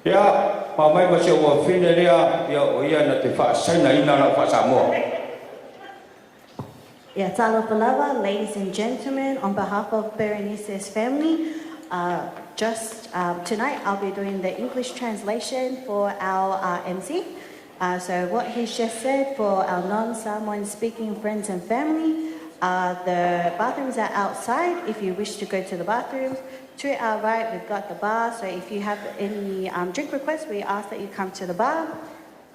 Ya, Moimoi masih wafin dia, ya, iya nanti saya nak ina nak sama. Yeah, Siulepa, ladies and gentlemen, on behalf of Perenise's family, tonight I'll be doing the English translation for our MC. So what he's just said for our non-Samoan speaking friends and family, the bathrooms are outside if you wish to go to the bathrooms. To our right, we've got the bar, so if you have any drink requests, we ask that you come to the bar.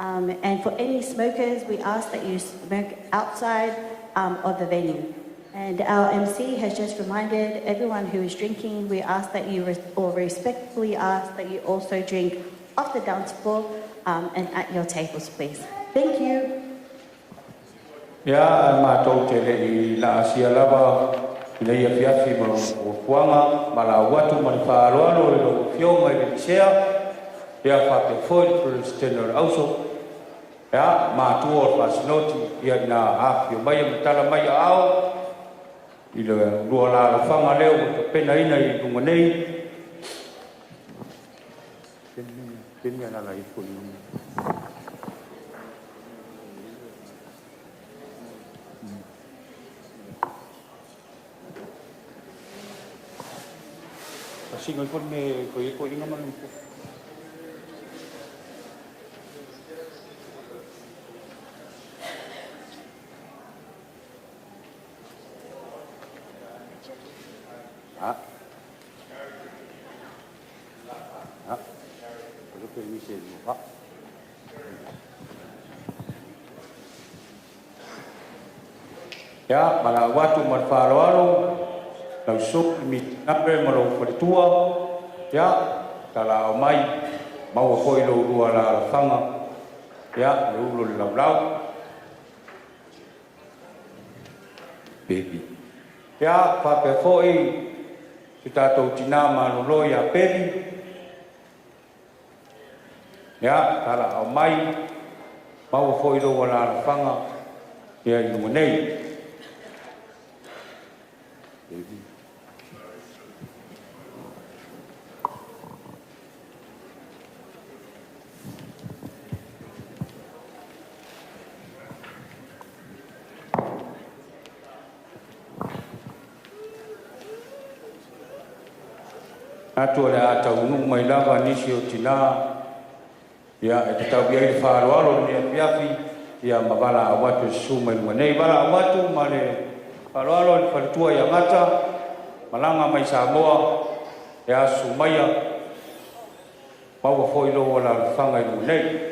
And for any smokers, we ask that you smoke outside of the venue. And our MC has just reminded everyone who is drinking, we ask that you respectfully ask that you also drink off the dance floor and at your tables, please. Thank you. Ya, matou tele la Siulepa, nei afiafi mo kuanga, mala watu manfaaloalo lo fionga i sea, ya fa foi por steno auso. Ya, matua fasinoti ya na afio mai mtala mai ao. Ilo lua la fanga leo pena ina i dunga nei. Pena la i puli. Singo pun me ko inga man po. Ko Perenise mo pa. Ya, mala watu marfaalo lausuk mi nape malo fortua ya kala Aumale mau foi lo rua la fanga ya lo lau baby ya pa pe foi kita to tinama lo ya baby ya kala Aumale mau foi lo la fanga ya no nei baby. Atu le ata unu mai lava nisi o tina ya e tau biai wharoalo ni a piafi ya mawala awatu suma i nei wala awatu ma le wharoalo ni wharitua i angata malanga mai Samoa ya sumaya maua fo ilo wala whanga i nei.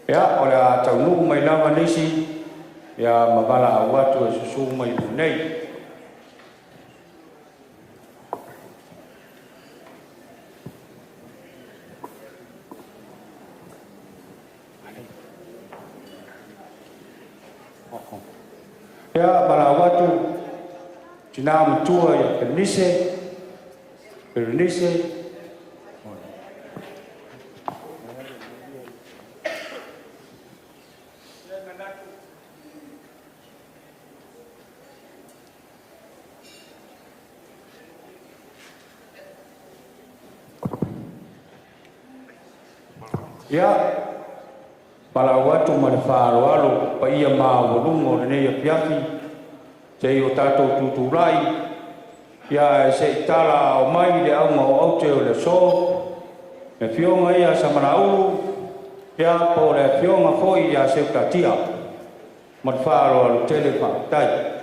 Ya, oleh tahu mai lama nisi ya mabala awatu susu mai nei. Ya bala awatu cina mentua ya Perenise. Ya, para watu malfaalo pa ia maulungo nei a piafi sei o tato tuturai ya se tala o mai le au mau au le so e fionga ia samarau ya po le fionga foi ya se tatia malfaalo al telefa tai.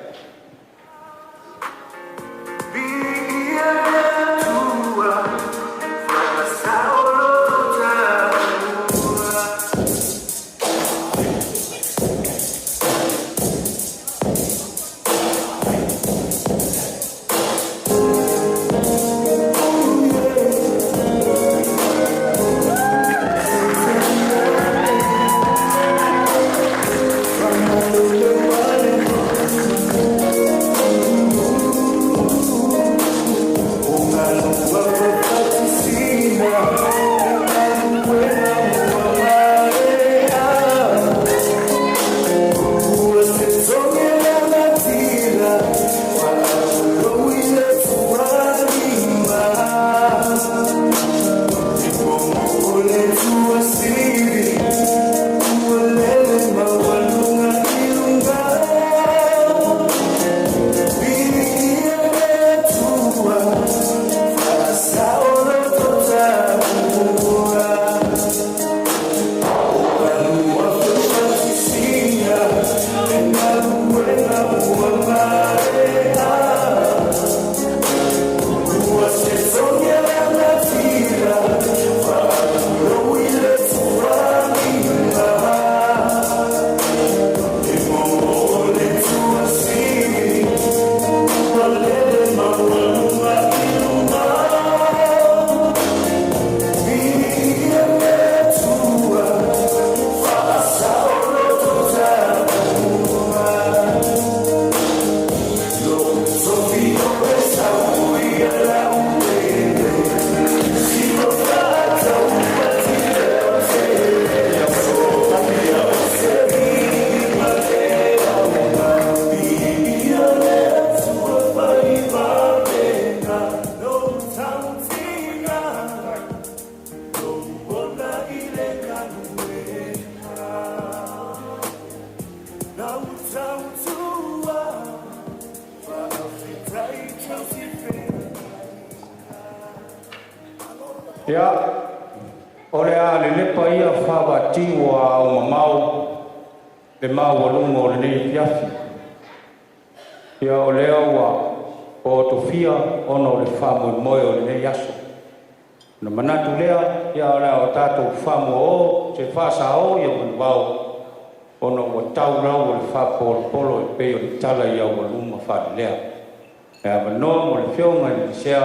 Ya, ole a le lepa ia whawa tiwa o mamau, le mau walungo le nei fiafi. Ia o lea ua o tofia ono le wha moimoi o le nei aso. Na manatu lea, ia o lea o tātou wha mua o, se wha sa o ia manwao, ono ua tau rau o le wha polo polo e pei o le tala ia o walunga wha le lea. Ia manoa mo le whionga ni sea,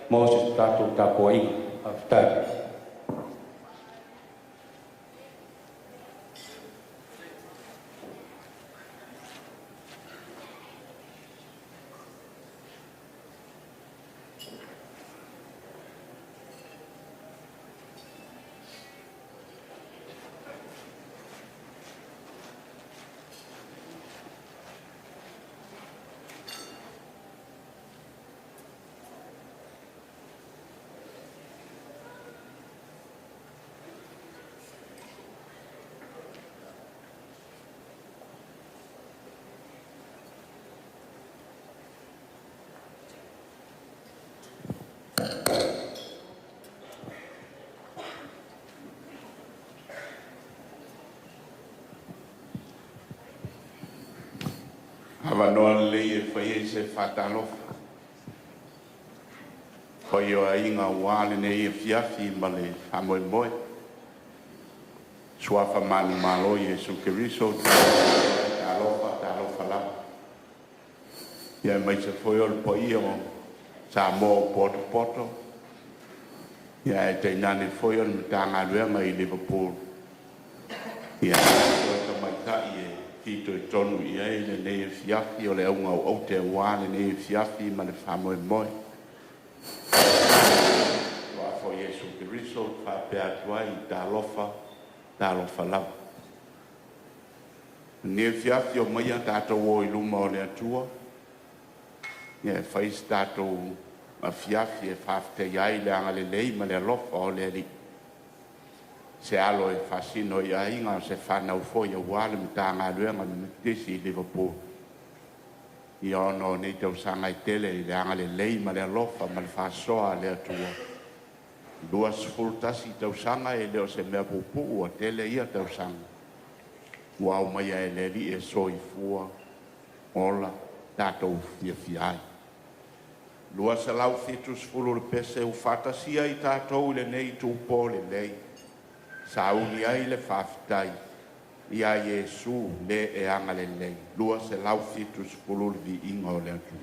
mo se tātou tāpua inga. After. Avanoa le e whai se whatalofa. Hoi o inga wāle ne e fiafi ma le Moimoi. Suafa mani malo Jesu Keriso, talofa la. Ia mai se foi o le po ia o sa mo poto. Ia e te nane foi o le tanga luenga I Liverpool. Ia o mai tai e tito e tonu ia e le ne e fiafi o le aunga o te wā le ne e fiafi ma le Moimoi. Suafa Jesu Keriso, whapea tuai talofa lau. Ne fiafi o mai a tātou o I luma o le atua. Ia whais tātou a fiafi e whafte iai le anga le lei ma le alofa o le li. Se alo e whasino I a inga se whanau foi a wale mi tā ngā ruenga mi tisi I Liverpool. I ono nei tau sanga I tele I le anga le lei ma le alofa ma le whasoa le atua. Lua sfultasi tau sanga e leo se mea pupu a tele ia tau sanga. Wau mai e le li e soi fua, ola, tātou fiafiai. Lua se lau fitus fulu le pese u fatasia I tātou le nei tūpō le lei. Sa uni ai le whawhitai. Ia Jesu le e anga le lei. Lua se lau fitus fulu le vi inga o le atu.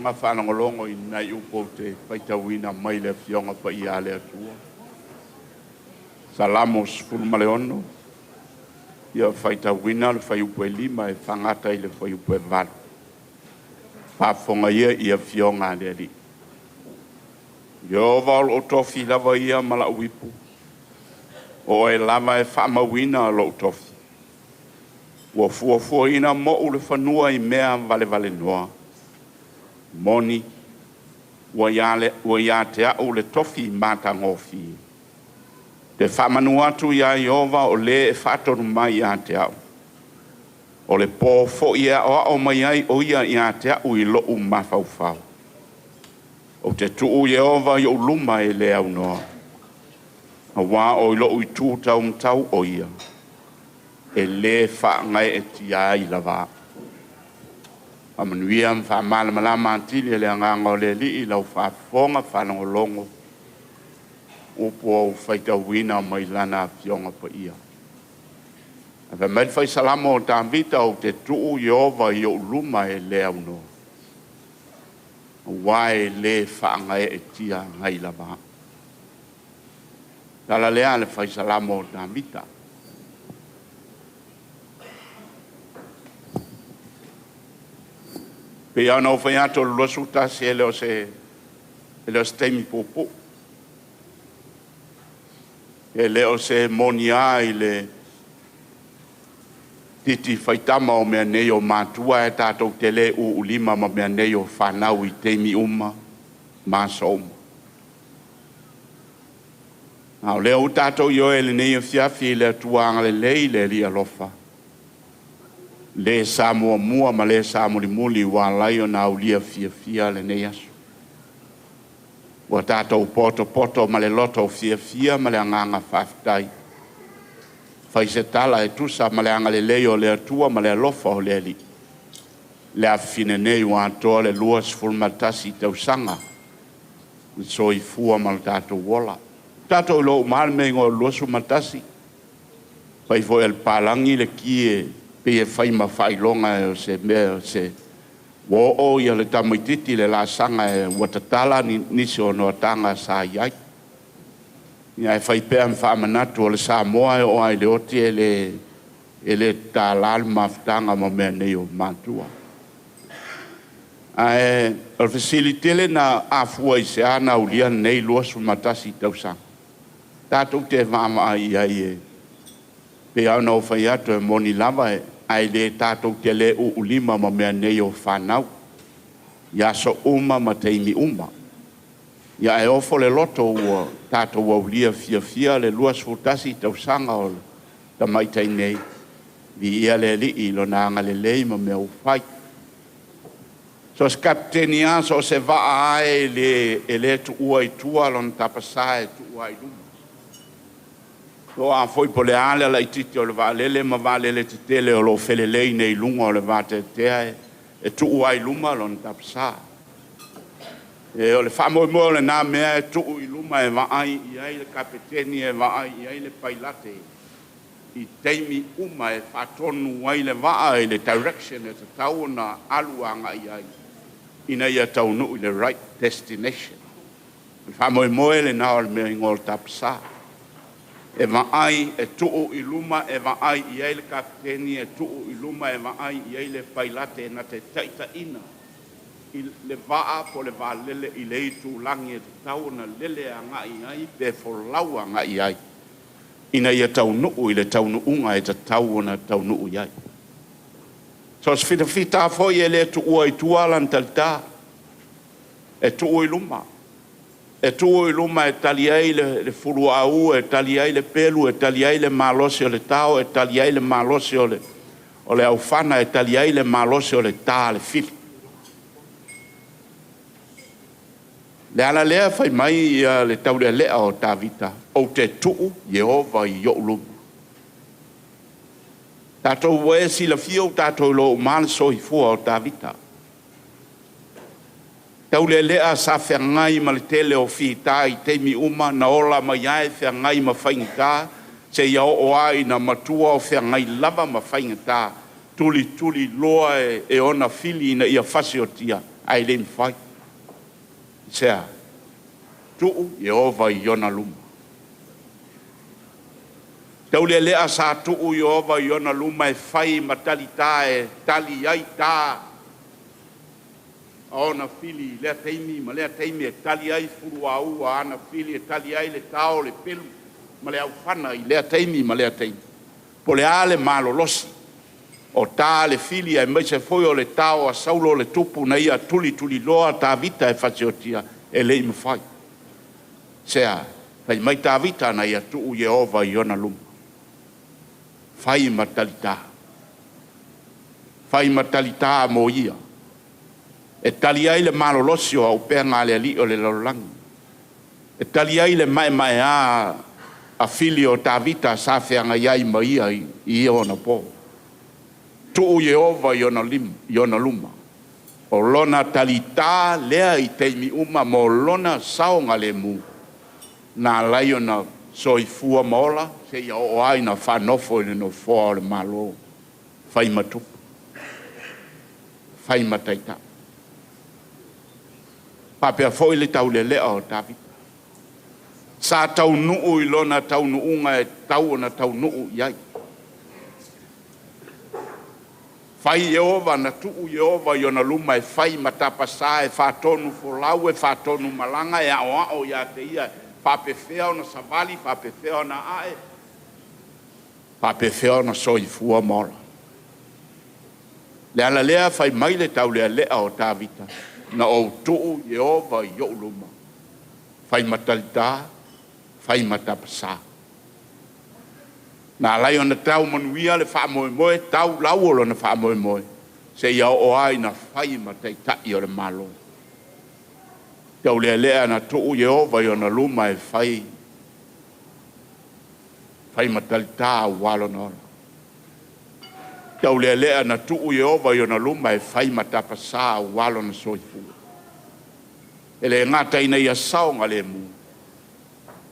nga whanangolongo I nai upo te paitawina mai le fionga pa I ale atua. Salamos fulmaleono. Ia whaitawina le whai upo e lima e whangata I le whai upo e valu. Whafonga ia fionga le li. Yo val o tofi lava ia mala uipu. O e lama e whamawina lo tofi. Ua fuafua ina mo le whanua I mea vale noa. Moni, ua ia te au le tofi mata ngofi. Te whamanu atu ia Iova o le e whatonu mai ia te au. O le pō fo ia o mai ai o ia te au I lo mawhauwhau. O te tuu Iova I o luma e le au noa. A wā o I lo I tūtau mtau o ia. E le whaangai e tia I lava. A manuia mwha malama antili le anganga o le li I lau whaafonga whanangolongo. Upo au whaitawina mai lana fionga pa ia. A wha mai whai salamo o tāmbita o te tuu Iova I o luma e le au noa. Wai le whaangai e tia ngai lava. Tala lea le whai salamo o tāmbita. Pe ana o whai ato losu tasi ele o se teimi popo. Ele o se monia I le titi whaitama o mea nei o mātua e tātou te le u ulima ma mea nei o whanau I teimi uma māsa uma. Au leo tātou yo ele nei o fiafi le tuanga le lei le li alofa. Le sa mua ma le sa muli wa lai o na ulia fia le nei asu. Wa tātou poto ma le loto fia ma le anganga whaftai. Whai se tala e tusa ma le anga le leo le atua ma le alofa o le li. Le afine nei wa atoa le luas fulmatasi tau sanga. So I fua ma le tātou wola. Tātou lo malme ngō luasu matasi. Whai fo el palangi le kie pe e whai ma whai longa e se mea se wo o ia le tamaititi le la sanga e watatala nisi o no tanga sa iai. Ia e whai pēm whamanatu o le sa moa e o ai le oti e le tālal maftanga ma mea nei o mātua. Ae, al fasilitele na afua I se ana ulia nei luasu matasi tausang. Tātou te vama ai ai e. Pe au nau whai atu e moni lava e. Ai le tātou te le u ulima ma mea nei o whanau. Ia so uma ma teimi uma. Ia e ofo le loto ua tātou au lia fia le luas futasi tau sanga o ta maitai nei. Vi ia le li I lo nanga le lei ma mea u whai. So as kaptenia so se va ai le tu ua I tua lon tapasa e tu ua I luma. So a foi po le ale la ititi o le valele ma valele te tele o lo felelei nei lunga o le vate tea e tu ua I luma lon tapasa. E o le whamoimoe le nā mea e tu I luma e vaai I ai le kapteni e vaai I ai le pailate. I teimi uma e whatonu ai le waa I le direction e te tau na aluanga I ai. Ina ia tau nui le right destination. Whamoimoe le nā o le mea ingol tapsa. E vaai e tuu I luma e vaai I ai le kapteni e tuu I luma e vaai I ai le pailate na te taita ina. I le waa po le waa lele I le itu langi e te tau na lele a ngai ai pe folau a ngai ai. Ina ia tau nuu I le tau nuunga e te tau na tau nuu iai. So as fita foi e le tu ua I tualan talta. E tu I luma. E tu I luma e tali ai le furu au, e tali ai le pelu, e tali ai le malosi o le tau, e tali ai le malosi o le aufana, e tali ai le malosi o le ta, le fili. Le ala lea fai mai le tau le lea o ta vita. O te tuu Yehova I yo luma. Tātou ue si la fio tātou lo mal so I fua o ta vita. Tau le lea sa whengai ma le tele o whita I teimi uma na ola ma iae whengai ma whaingita se ia o ai na matua o whengai lava ma whaingita tuli loa e ona fili na ia whasi o tia ai len whai. Sea, tu Yehova iona luma. Tau le lea sa tu Yehova iona luma e fai matali ta e tali ai ta. Ona fili lea teimi, ma lea teimi e tali ai furu au ana fili e tali ai le tao le pelu. Ma lea ufana i lea teimi, ma lea teimi. Po le ale malo losi. O tā le fili e mai se foi o le tau a saulo le tupu na ia tuli loa tā vita e whasiotia e le ima whai. Sea, pai mai tā vita na ia tuu Yehova i ona luma. Whai matalita. Whai matalita mo ia. E tali ai le malolosio au pea ngā le ali o le laulangi. E tali ai le mai a fili o tā vita sa whianga iai ma ia i ona po. Tu Yehova iona luma. O lona talita lea i teimi uma mo lona saonga le mu. Na laiona soifua mola, se ia o aina whanofo i no fua o le malo. Whai matupu. Whai mataita. Papea foi le tau le lea o David. Sa tau nuu i lona tau nuunga e tau na tau nuu iai. Fai Yehova na tuu Yehova iona luma e fai matapasa e whatonu folau e whatonu malanga e ao ia te ia. Whapewhea na savali, whapewhea na ae. Whapewhea na soifua mola. Le ala lea fai mai le tau lea lea o Tavita. Na o tuu Yehova iona luma. Fai matalita, fai matapasa. Na lai ona tau manuia le wha moimoi, tau lauolo na wha moimoi. Se ia o ai na whai ma tei tai o le malo. Tau lea lea na tuu Yehova i ona luma e whai. Whai ma talita a walo na ora. Tau lea lea na tuu Yehova i ona luma e whai ma tapasa a walo na soifu. E le ngata ina ia saonga le mu.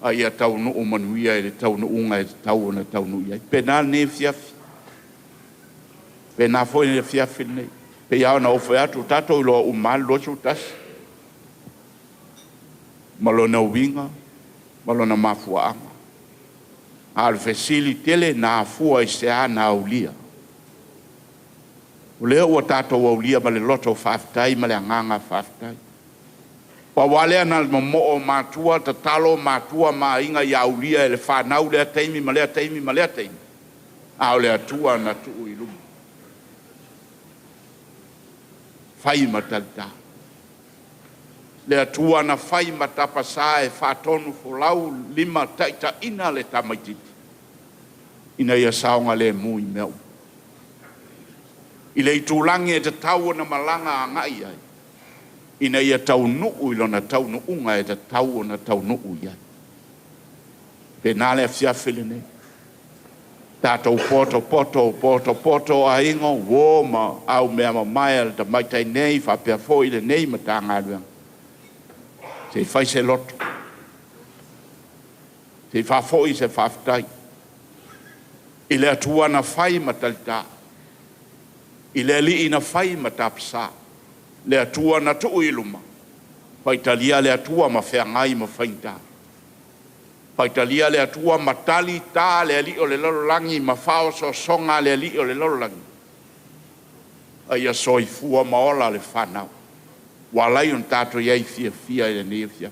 A ia tau nuu manuia e le tau nuunga e tau na tau nuia. Pena ne fiafi. Pena foi ne fiafi nei. Pe iau na ofe atu tato ilo Aumale losu tasi. Malona uinga, malona mafuanga. Al fesili tele na afua i sea na aulia. Ulea ua tato aulia ma le loto whaftai ma le anganga whaftai. Pa wale ana mo matua ta talo matua ma inga ya ulia le whanau lea teimi ma lea teimi ma lea teimi. Au lea tua na tuu i lumu. Whai matalita. Lea tua na whai matapasa e whatonu folau lima taita ina le tamaititi. Ina ia saonga le mui meu. I le itulangi e te tau na malanga a ngai ai. Ina ia tau nuu ilo na tau nuunga e te tau na tau nuu iai. Pe nale a fiafili nei. Tātou poto a ingo, wōma au mea ma mai al ta maitai nei, whapea fōi le nei ma tā ngāruang. Se whai se loto. Se whafoi se whaftai. I le atua na whai ma talita. I le li ina whai ma tapsa. Le atua na tuu iluma. Paitalia le atua ma whengai ma whainta. Paitalia le atua ma tali tā le ali o le lololangi ma whao so songa le ali o le lololangi. Aia soifua maola le whanau. Walai un tātou iai fia i le nea fia.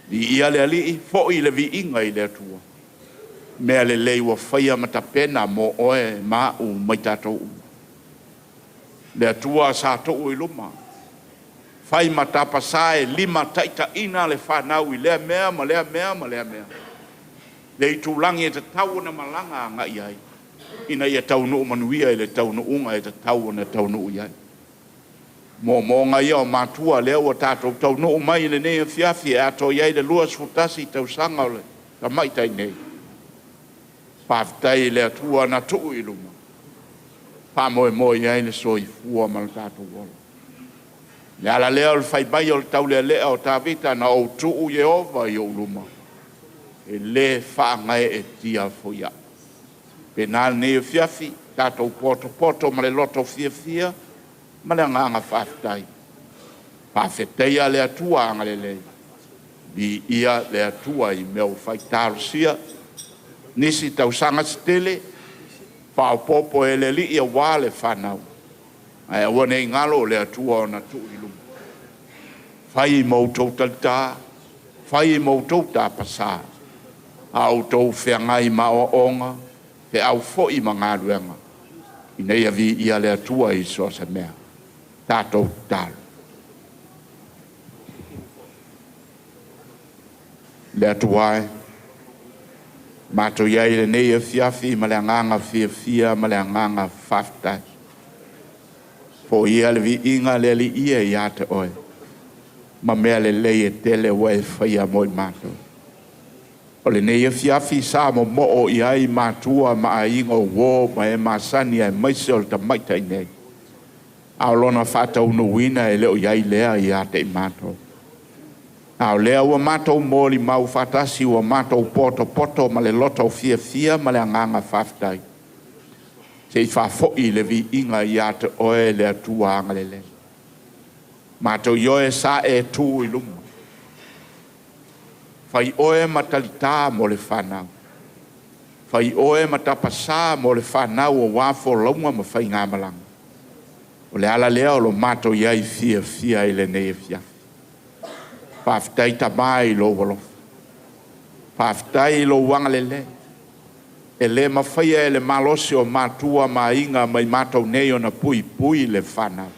Di ia le ali fo i le vi inga i le atua. Mea le leiwa whaia ma ta pena mo oe ma u mai tātou u. Le atua sa tuu iluma. Whai matapasae lima taita ina le whanau i lea mea ma lea mea ma lea mea. Le i tūlangi e te tau na malanga nga iai. Ina ia tau nuu manuia i le tau nuunga e te tau na tau nuu iai. Mō nga ia o mātua lea ua tātou tau nuu mai le nea fiafi e ato iai le luas futasi tau sanga le. Ta maitai nei. Pāwhitai le atua na tuu iluma. Pa Moimoi ai le soifua ma le tātou wala. Le ala lea o le whaibai o le tau lea o Tavita na o tuu Yehova i o luma. E le whaangai e tia foia. Pe nā ne fiafi, tātou poto ma le loto fia, ma le nganga whaftai. Pawheteia le atua angalele. Bi ia le atua I mea whaitarusia. Nisi tausanga stele. Whaopopo e le li ia wale whanau. Ai awane ngalo le atua o na tu ilum. Whai mautou talita. Whai mautou ta pasa. Au tau whiangai mao onga. He au fo I mangaruenga. Inei avi ia le atua I so sa mea. Tātou tālu. Le atuai. Mato iai le nei fiafi ma le anganga fia ma le anganga whaftai. Po ia le vi inga le li ia ia te oe. Ma mea le lei e tele wai whaia moi mato. O le nei fiafi sa mo o iai matua ma a inga o wō ma e masani ai maise o le tamaita I nei. Au lona whata unuina e leo iai lea ia te mato. Au lea ua matou mōli mau whatasi ua matou poto ma le loto fia ma le anganga whaftai. Se I whafoi le vi inga ia te oe le atua angalele. Matou ioe sa e tu I lumu. Whai oe matalita mo le whanau. Whai oe matapasa mo le whanau o wafo launga ma whai ngā malanga. O le ala lea o lo matou iai fia I le nei fiafi. Pawhitai tamai lo walo. Pawhitai lo wangalele. E le mawhaia e le malosi o matua mainga mai matou nei o na pui le whanau.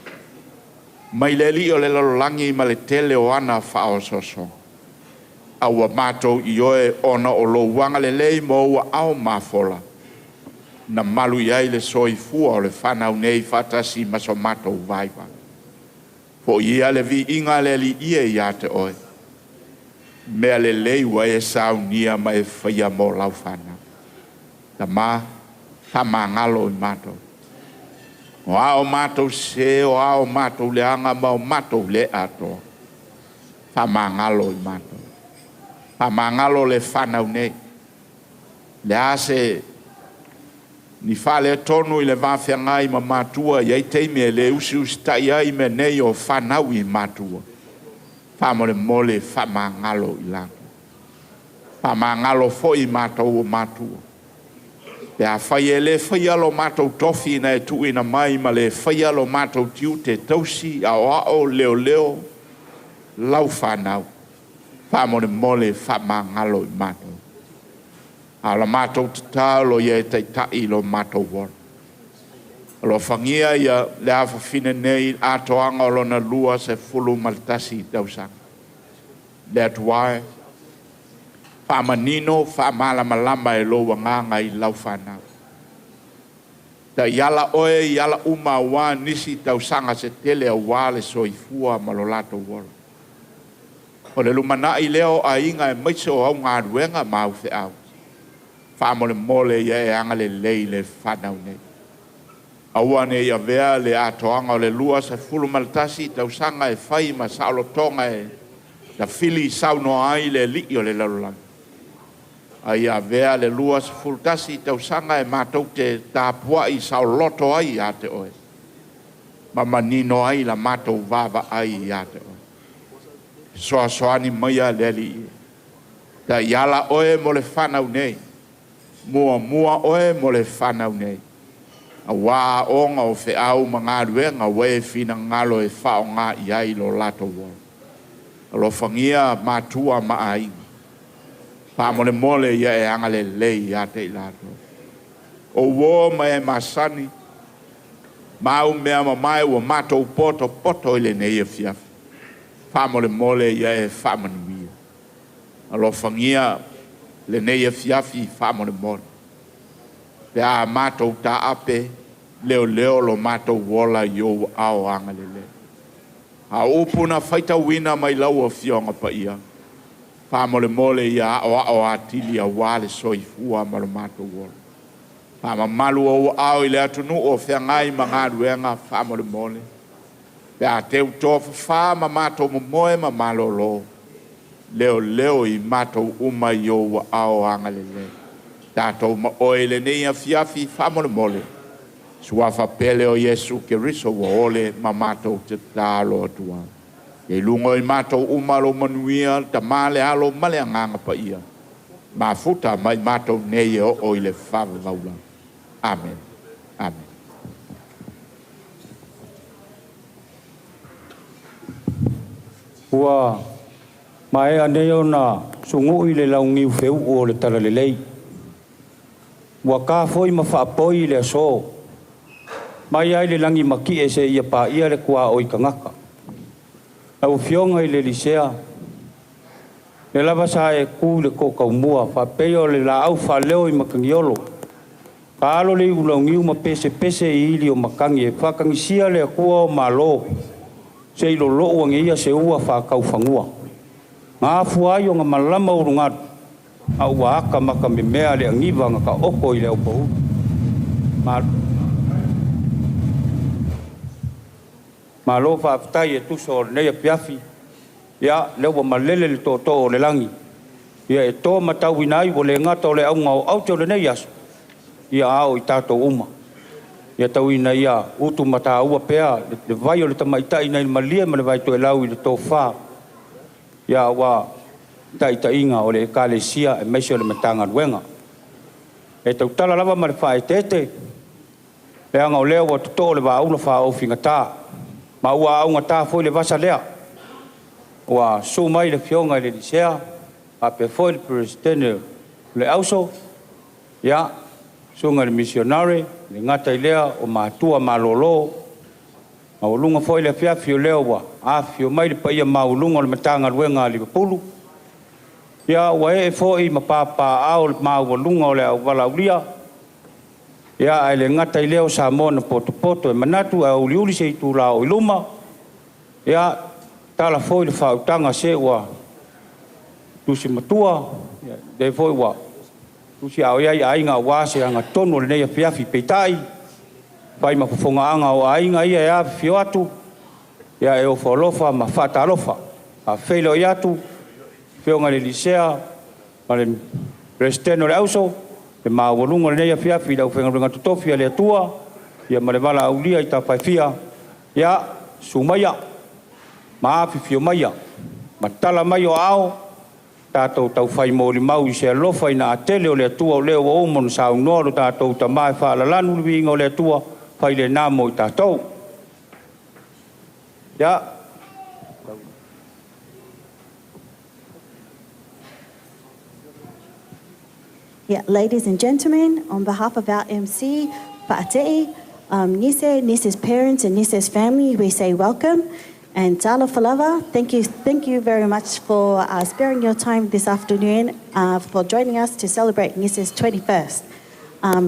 Mai le li o le lalolangi ma le tele o ana whao soso. Aua matou I oe ona o lo wangalele mo ua au mafola. Na malu iai le soifua o le whanau nei whatasi maso matou vaiva. Po ia le vi inga le li ia te oe. Mea le lei wa e saunia ma e whaia mo lau whanau. Ta mangalo I matou. O ao matou se, o ao matou le anga ma o matou le ato. Ta mangalo I matou. Ta mangalo le whanau nei. Le ase ni fale tonu I le wawhiangai ma matua iai teime le usi tai ai me nei o whanau I matua. Whamore mole whamangalo I lako. Whamangalo fo I matou o matua. Pe a whai e le whaialo matou tofi na e tuina mai ma le whaialo matou tiu te tausi a o leo lau whanau. Whamore mole whamangalo I matou. Ala matou tatalo ia e taitai lo matou wala. Lo whangia ia le afa fine nei atoanga o lona lua se fulu maltasi tausanga. Le atuae. Whamanino, whamalamalama e lo wanganga I lau whanau. Ta iala oe, iala uma wā nisi tausanga se tele a wale soifua malolato wala. O le lumana I leo a inga e maise o au ngā ruenga mau fe au. Whamole mole ia e angale lei le whanau nei. Awane ia vea le atoanga o le lua se fulu maltasi tausanga e whai ma saolo tonga e da fili sauno ai le li o le lalulang. A ia vea le lua se fulu tasi tausanga e matou te tāpua I saoloto ai a te oe. Ma manino ai la matou vava ai a te oe. Soani maia le li. Ta iala oe mo le whanau nei. Mua oe mo le whanau nei. A wā onga o whi au ma ngā ruenga we whina ngalo e whao ngā iai lo lato wala. Lo whangia mātua ma a inga. Pāmole mole ia e angale lei a te lato. O wō ma e masani. Mau mea ma mai ua mātou poto ile nei e fiafi. Pāmole mole ia e whamanuia. Lo whangia le nei e fiafi whamone mole. Pe a mātou tā ape, leo lo mātou wola I o ao angalele. A upuna whaita wina mai lau a fionga pa ia. Whamole mole ia o atili a wale soifua ma lo mātou wola. Whama malu o ao I le atunu o whiangai ma ngā ruenga whamole mole. Pe a teu tofa whama mātou momoe ma malolo. Leo I mātou uma I o ao angalele. Tātou ma oele nei a fiafi whamone mole. Suafa pele o Yesu ke riso wa ole ma mātou te tālo atua. e lungo i mātou umalo manuia ta male alo male anganga pa ia ma futa mai mātou nei o i le whawe vaula. Amen. Amen. Ua mai ane o na sungu i le laungi feu o le tala le lei. Ua ka foi ma whaapoi le aso. Mai ai le langi maki e se ia pa ia le kua o i kangaka. Au fionga i le lisea. Le lava sa e ku le kokau mua. Whapeo le la au whaleo i makangiolo. Ka alo le ulaungiu ma pese pese i ili o makangi. E whakangisia le kua o malo. Se ilo loo wange ia se ua whakau whangua. Ngā fuai o ngā malama urungatu. Au wa aka maka me mea le angiva ngā ka oko i le au pahu. Ma lo whaafitai e tuso o nei a piafi. Ia leo malele le tō o le langi. Ia e tō matau inai o le ngata o le au ngau au te o le nei aso. Ia ao i tātou uma. Ia tau ina ia utu mata ua pea. Le vai o le tamaitai nei malia ma le vai to e lau i le tō wha. Ia wa taita inga o le ekalesia e meisi o le matanga ruenga. E tau tala lava ma le wha e tete. Le anga o leo o tuto o le wa aula wha o fingata. Ma ua au ngata foi le vasa lea. Ua su mai le fionga le lisea. A pe foi le presidente le auso. Ia sunga le missionare. Le ngata i lea o mātua malolo. Ma ulunga foi le fiafio leo wa. A fio mai le paia ma ulunga le matanga ruenga li Pulu. Ia ua e foi ma papa au le ma ulunga o le au wala ulia. Ia ai le ngata i leo sa mona poto e manatu a uliuli se i tū lao i luma. Ia tala foi le whautanga se ua tusi matua. Dei foi ua tusi au iai ainga wase anga tono le neia fiafi peitai. Pai ma fufonga anga o ainga ia e a fio atu. Ia e o wholofa ma whata alofa. A whelo i atu. Fionga le lisea. Ma le presidente le auso. E mawalunga le neia fiafi lau whengaringa tutofia le atua. Ia ma le wala aulia i ta whaifia. Ia sumaya. Ma afi fio maya. Ma tala mai o ao. Tātou tau whai mōri mau i se alofa i na atele o le atua o leo o omon sa unoro tātou ta mai whaala lanu li winga o le atua. Whai le nāmo i tātou. Ia. Yeah, ladies and gentlemen, on behalf of our MC, Pa'atei, Nise's parents and Nise's family, we say welcome. And Tala Falava, thank you very much for sparing your time this afternoon for joining us to celebrate Nise's 21st.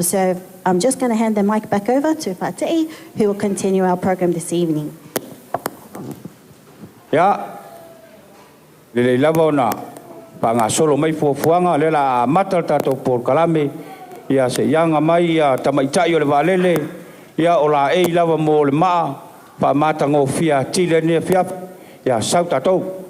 So I'm just going to hand the mic back over to Pa'atei, who will continue our program this evening. Ya, le lava ona panga solo mai fuanga le la mata tato por kalame ia se yanga mai ia tamaitai o le valele ia o la e lava mo le ma pa mata ngo fia tile ne fia ia sau tato.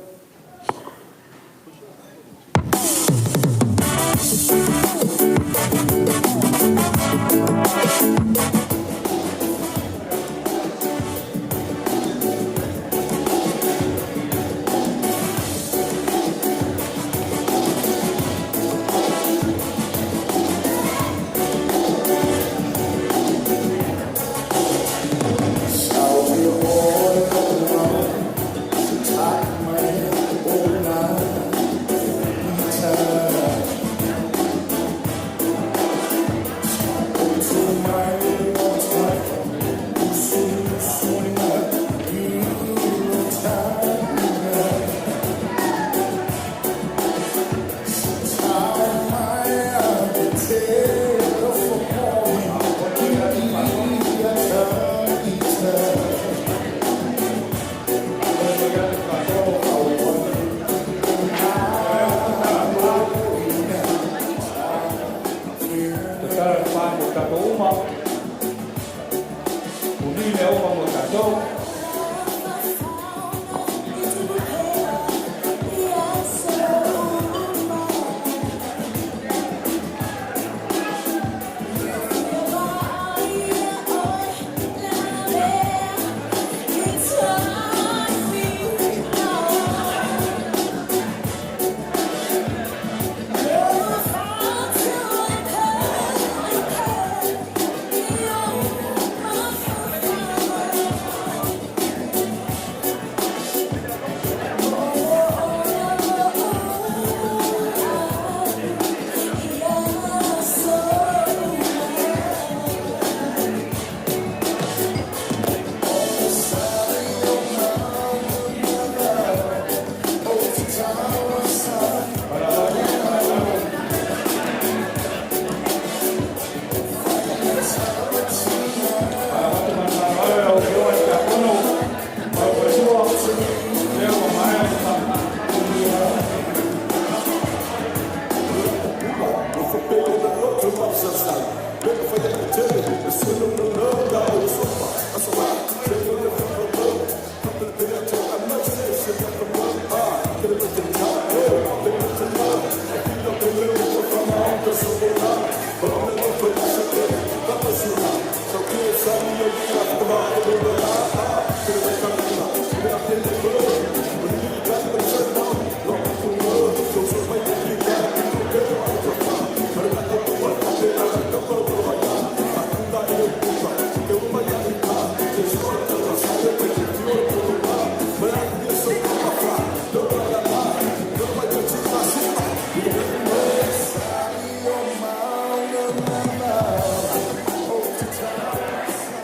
My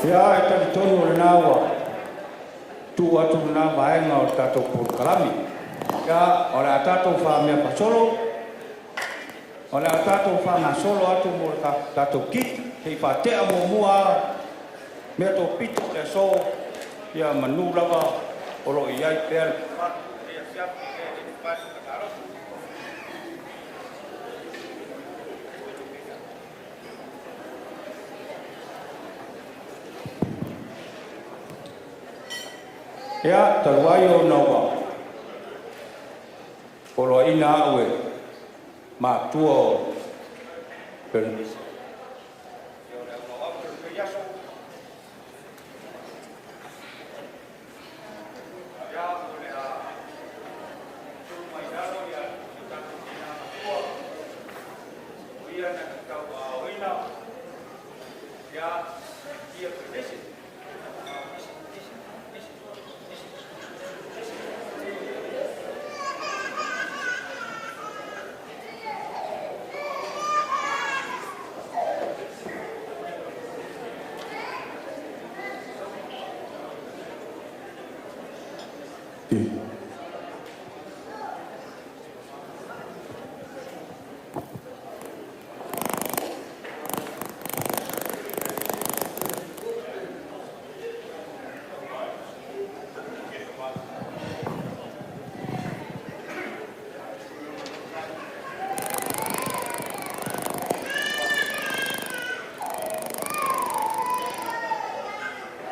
Ya e talitonu o le nawa tu atu na vaenga o tatou polokalami. Ya o le a tatou whamea pasolo, o le a tatou whangasolo atu mo le tatou kiti, hei whatea mo mua mea tō pito le so ia manu lava o lo iai pēr. Ya taruai o nawa o lo ina aue ma tuo Perenise.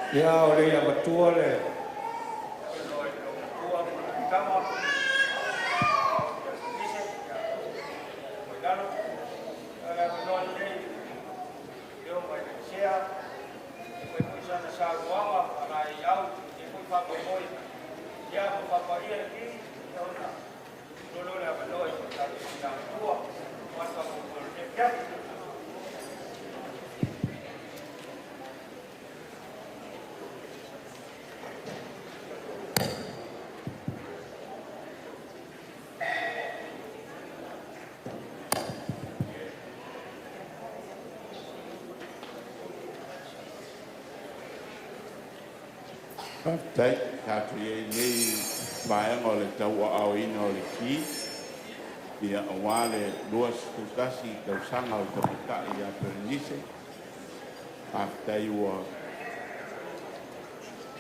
Ya o le ia batua le Tai tatu ye nei mai ngole tau au ino le ki ia Aumale luas kutasi tau sanga o tapita ia Perenise aftai ua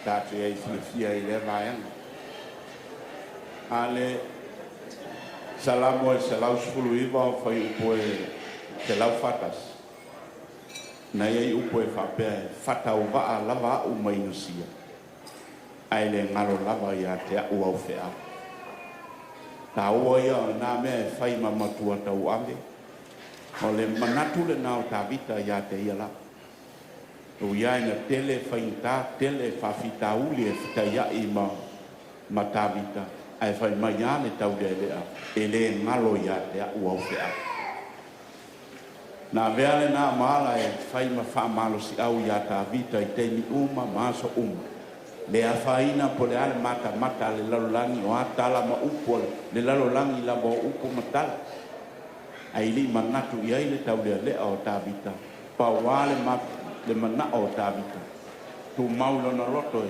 tatu ye fia i le mai ale salamo e salau sfulu iwa o fai upoe te lau fatas na ye upoe whapea fata o waa lava u mainusia ai le ngalo lava ia te au au whea. Ta ua ia nā mea e whai ma matua tau ame. O le manatu le nao tā vita ia te ia la. O ia ina tele whai tā, tele whawhita uli e whita ia i ma tā vita. Ai whai mai ia le tau le lea. E le ngalo ia te au au whea. Nā vea le nā maala e whai ma wha malo si au ia tā vita i teimi uma maso uma. Le afaina po le ale mata mata le lalolangi o atala ma upo le lalolangi la mo upo matala ai li manatu ia le tau le o tabita pa wale ma le mana o tabita tu maulo na loto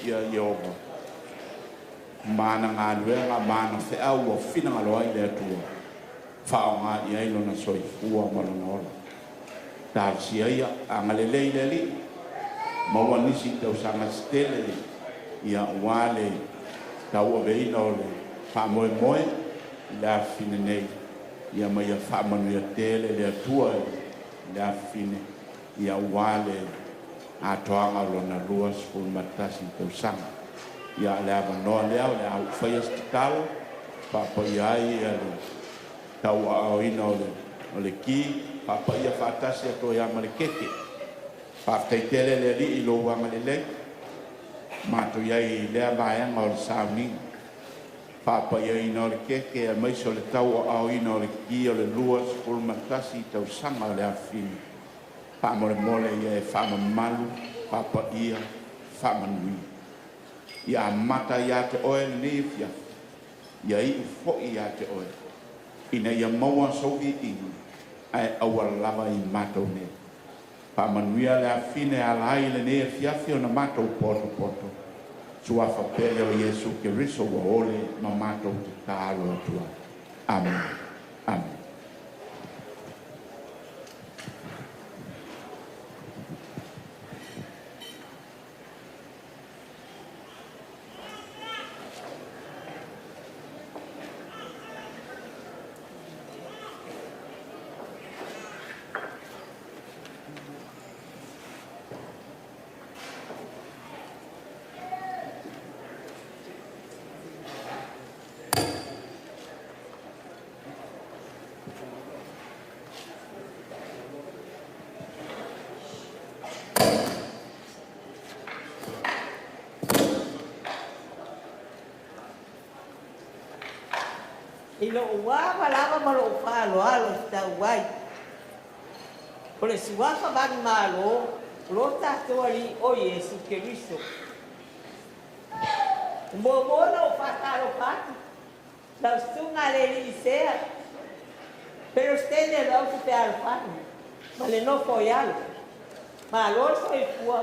ia yoga mana ngaluenga mana fe au o fina ngaloai le tua fa nga ia ilo na soi ua malona ta sia ia angalele le mawanisi tau sanga stele ia Aumale tau aveina o le Moimoi la fine nei ia mai a whamanu ia tele le atua la fine ia Aumale a toanga lona luas ful matasi tau sanga ia le avanoa lea o le au whai astitalo papa iai ia tau a ina o le ki papa ia fatasi a to ia ma le keke faafetaitele le alii i lou aga lelei matou iai lea vaeaga o le sauniga faapaiaina o le keke e maisi o le tau o aoina o le ki o le lua sepulu matasi i tausaga o le afini faamolemole ia e faamamalu faapaia faamanuia ia amata iā te oe lenei fiafi ia iʻu foʻi iā te oe ina ia maua souviʻiga ae aua lava i matou nei faamanuia le afine alai lenei e fiafi ona matou potopoto suafa pele o Iesu Keriso ua ole ma matou te tālo atua. Amen. Amen. Ilo ua malama malo alo tau wai. Ole suafa bang malo lo tato ali o Yesu Keriso. Mo no fatalo pati. La stunga le lisea. Pero stelle lo te al fani. Ma le no foi algo. Ma lo foi fua.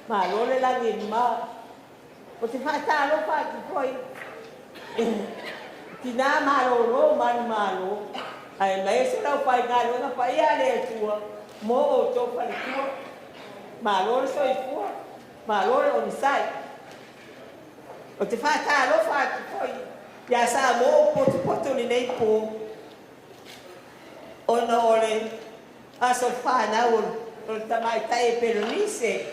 Ma lo le la ma. O te fatalo pati foi. Tina malo malo ai mai se la fai ngalo na fai ale tua mo o to fai tua malo so i tua malo on sai o te fa ta lo fa poi ya sa mo poto ni nei po ona ole aso fa na o tamai tai Perenise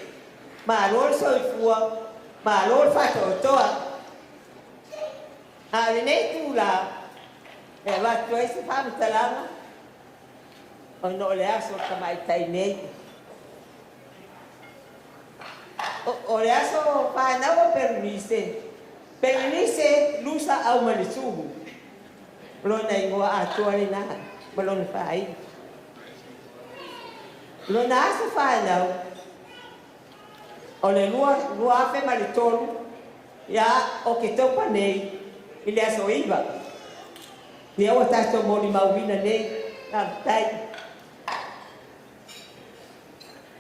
malo so i tua malo fa to ale nei tu la e va tu ese fam talama o no le aso tamai tai nei o le aso pa na o Perenise lusa Aumale subu lo nei go a tuale na balon fai lo na aso fa na o le lua fe maritolu ya o que topa nei ele é só iba. E eu até estou morando em Malvina nem na tai.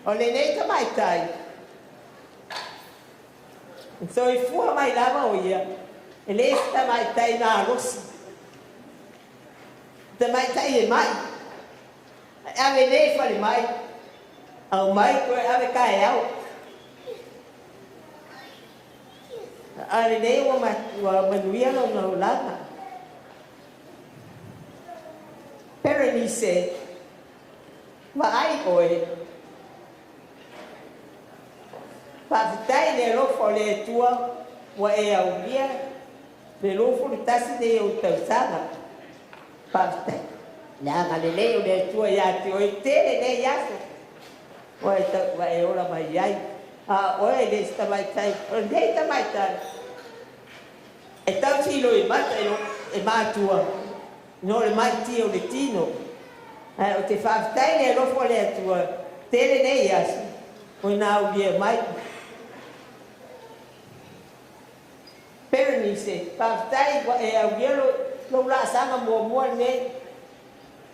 Olha nem também tai. Então eu fui mais lá olha. Ele está mais tai na luz. Também tai mais. A venei falei mais. Ao mais a caiu. Ale nei wa manuia no lana. Perenise vai oi. Pavitai le lo fole tua wa e au dia le lo fole tasi de o tausana. Pavitai. Na galileo le tua ya ti oi te ne yaso. Wa e ora mai ai. Oi le sta mai tai, le sta mai tai. E tau filo i mata e matua. No le mai tio le tino. O te whaftai ne rofo le atua. Tere nei asi. O nau bia mai. Perenise, whaftai e au bia lo la sanga mua nei.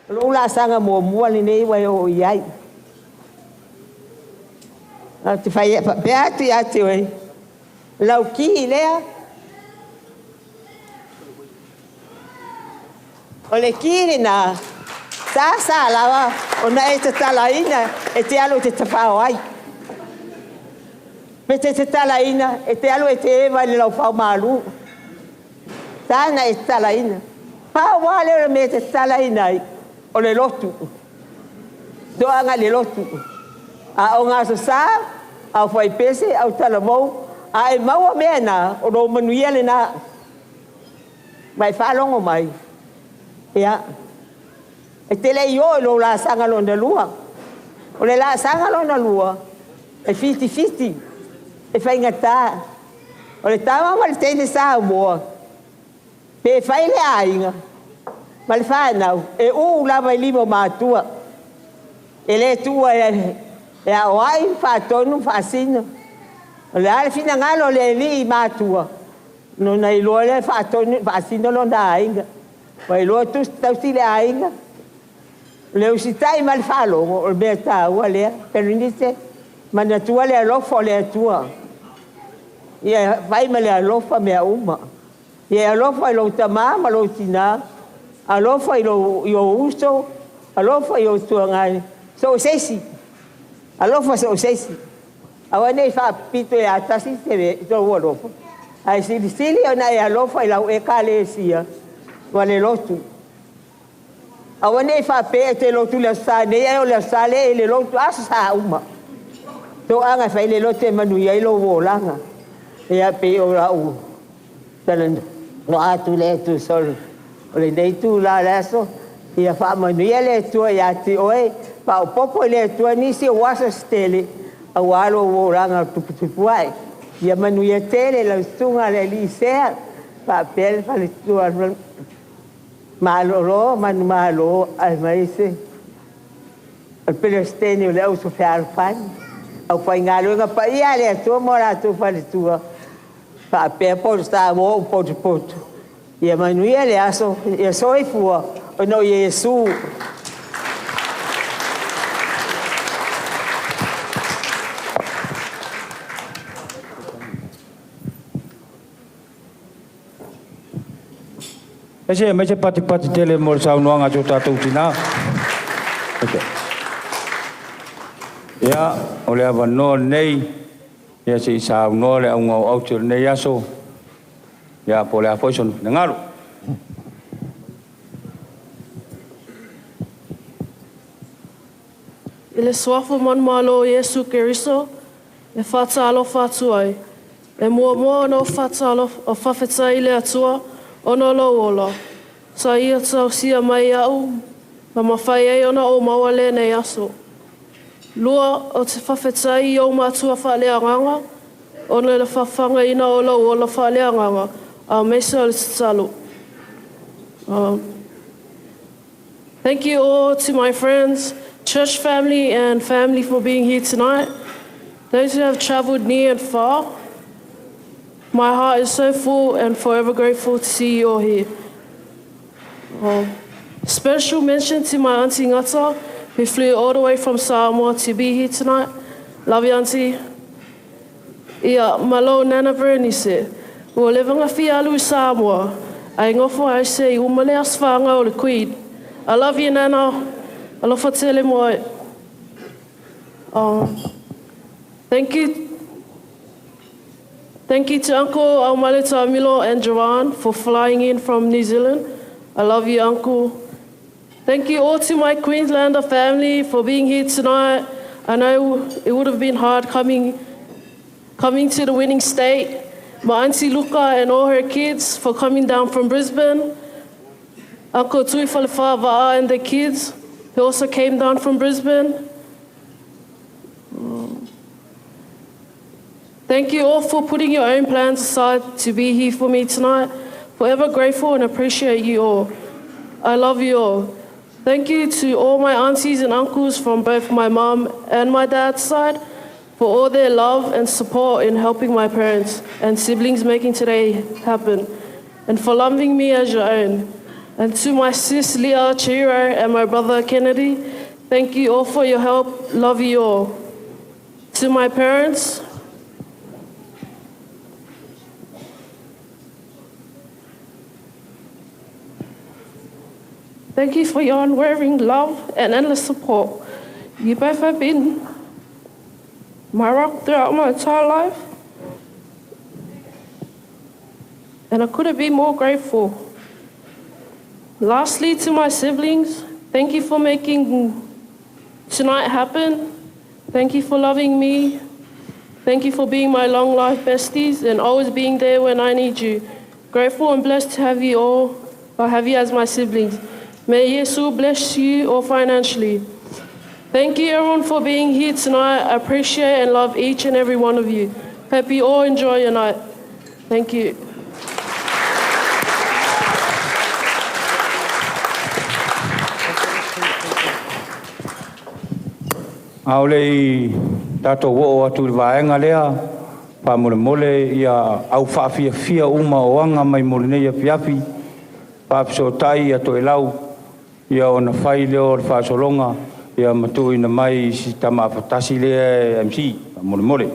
Lo la sanga mua nei wa o iai. Te fai beatu ia te oi. Lau ki lea. O le kiri na sa lawa o na e te talaina e te alo te tawhao ai. Me te talaina e te alo e te ewa le lau whao malu. Tāna e te talaina. Pao wale me te talaina ai o le lotu. Doanga le lotu. A o ngā sa au whai pese au talamou a e maua mea nā o ro manuia le nā mai whalongo mai ia E te le io lo la sanga lo na lua. O le la sanga lo na lua. E fiti. E fai ngata. O le tama ma le tene sa mo. Pe fai le ainga. Ma le fai nau. E la vai limo matua. E le tua e a oai fa tonu fa sino. O le ale fina ngalo le li matua. No na ilo le fa tonu fa sino lo na ainga. Vai lo tu tau si le ainga. Le usitai mal falo o be ta wale Perenise mana tua le lofo le tua. Ia vai me le lofa me uma. Ia lofa lo tama ma lo tina. A lofa yo uso, a lofa yo tuangai. So sesi. A lofa so sesi. Awane fa pito e atasi se to wolofa. Ai sili ona e lofa la e kale sia. Wale lotu. Awane fa pe te lotu le sa ne e le sa le lotu asa uma. To anga fa le lotu manu ye lo wolanga. E pe o la u. Talan no atu le tu sol. Ole nei tu la laso. Ia fa manu ye le tu ya ti oe pa o popo le tu ni si wasa stele. A walo wolanga tu ai. Ia manu ye tele la sunga le lisea. Pa pe fa le tu malo malo al maise al pelestene le uso fer fan au fai ngalo nga pa ia le tu mora tu fa tu pa pe por sta mo por ia manuia le aso ia soi fu o no Yesu Ese me se pati tele mo sa no nga jota tu tina. Ya, ole ava no nei. Ya se sa no le un au tu nei aso. Ya po le apoison ngalo. Ele swafo man malo Yesu Keriso. E fata alo fatu ai. E mua no fata alo o fafeta ile atua. Ono lo ola. Sa ia tau sia mai au. Ma mawhai ei ona o mawale nei aso. Lua o te whawhetai o mātua whalea nganga. Ona le whawhanga ina o lo ola whalea nganga. A mesa o le talo. Thank you all to my friends, church family and family for being here tonight. Those who have traveled near and far. My heart is so full and forever grateful to see you all here. Special mention to my auntie Ngata, who flew all the way from Samoa to be here tonight. Love you, auntie. Ia, malo nana Perenise. Ua levanga fi alu Samoa. Ai ngofo ai se Aumale aswanga o le Queen. I love you, nana. Alofa tele moi. Thank you to Uncle Aumale Tamilo and Joanne for flying in from New Zealand. I love you, Uncle. Thank you all to my Queenslander family for being here tonight. I know it would have been hard coming to the winning state. My auntie Luca and all her kids for coming down from Brisbane. Uncle Tui Falefava and the kids who also came down from Brisbane. Thank you all for putting your own plans aside to be here for me tonight. Forever grateful and appreciate you all. I love you all. Thank you to all my aunties and uncles from both my mom and my dad's side for all their love and support in helping my parents and siblings making today happen, and for loving me as your own. And to my sis Leah Chiro and my brother Kennedy, thank you all for your help. Love you all. To my parents, thank you for your unwavering love and endless support. You both have been my rock throughout my entire life. And I couldn't be more grateful. Lastly, to my siblings, thank you for making tonight happen. Thank you for loving me. Thank you for being my long life besties and always being there when I need you. Grateful and blessed to have you all, or have you as my siblings. May Jesus bless you all financially. Thank you everyone for being here tonight. I appreciate and love each and every one of you. Hope you all enjoy your night. Thank you. Aumale tato wo atu vaenga lea pa mole ia au fia uma o anga mai mole nei fiafi pa so tai ato elau ia ona fai leo fa solonga ia matu ina mai si tama fatasi le MC pa mole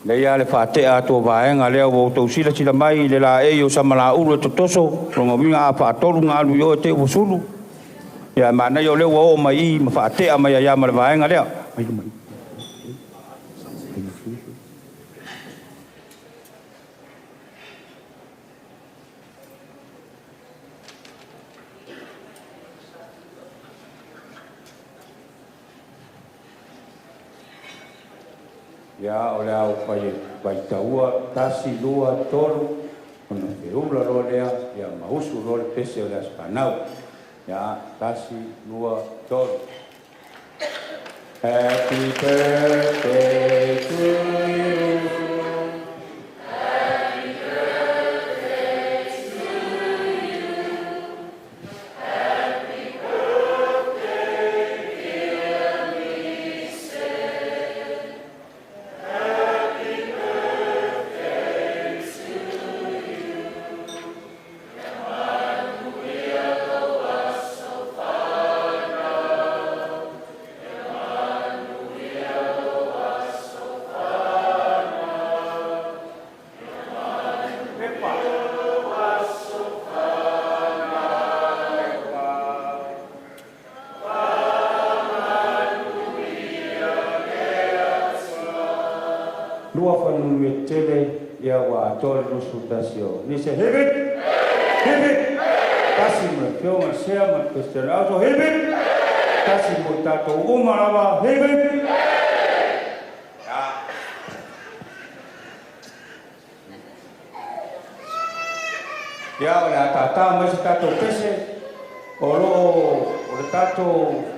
le ia le fate ato vaenga leo wo to sila mai le la e yo samala ulu to toso ronga winga apa tolu ngalu yo te usulu ya mana yo le wo mai ma fate ama ya ma vaenga leo mai ya ole au pai taua tasi lua tolu ona feula lo lea ya mausu lo le pese ole aspanau ya tasi lua tolu. Happy birthday to you. Happy birthday to you. Happy birthday, dear Lisa. Happy birthday to you. Emmanuel was so far now. Emmanuel was so far now. Emmanuel was so far now. Lua whanu me tele ia wa atore nusu tasio. Ni se hebit! Hebit! Tasi me whionga sea ma Christian auto hebit! Tasi mo tato umarawa hebit! Ia o le atata mai se tato pese o le tato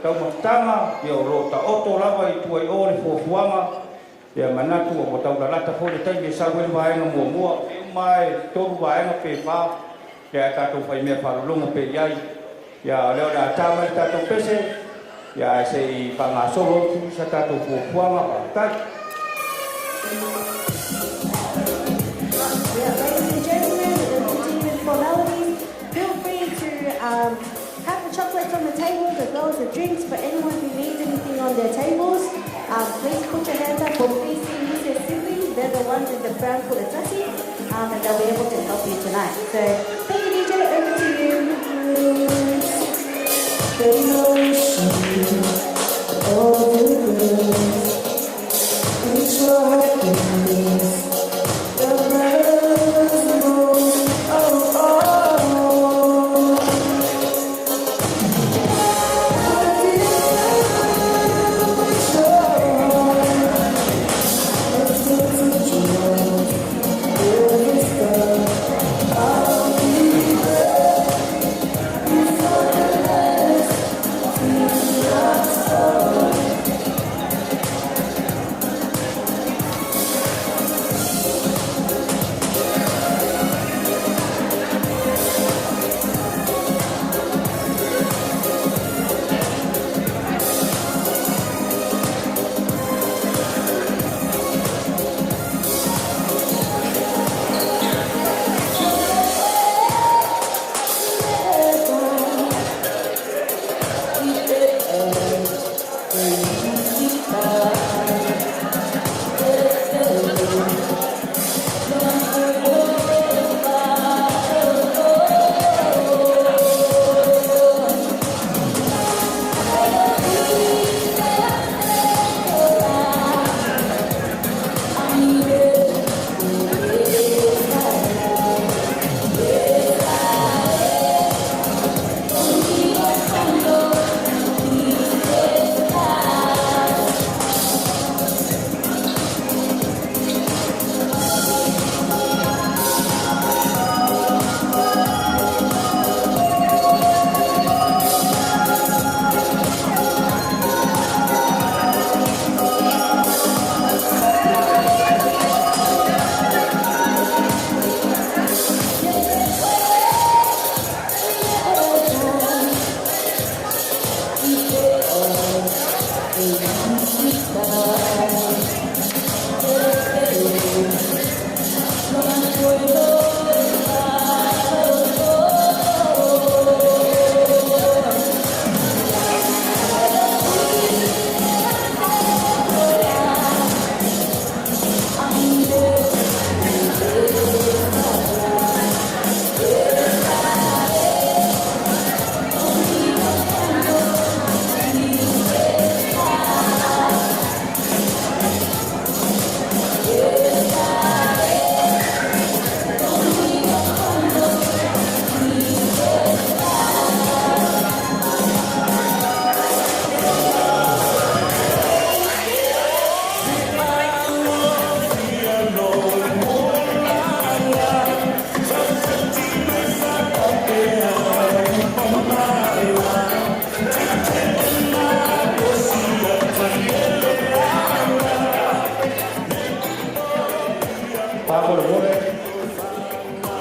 taumatanga ia o lo ta oto lava i tua i o le fuafuama ia manatu o tau lalata fo le taimi sa wele vaenga mua e mai toru vaenga pe fa ia tato fai mea whalulunga pe iai ia leo le ata mai tato pese ia se i pangasolo tu sa tato fuafuama pa tai. Ladies and gentlemen, we're continuing formalities. Feel free to have the chocolates on the tables as well as the drinks for anyone who needs anything on their tables. Please put your hands up or please see Mr. Sibley. They're the ones with the brown colour tussie, and they'll be able to help you tonight. So, thank you, DJ. Over to you.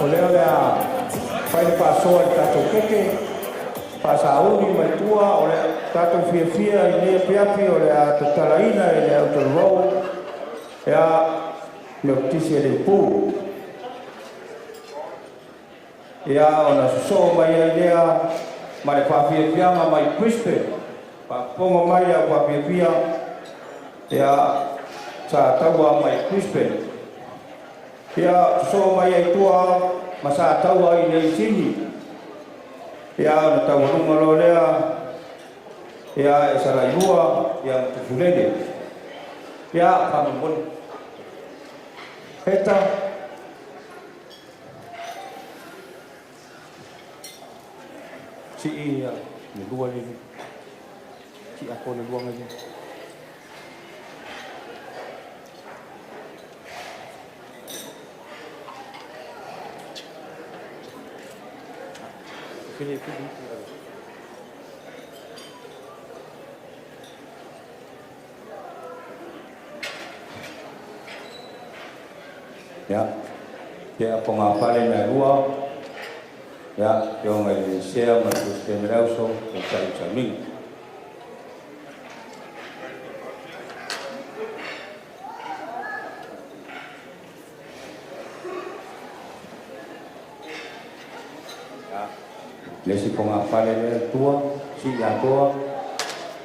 o leo lea pai le pasoa le tatou keke pasauni mai tua o le tatou fiafia i lea piapi o le a tatalaina i le autarou ea me otisi e le pū ea ona soso mai ai lea ma le fafiafiaga mai Brisbane papoga mai au fafiafia ea sa taua mai Brisbane ia so mai ai tua ma sa taua i nei sini ia ona taualuga lo lea ia e salailua ia tufulele ia famamoni heta si ia le lua lele si ako le luanga lele ya ya pengapal na lua ya yung ay siya magsustain raw so sa ming lesi pengapal na tua si ya tua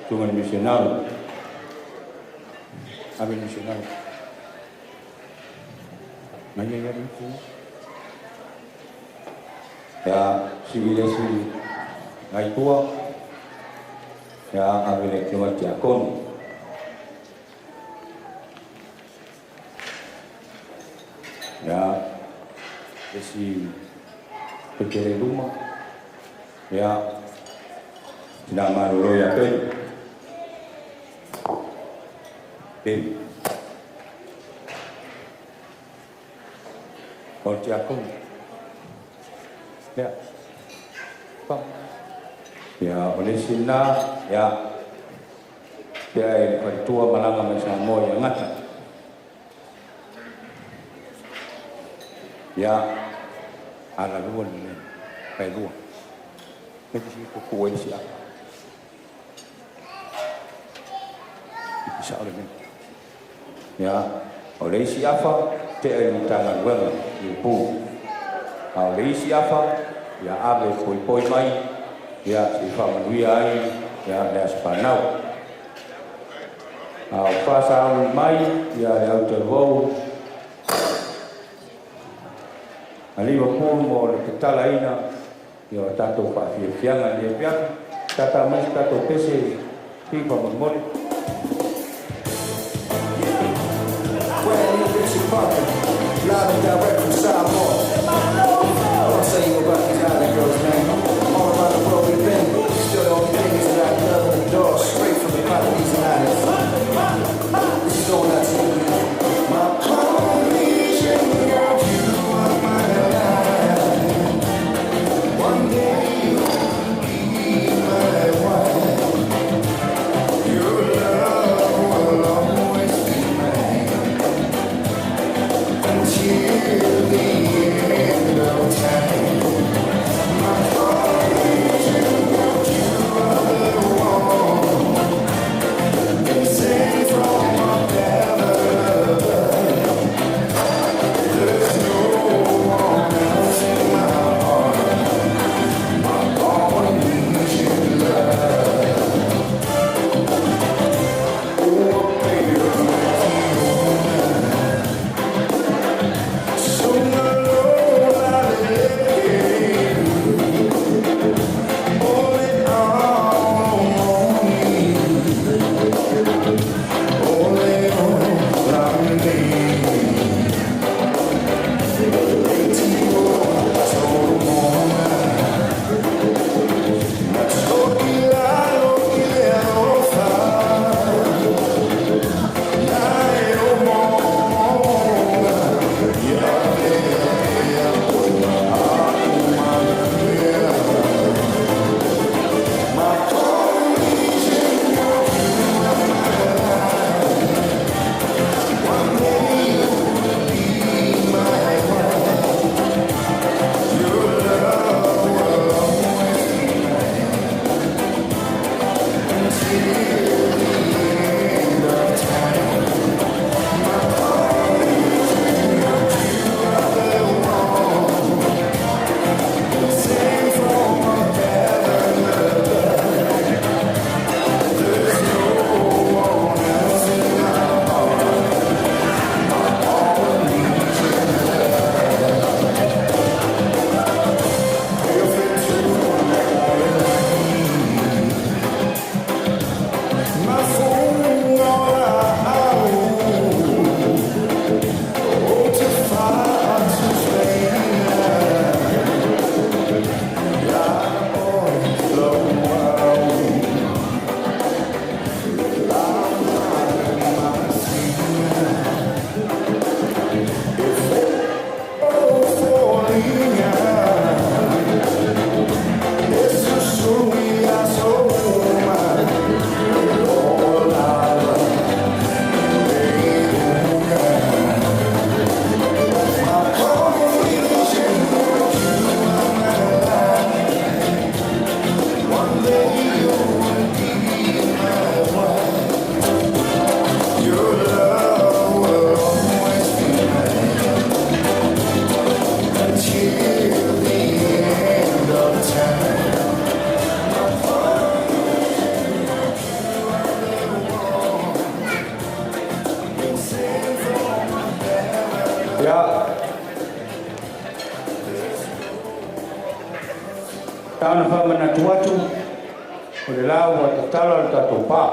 cuma misional amin misional Maya itu, ya sivilesi ngai tua, ya ambil cuma jakon, ya si pekerja rumah, ya tidak malu ya Orti aku, ya, pak, ya oleh sini ya, dia bertua malang macam mau yang ngata, ya, ala luar ni, kai luar, itu sih kukuai siapa, bisa oleh ni, ya, oleh siapa? Te ai mutanga wanga i pu a le siafa ya ave poi mai ya si fa manui ai ya le spanau a pasa mai ya le auto ali wa pu mo le talaina ya tato fa fianga le pia tata mai tato pese ki pa mo Live and direct from Samoa. I'll tell you about these island girls, man. All around the world we've been. Still the only thing is that I love the door straight from the Polynesian islands. This is going out to you. My Polynesian girl, you are my life. One day you'll be my wife. Your love will always be mine. tāna whamana tuatu, o le lau wa te tala o tātou pā.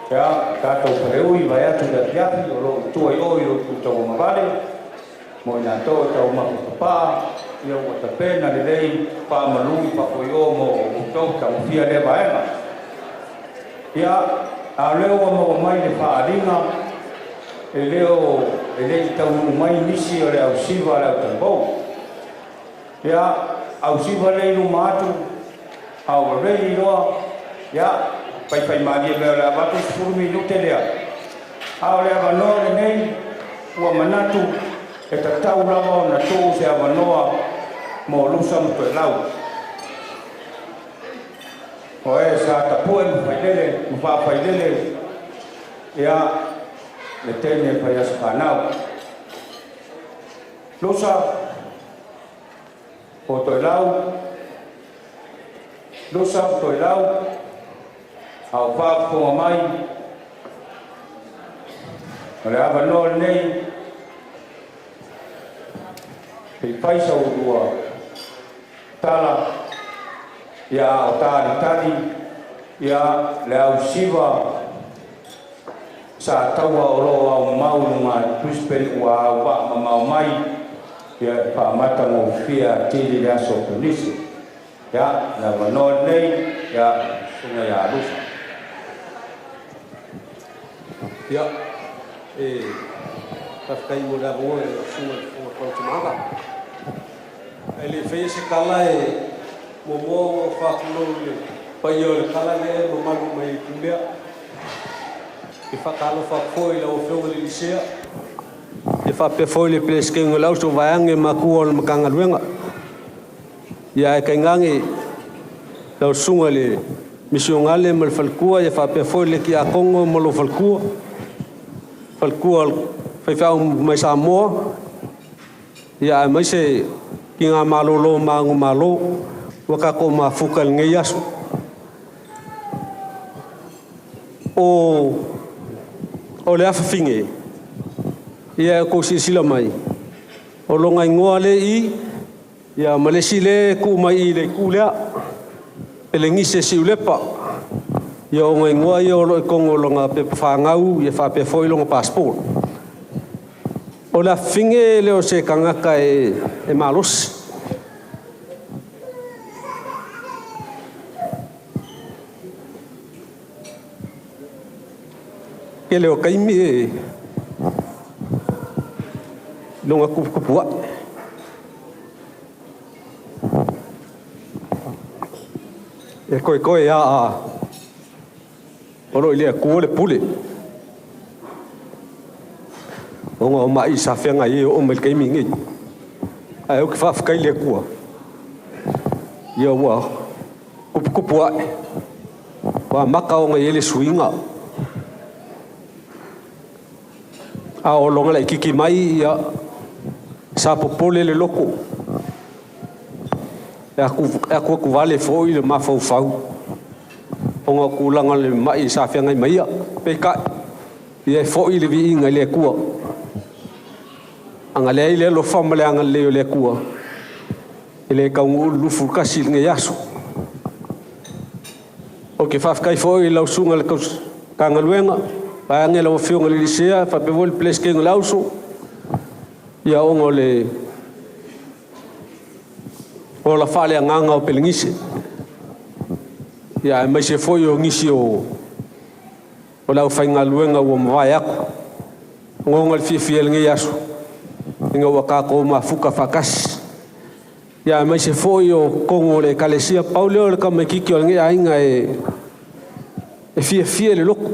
Ia, tātou pareui vai atu da piapi, o lo tua i oi o tūtau mawale, mo i nā tō tau mapapapā, ia ua ta pēna le lei, pā malui, papo i o mo o tau tau fia le vaenga. Ia, a leo wa mawa mai le whaaringa, e lei tau mai nisi o le au siwa le au tambou. Ia, au siwa le inu mātu, au rei roa, ia, pai maria me le avatu sepulu minute lea. Ao le avanoa le nei, ua manatu, e tatau lava o na tō se avanoa mo lusa mo koe lau. O e sa tapue mo whailele, mo whawhailele, ia le tene pai asa whanau. Lusa, o toi lau, lusa o toi lau, au whaafonga mai, o le avanoa nei, pei paisa o dua tala, ia o tari, ia le au siwa, sa taua o roa au maununga Brisbane ua au wa mamau mai, ia whaamata ngō whia tiri le aso Perenise. Ia, le avanoa nei, ia sunga ia alusa. Ia, tafkai mo la mo sunga kontumanga. Le fei se kala mo whakulo le pai o le kala le mo malu mai kumbea. E whakalo whakoi la o whionga le lisea. E whapewhoi le pleske ngā lau so vaiange makua o le makanga luenga. Ia e kai ngangi lau sunga le misiongale mo le whalkua e whapewhoi le ki a Kongo mo lo whalkua. Whalkua whaiwhau mai Samoa. Ia e mai se ki ngā malolo maangu malo wakako ma fukal ngai asu. O le awhawhinge, ia ko sila mai. O longa ingoa le I, ia malesi le ku mai I le kulea, Perenise Siulepa. Ia o ngai ingoa ia o lo kongo longa pe whangau, ia whape foi longa passport. O le awhinge leo se kangaka e malos. Ke leo kaimi longa kupua. E koe a oro ile ku le pule. Onga o mai sa fenga I o mel kaimi ngi. Ai o ke fa kai le ku. Ia wa kupua. Wa maka o ngai le swinga. A o longa la kiki mai ia sa popole le loko. E aku ku vale foi le mafau fau. Onga ku langa le mai sa fenga mai ia. Peka ia foi le vi inga le kua. Anga le ile lo famale anga le kua. Ele ka lu fu kasi nge yaso. O ke fafkai foi la sunga le ka ngaluenga. Paange la whionga le lisea, whapewol pleske ng lauso. Ia ongo le o la whale a nganga o Perenise. Ia mai se foi o ngisi o lau whainga luenga o mawai ako. Ngonga le whiawhiel nge yaso. Inga wakako ma fuka whakasi. Ia mai se foi o kongo le kalesia. Paula o le ka mai kiki o nge ainga e whiawhiel le loko.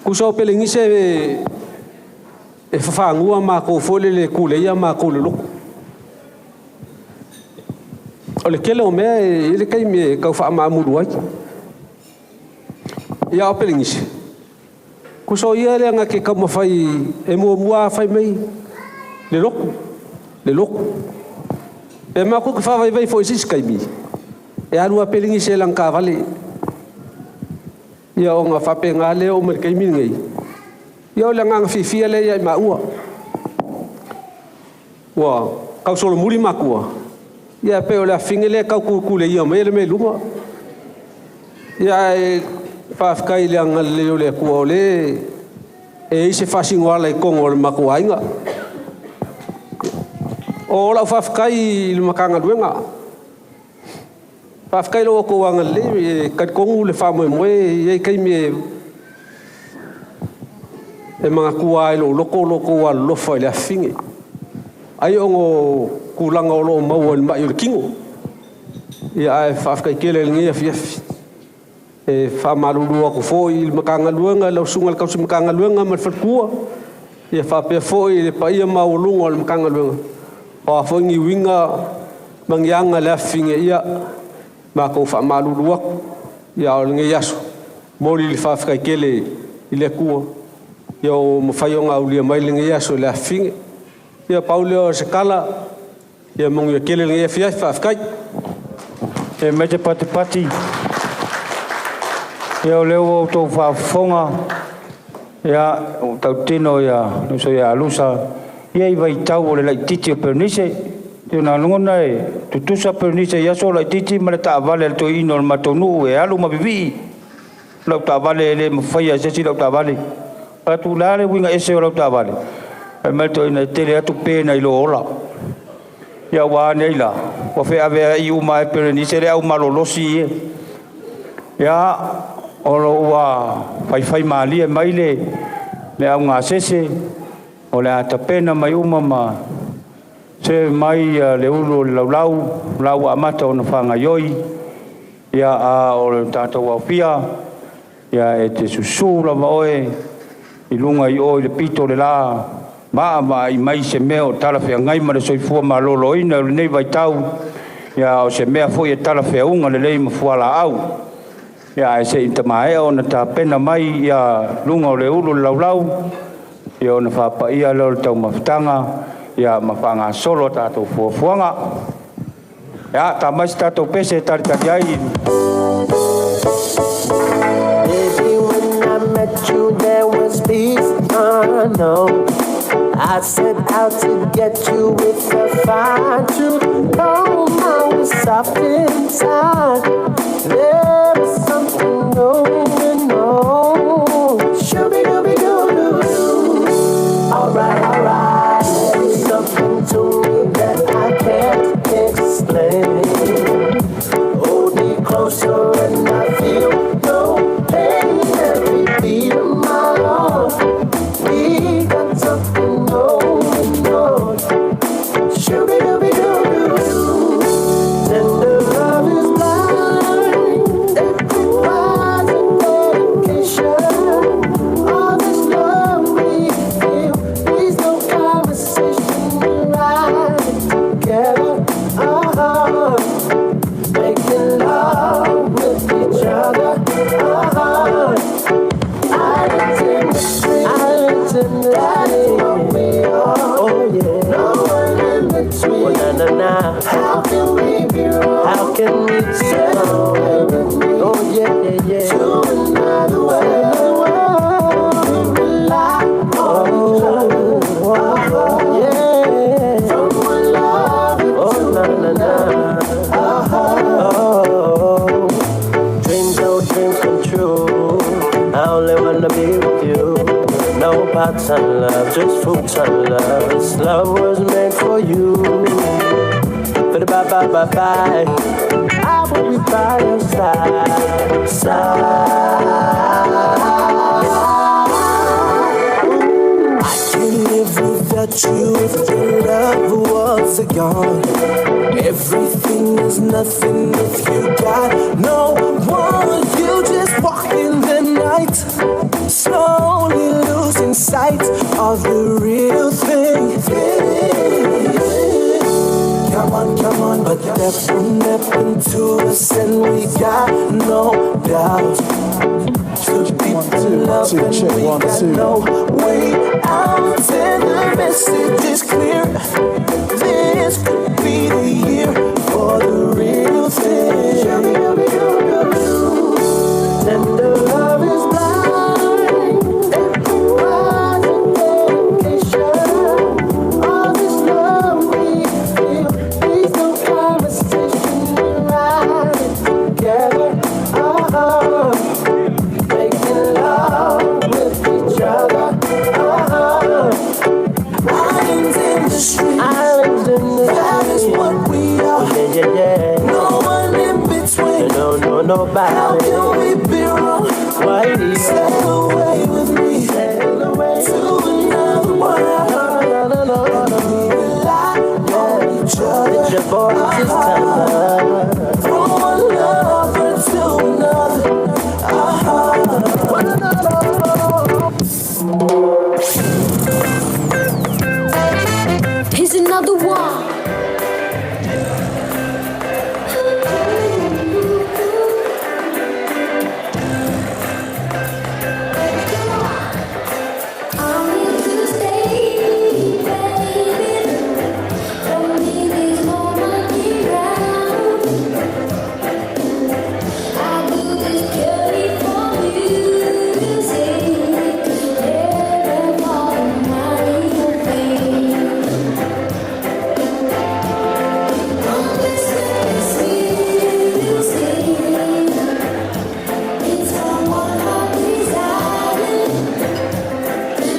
Kusa o Perenise e whawhangua mā kou fole le kuleia mā kou le loko. O le kele o mea e le kai me kau wha maamuru ai. Ia o Perenise. Kusa o ia le anga ke kau mawhai e mua whai mai le loko. Le loko. E mā kou ke whawai vai fo isis kai mi. E anua Perenise lang ka vale. Ia o ngā whape ngā leo o kai mingai. Ia o le ngā whiwhia le ia I maua. Wa kau solo muri makua ia pe o le afinge le kau kule ia me le me lunga ia whafkai le anga leo le kua o le e ise whasingoala I kongo le makua inga o lau whafkai le makanga luenga whafkai lo ko anga le kat kongu le Moimoi ia kai me e mga kua ilo loko wa lofa le afinge ai ongo kulanga o lo mau le mai le kingo ia e whafkai kele ngia fiafi e whamaruru ako foi le makanga luenga lau sunga le kausi makanga luenga ma whatkua ia whapea foi le paia maulunga le makanga luenga o a foi ngi winga mangianga le afinge ia ma ko whamaruru ako ia o le ngia yaso mori le whafkai kele I le kua ia o mawhaionga au lia mai le ngia yaso le afinge ia Paula o se kala ia mongia kele le ngia fiafi whafkai e me te pati ia o leo o tō whafonga ia o tau tino ia nuso ia alusa ia I vai tau o le lai titi o Perenise te una lungona e tutusa Perenise ia so lai titi ma le ta vale le to ino le matonu e alu ma bibi lau ta vale le mawhaia sesi lau ta vale atu lale winga ese o lau ta vale e me to ina tele atu pena I lo ola ia wa neila wa fe ave I uma e Perenise le au malolosi e ia o lo ua whai maali e mai le au ngā sese o le atapena mai uma ma se mai le ulu le lau amata o na whanga ioi ia a o le tātou au pia ia e te susu la oe I lunga I oi le pito le la maa I mai se mea o tala whea ngai ma le soifua ma lolo ina le nei vai tau ia o se mea foi e tala whea unga le lei ma fuala au ia e se ita mai o na ta pena mai ia lunga o le ulu lau ia o na whapa ia leo le tau mawhitanga ia mawhanga solo tātou fuafuanga ia ta mai si tātou pese taritari ai Baby, when I met you there was peace unknown I set out to get you with a fine tooth comb I was soft inside There was something going on Shooby-dooby-doo-doo-doo Alright There's something to me that I can't explain Hold me closer and I feel no pain Every beat of my heart We got something going on Shooby-dooby-doo-doo Tender love is blind It requires a dedication All this love we feel Needs no conversation We're riding together Making love with each other That is what we are Oh yeah No one in between Oh na How can we be wrong? How can we be wrong? Oh yeah To another world We rely on each other Oh yeah From one love to na Oh Dreams come true I only wanna be with you No pots and love, just fruits and love This love was meant for you Bye I will be by your side I can't live without you if your love was gone Everything is nothing if you got no one You just walk in the night Slowly losing sight of the real thing Come on, but step into us and we got no doubt Too deep to love and we got no way out And the message is clear This could be the year for the real thing Tender love is blind It requires a dedication All this love we for nobody. How can we be wrong? Why we Sail away with me, sail away to another world. Rely on each other. your voice is tender. From one lover to another. Here's another one. I'm here to stay, baby. Don't need this nobody around. I do this purely for music. Never for money or fame. I'm listening to music. It's someone I'm desiring.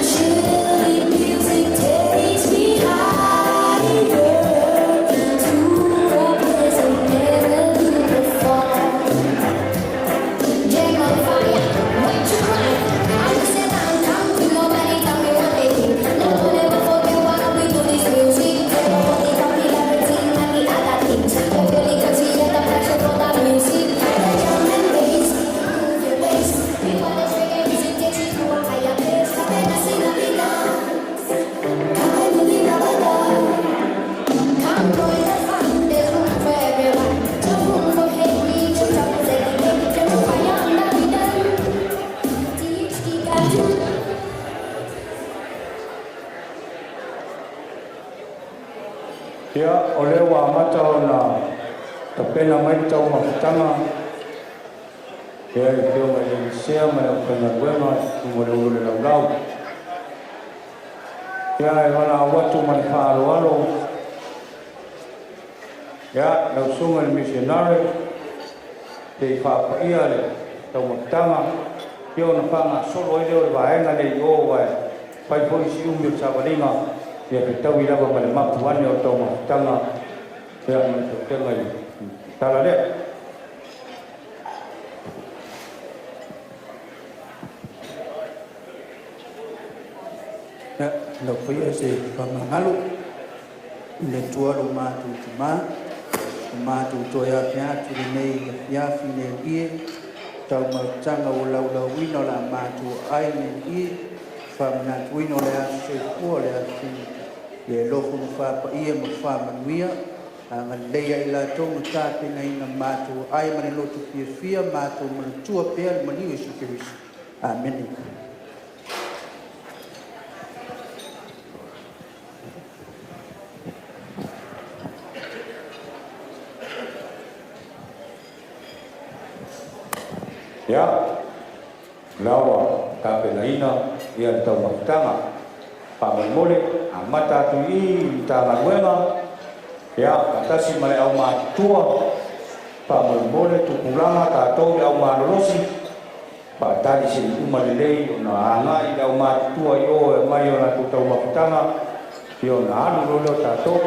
Surely music takes me higher to a place I've never been before. Jam on fire, what you want? I'm set on top, nobody tell me what they think. No one ever forget why we do this music. Nobody popularity and the other things. Nobody consider the passion for the music. The drum and bass, move your bass. People that reggae music takes you to a higher place. Apenas in the dance, come with me now and then. Come join the fun, there's room for everyone. Don't go hate me, just up and say they make it to fire on the rhythm. Teach the guy. Ia o le wa mata o na tapena mai tau mafutanga. Ia i teo mai le sea mai o pena wema i mo le ulu le laulau. Ia e wana awatu mai whaaro alo. Ia lau sunga le misionare te i whaapaia le tau mafutanga. Ia o na whanga solo i leo le waenga le i o wai pai poi si umi o Sawalinga. Ia ke tau i lava ma le mapu ane o tau mafutanga. Ia mai tau tenga i tala lea. Lau whaia se whamangalo le tuaro mātou te mā o mātou toi a piatu le nei iafi ne ie tau mautanga o lau wino la mātou ai ne ie whamanatu wino le asu se kua le asu le lofo mo whapa ia mo whamanuia anga leia i la tonga tāpena ina mātou ai mani lotu fia mātou mani tua pēr mani Yesu Kirisu. Amen. Ya, lawa kapena ina ia tau mafutanga Moimoi amata tu i tala wema ya katasi mai au matua Moimoi tu kulanga ta tau au malolosi pa tali si umalelei na anga i au matua yo mai ona tu tau mafutanga yo na anu lolo ta tau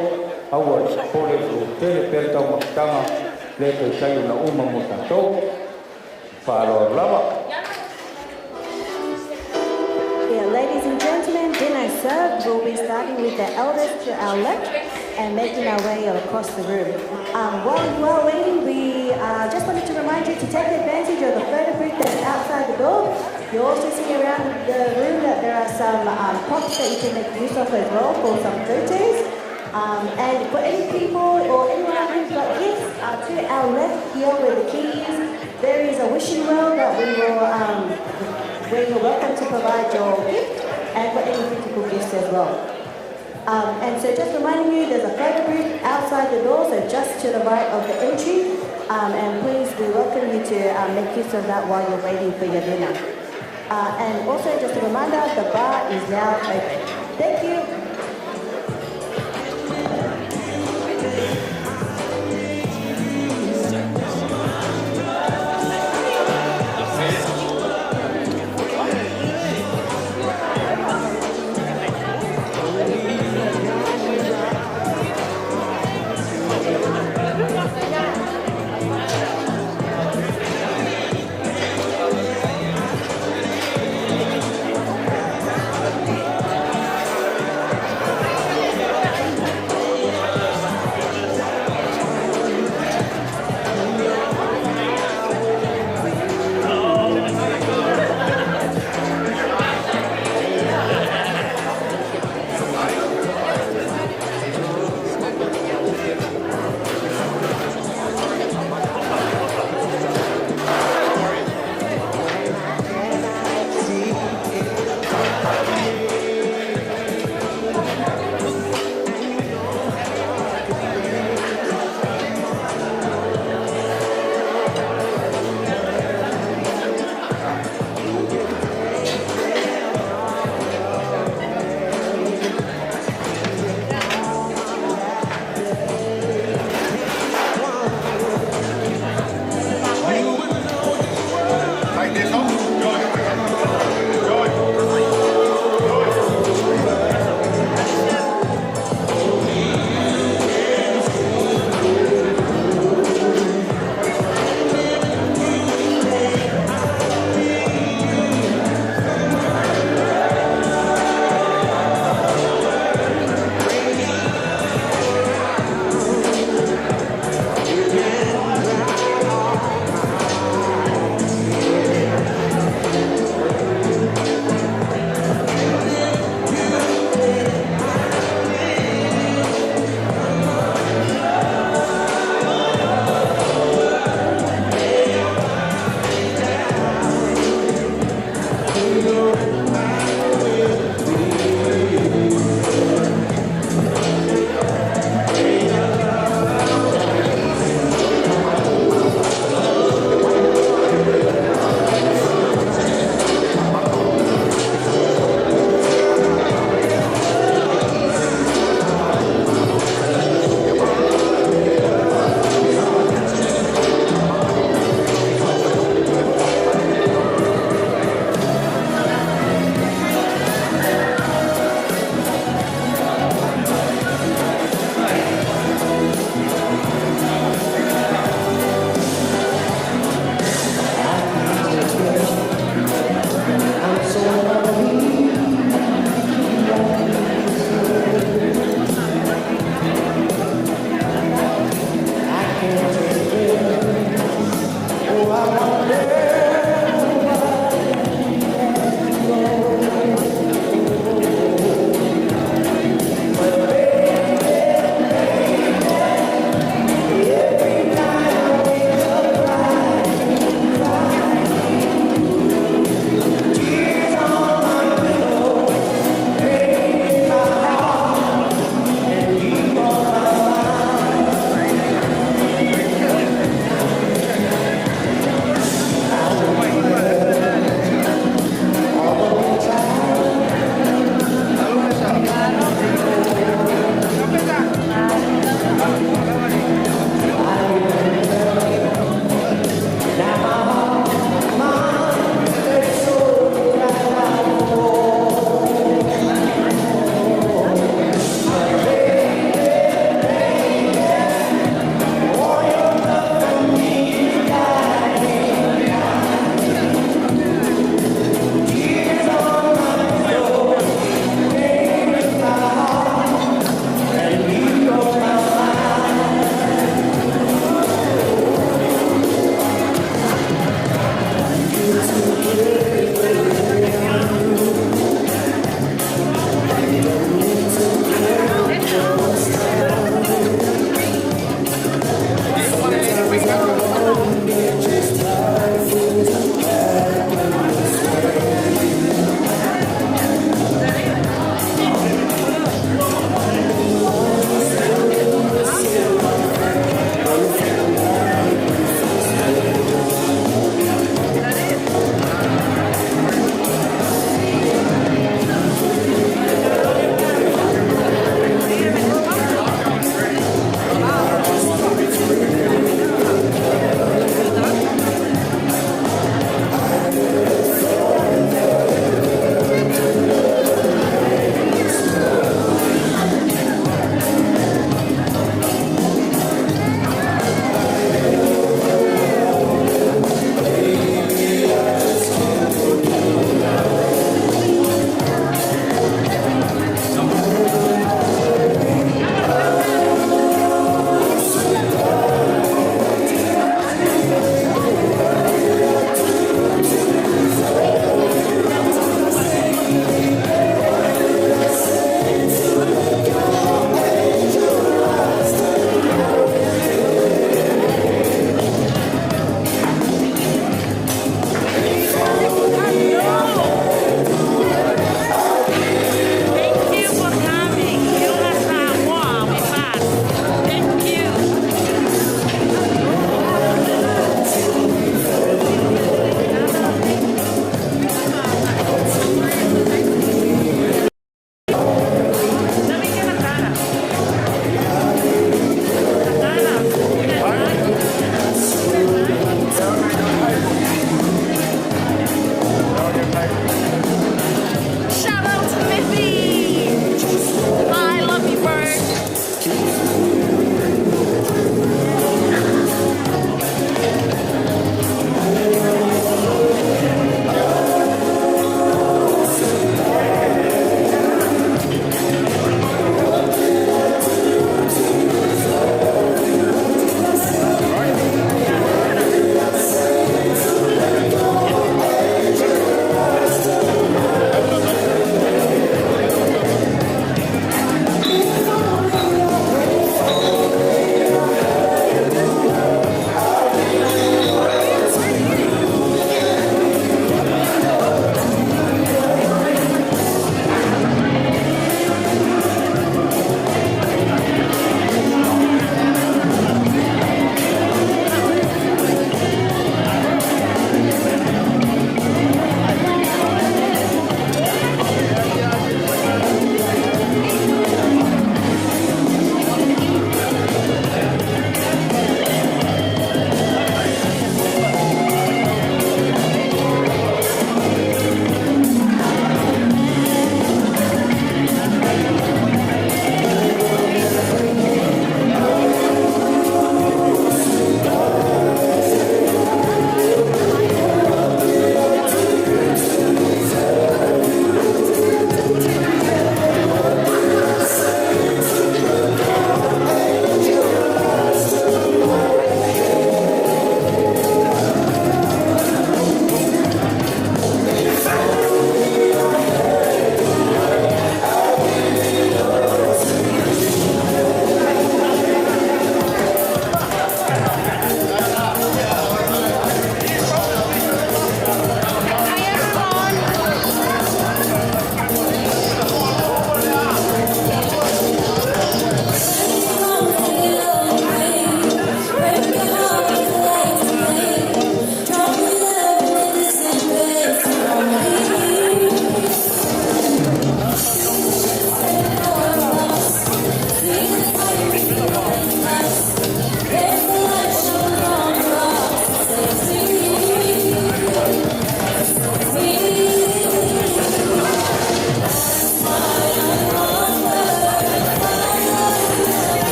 au pole tu tele per tau mafutanga le te sai na uma mo ta tau Paula. Yeah, ladies and gentlemen, dinner served. We'll be starting with the elders to our left and making our way across the room. While you are waiting, we just wanted to remind you to take advantage of the photo booth that's outside the door. You also see around the room that there are some props that you can make use of as well for some photos. And for any people or anyone who's got gifts, to our left here with the keys, there is a wishing well that where you're welcome to provide your gift and for any physical gifts as well. And so just reminding you, there's a photo booth outside the door, so just to the right of the entry. And please, we welcome you to make use of that while you're waiting for your dinner. And also just a reminder, the bar is now open. Thank you.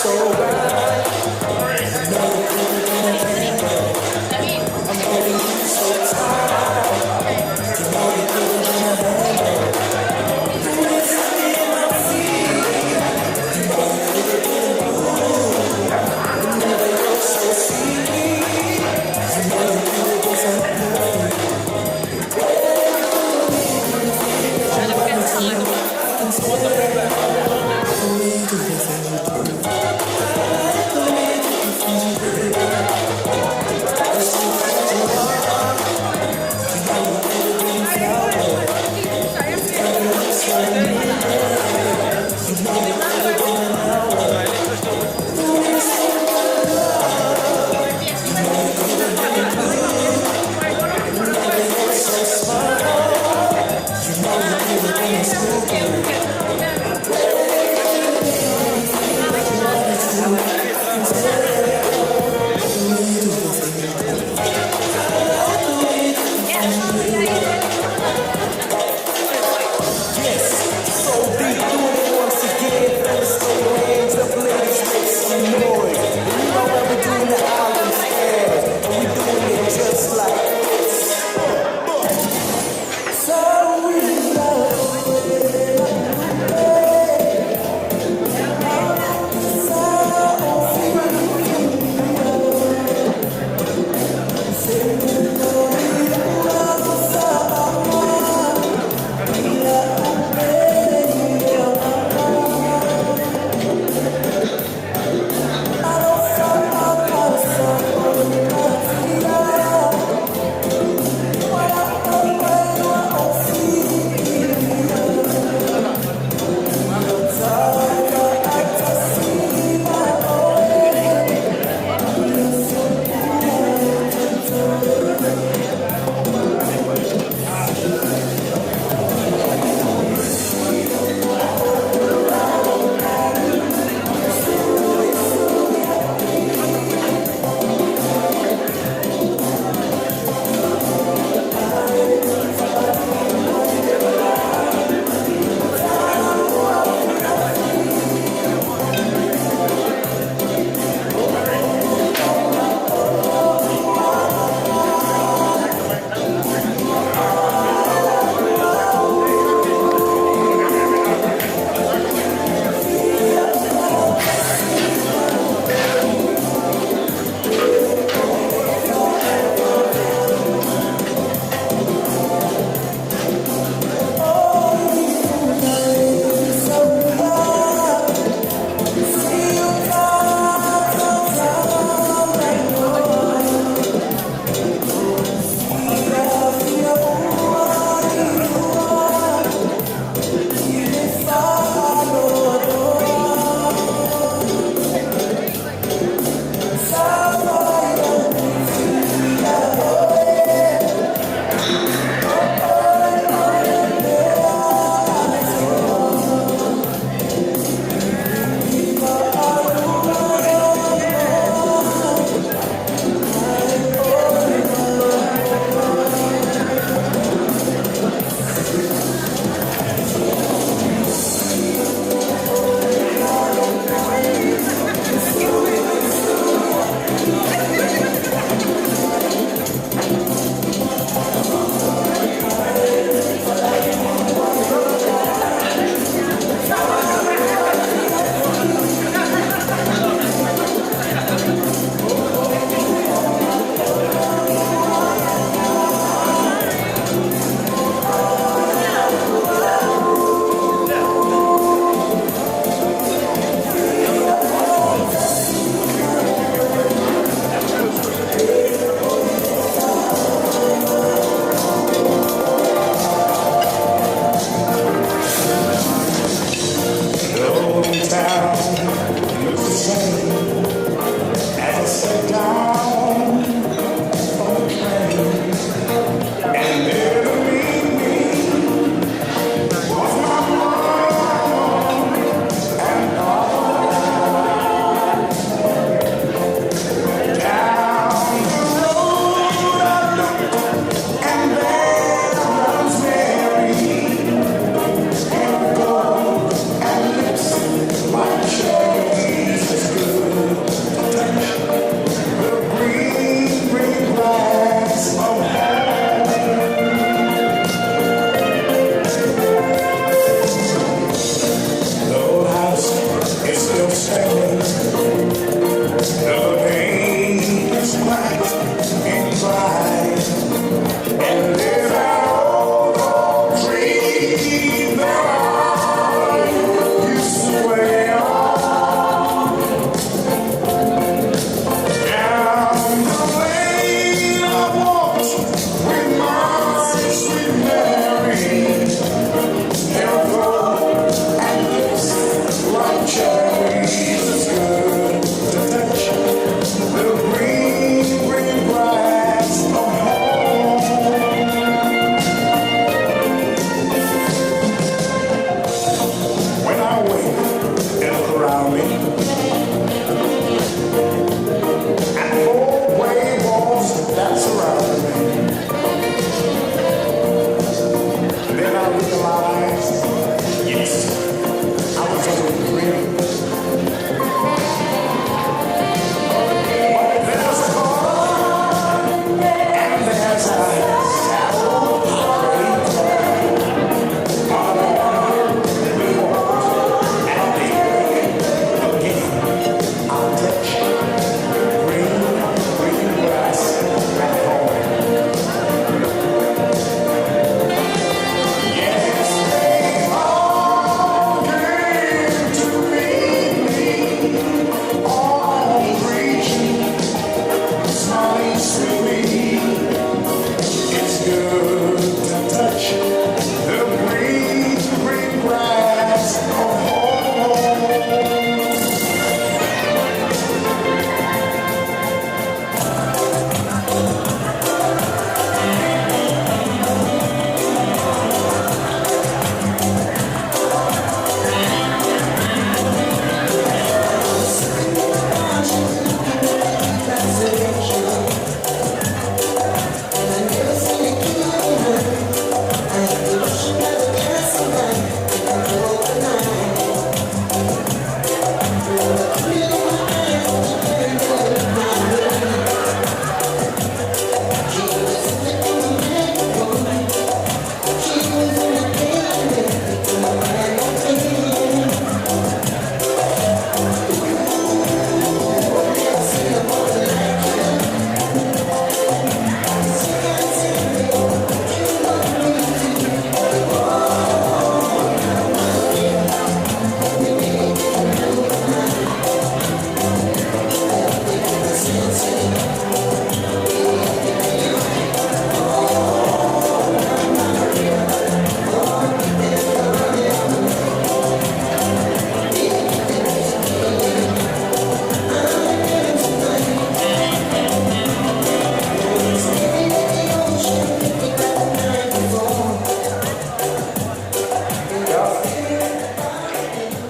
so right. You know you're better than a handle. I'm holding you so tight. You know you're better than a handle. Do it for me and my feet. You know you feel it in the blue. Whenever you're so sweet. You know you feel it with something. I can say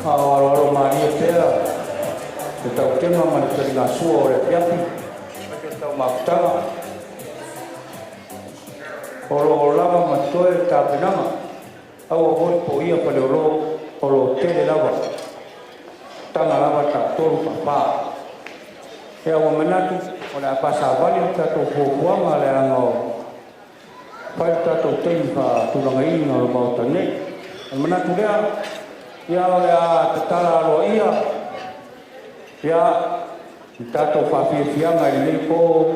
alo maria pea te tau tema ma te ngā sua o le piapi te tau mafutanga o lo lava ma toe tāpenanga au a hoi po ia pa leo o lo tele lava tanga lava ta toru papa e awa manatu o le apasa vali tato fuafuanga le anga o pai tato tei pa tulanga ina o mauta nei al manatu lea ia le a te tala aloa ia ia tato whawhiawhianga i nei po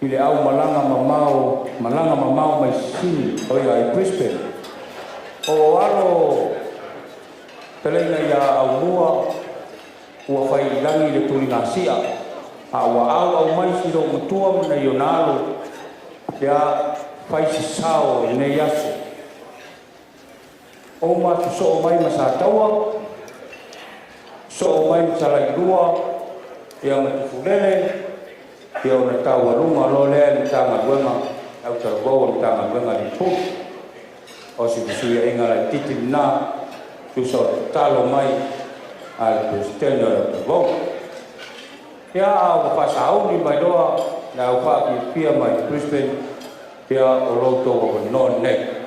i le au malanga mamao mai sini o ia i Brisbane o alo teleina ia au mua ua whai langi le tulinga sia a ua au mai siro matua mana i o nalo ia whai sisao i nei aso o matu so o mai masataua so o mai masalairua ia matufulele ia ona tau alunga lo lea ni tagaluega au talavou ni tagaluega lipu o sikusuia inga lai titi na tusa o le talo mai a le presidente o le talavou ia au fasauni mai loa na au faapipia mai Brisbane ia o loutou avanoni nei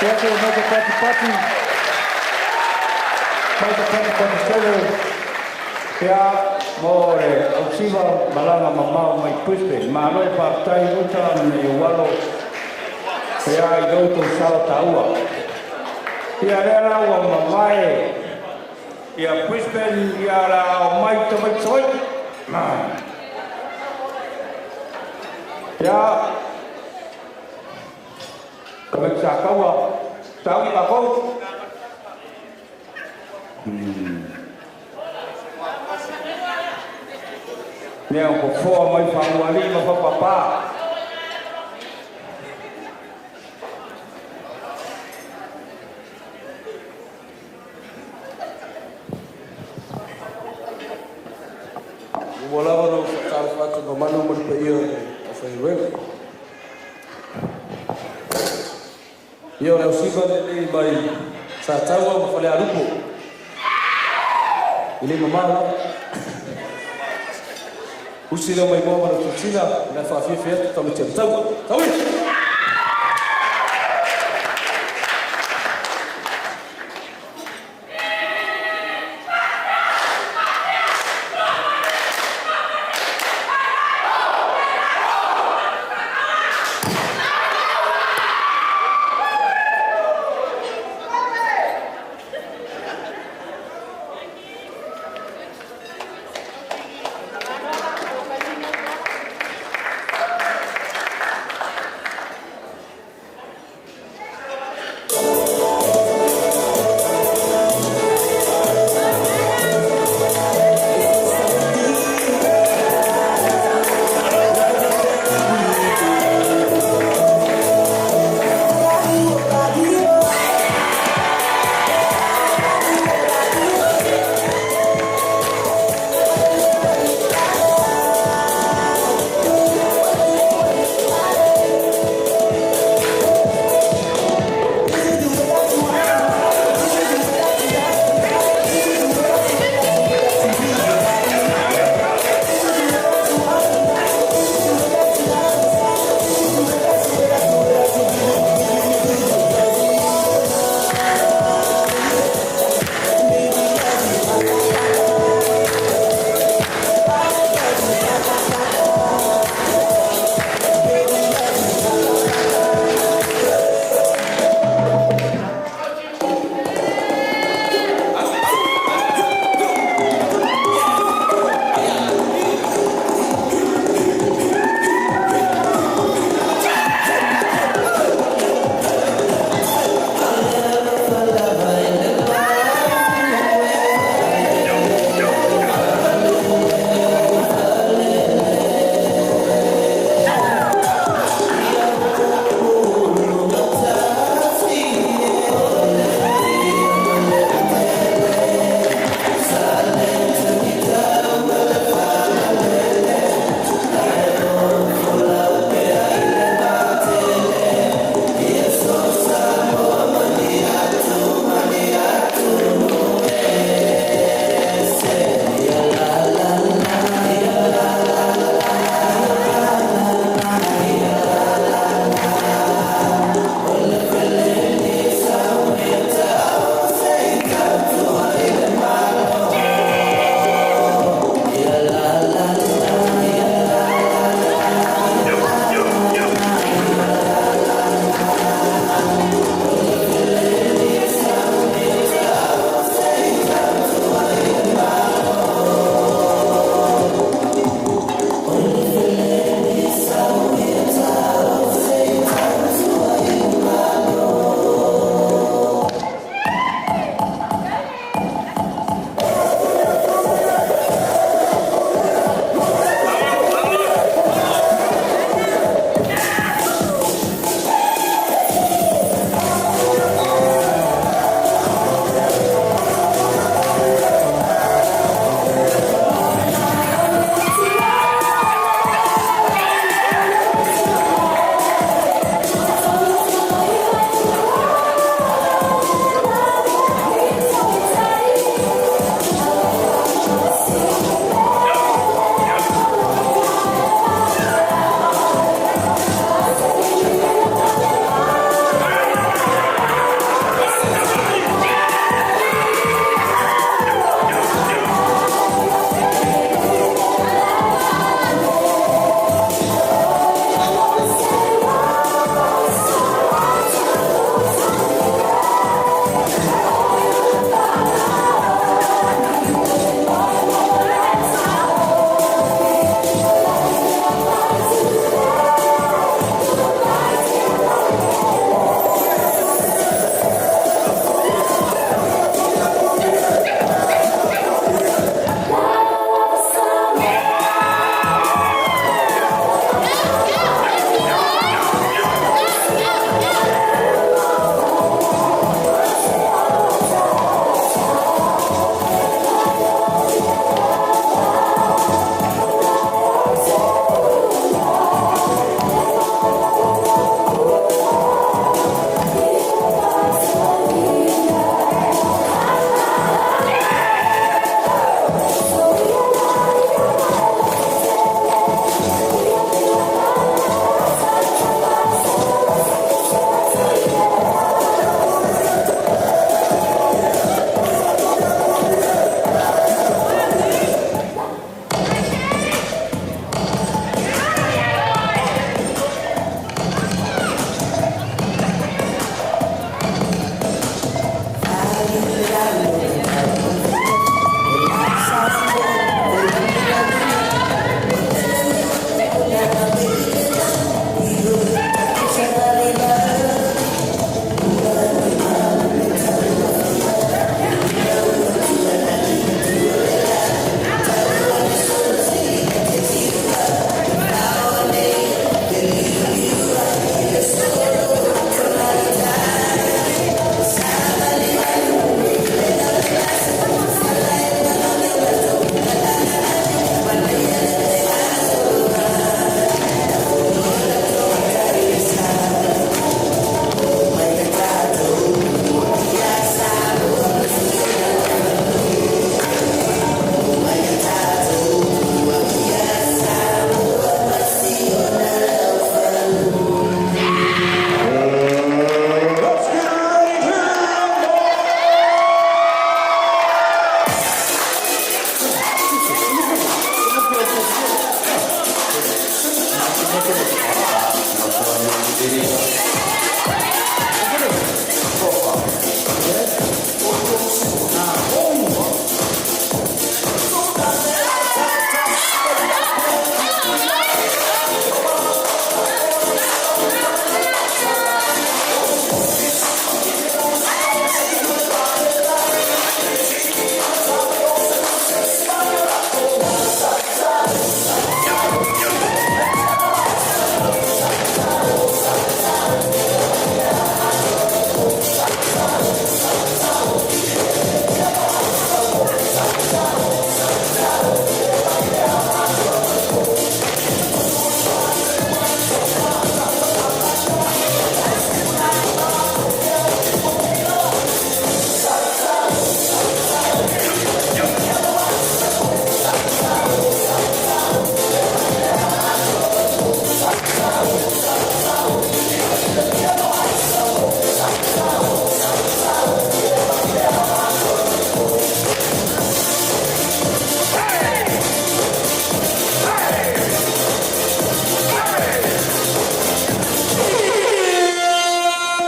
Latu mai te pati pati. Mai te pati pati tele. Pea more o siva malanga mamau mai Brisbane. Ma aloi whaktai uta me walo. Pea I roto sao taua. Ia rea ua mamae. Ia Brisbane, ia la o mai te mai toi. Ia kami sa kawa. Tau i ako. Nea ko foa mai whanguali ma papapa. Walawa no whakara whatu no manu mo pa ia a whairewe. Ia o leo siva nei mai sa taua ma whale arupo. Ile mamala. Usi leo mai mua mana tutina na whawhiwhi atu tau te taua. Taui!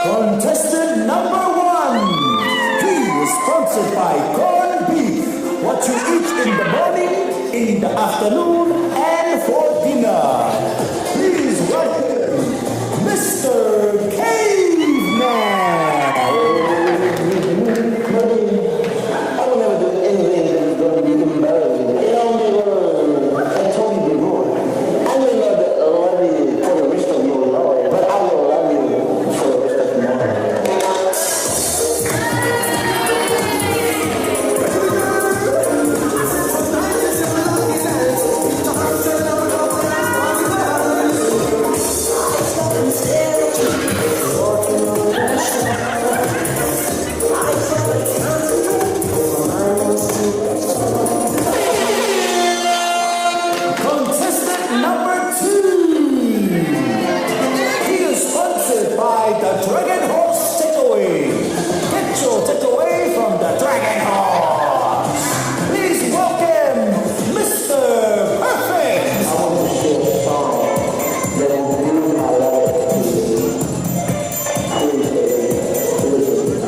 Contestant number 1. He is sponsored by corned beef. What you eat in the morning, in the afternoon, and for dinner. Please welcome Mr. Caveman. I will never do anything that's going to be embarrassing. It only will. I told you before. I may not love you for the rest of your life, but I will love you for the rest of your life. Contestant number 2. He is sponsored by the Dragon Horse Takeaway. Get your takeaway from the Dragon Horse. Please welcome Mr. Perfect. I want to share a song that will bring my life to you. Please, listen.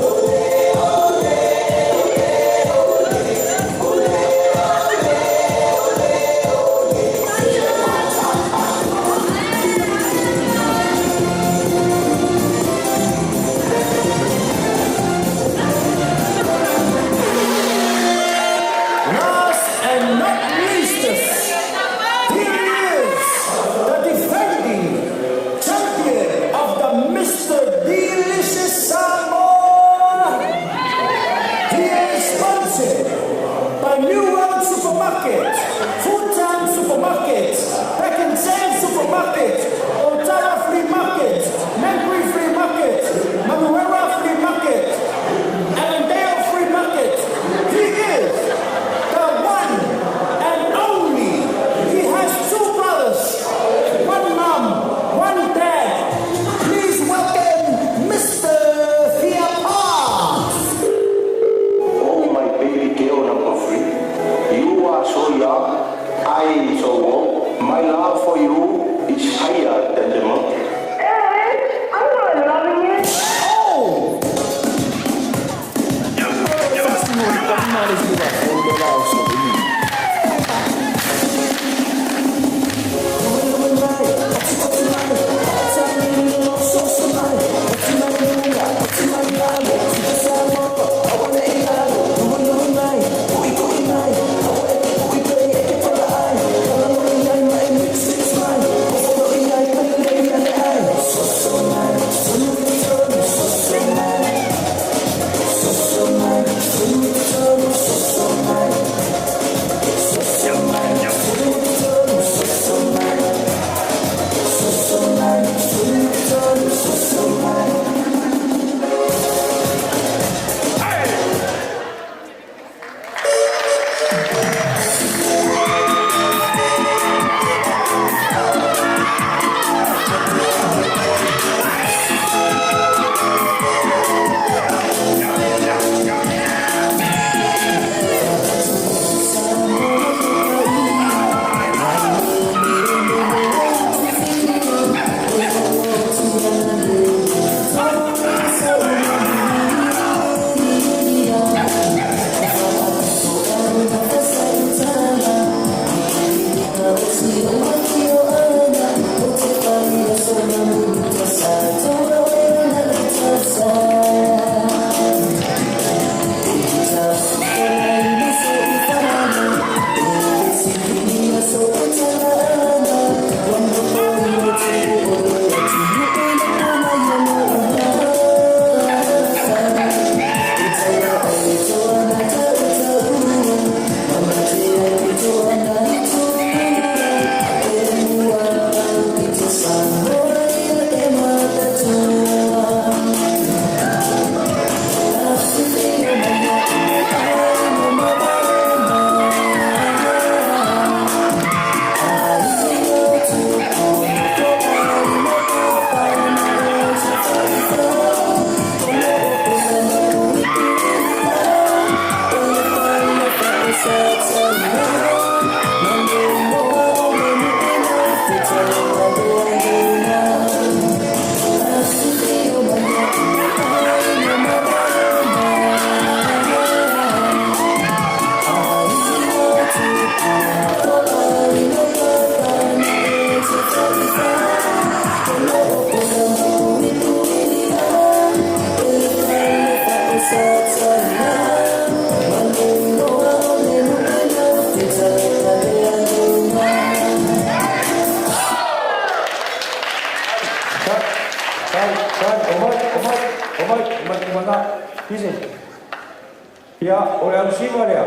Ya, orang siapa dia?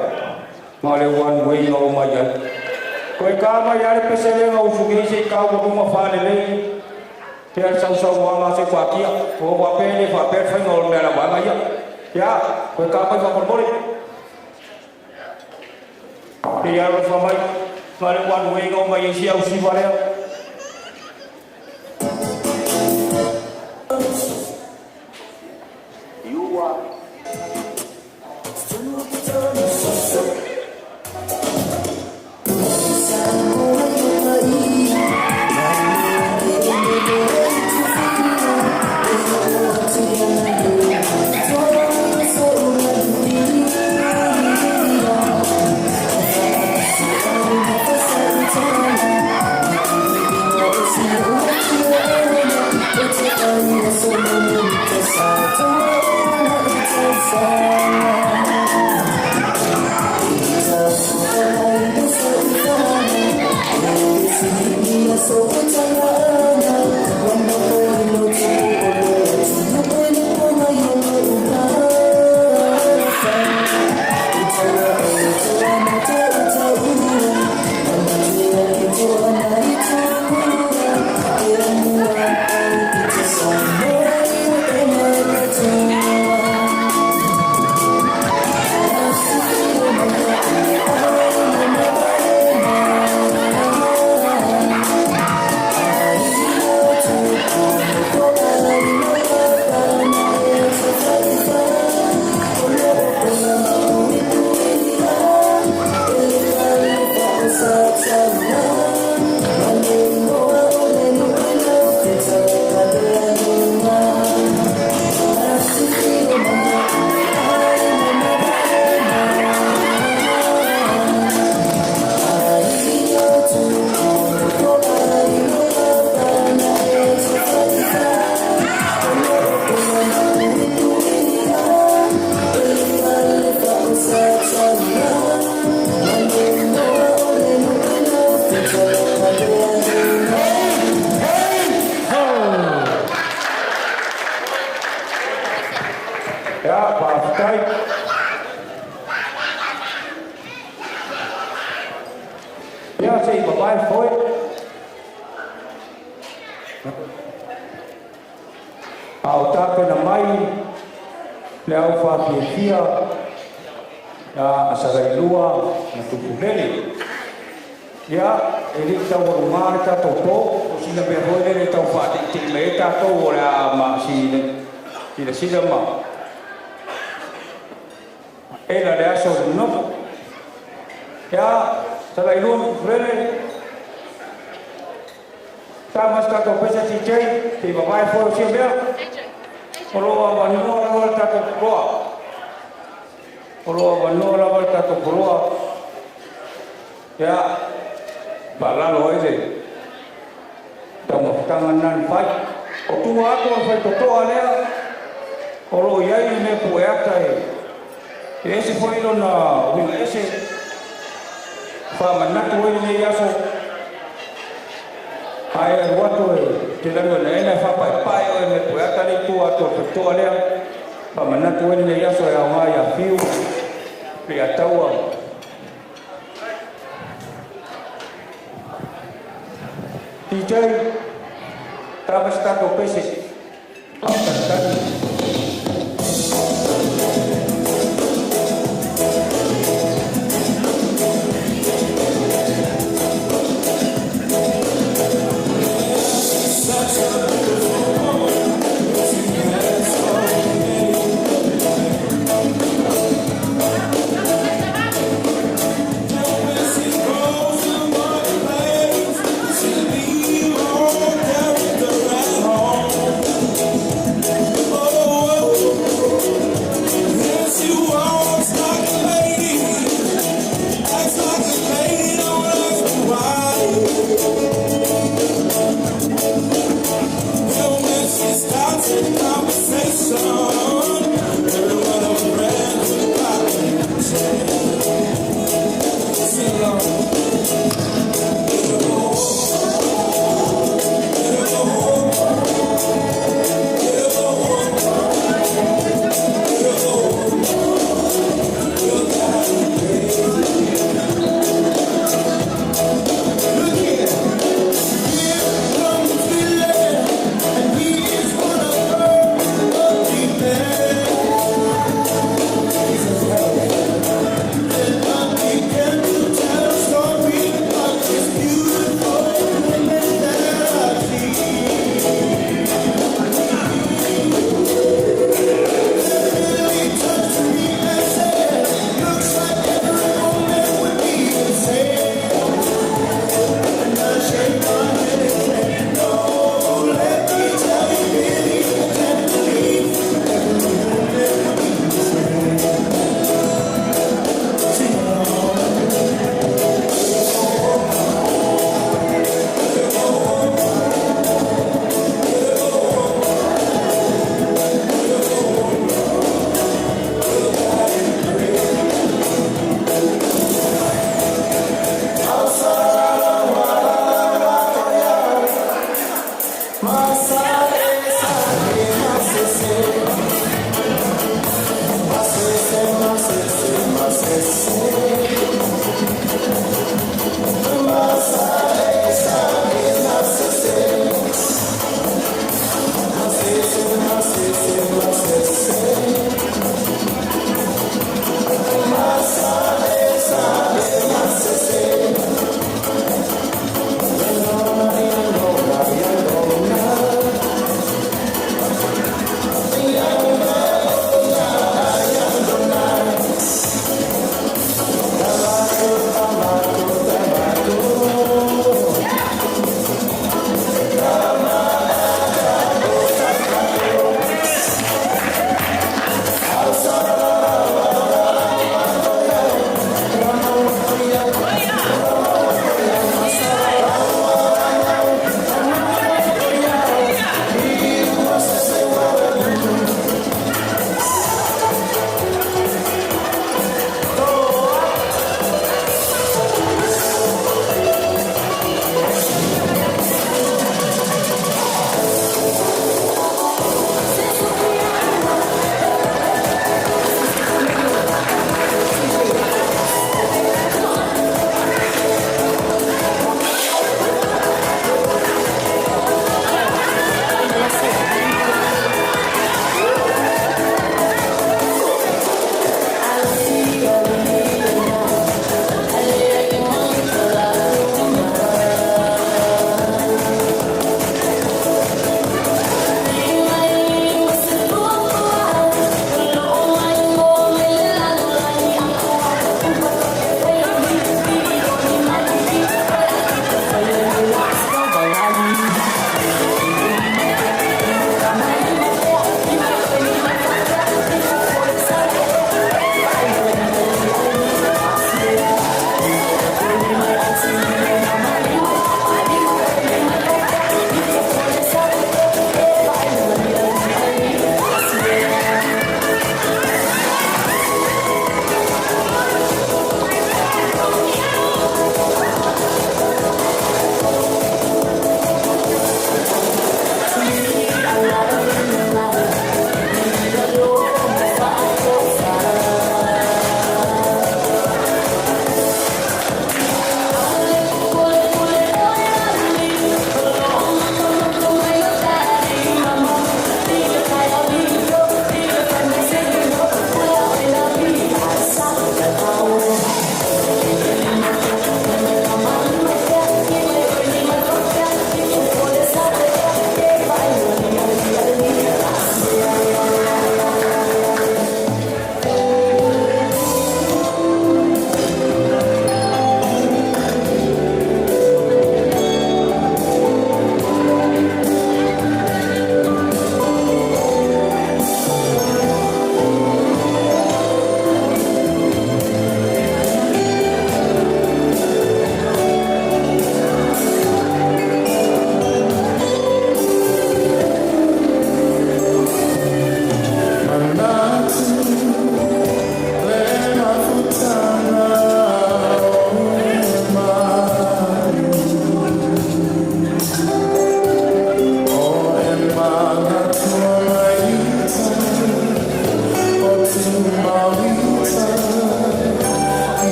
Malewan wei ngau mayan. Kau kama ya pesele ngau sugi si kau rumah fane le. Dia sau wang asik wakia. Kau wapele fai ngau mera wang ya. Ya, kau kama kau berbori. Dia harus sampai malewan wei ngau mayan siapa siapa dia?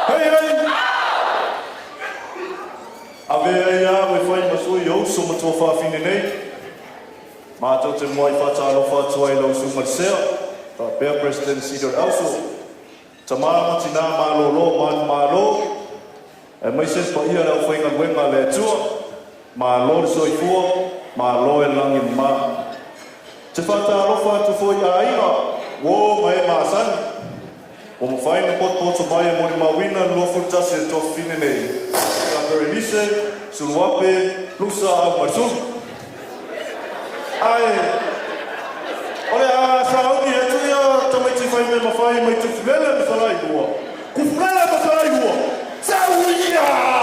Hei, hei. Ave ia, we whai masui au, suma tua whawhine nei. Mātou te moai whatalo whatua I lau sumarisea. Ta Pea President Cedar Elso. Ta māmati nā mālolo, mālo. E mai ses pa ia rau whainga wenga le tua. Mālo le soifua, mālo e langi mā. Te whatalo whatu fwoi a inga. Wō mai māsani. O mo whaina poto mai e mori mawina lofu tasi e toa whine nei. Ka Perenise, Siulepa, Lusa Aumale. Ai, ole a sauni e tuia tamaiti whai me mawhai mai tu fulele me salai hua. Ku fulele me salai hua. Sauia!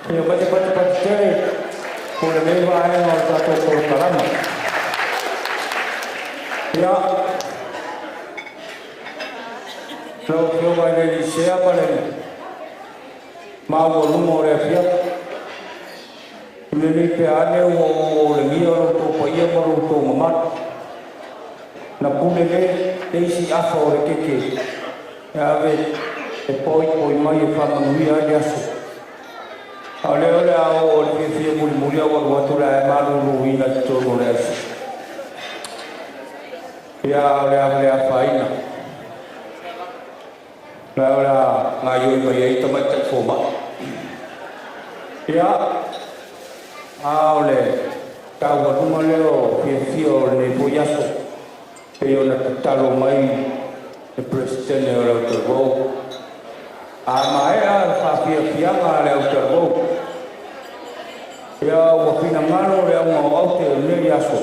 Ia pati tere, ko le mei wae o tato ko karama. Ia, lau kio mai le li sea pale, mago lumo le fia. Me ni pe ane o le mia o to pa ia maru to mamat. Na pune le, teisi afa o le keke. Ia ave, e poi mai e whamanuia ali aso. Ale ole ao o le fia muri au alu atu la e maru ruina te tono le aso. Ia ole a whaina. La ole a ngā ioi mai e ita mai te fōma. Ia, a ole tau watuma leo fia o le poi aso. Pe o na tatalo mai e presidente o le te vau. A mai a whapia ngā le te vau. Ia wapina ngaro le au au te neri aso.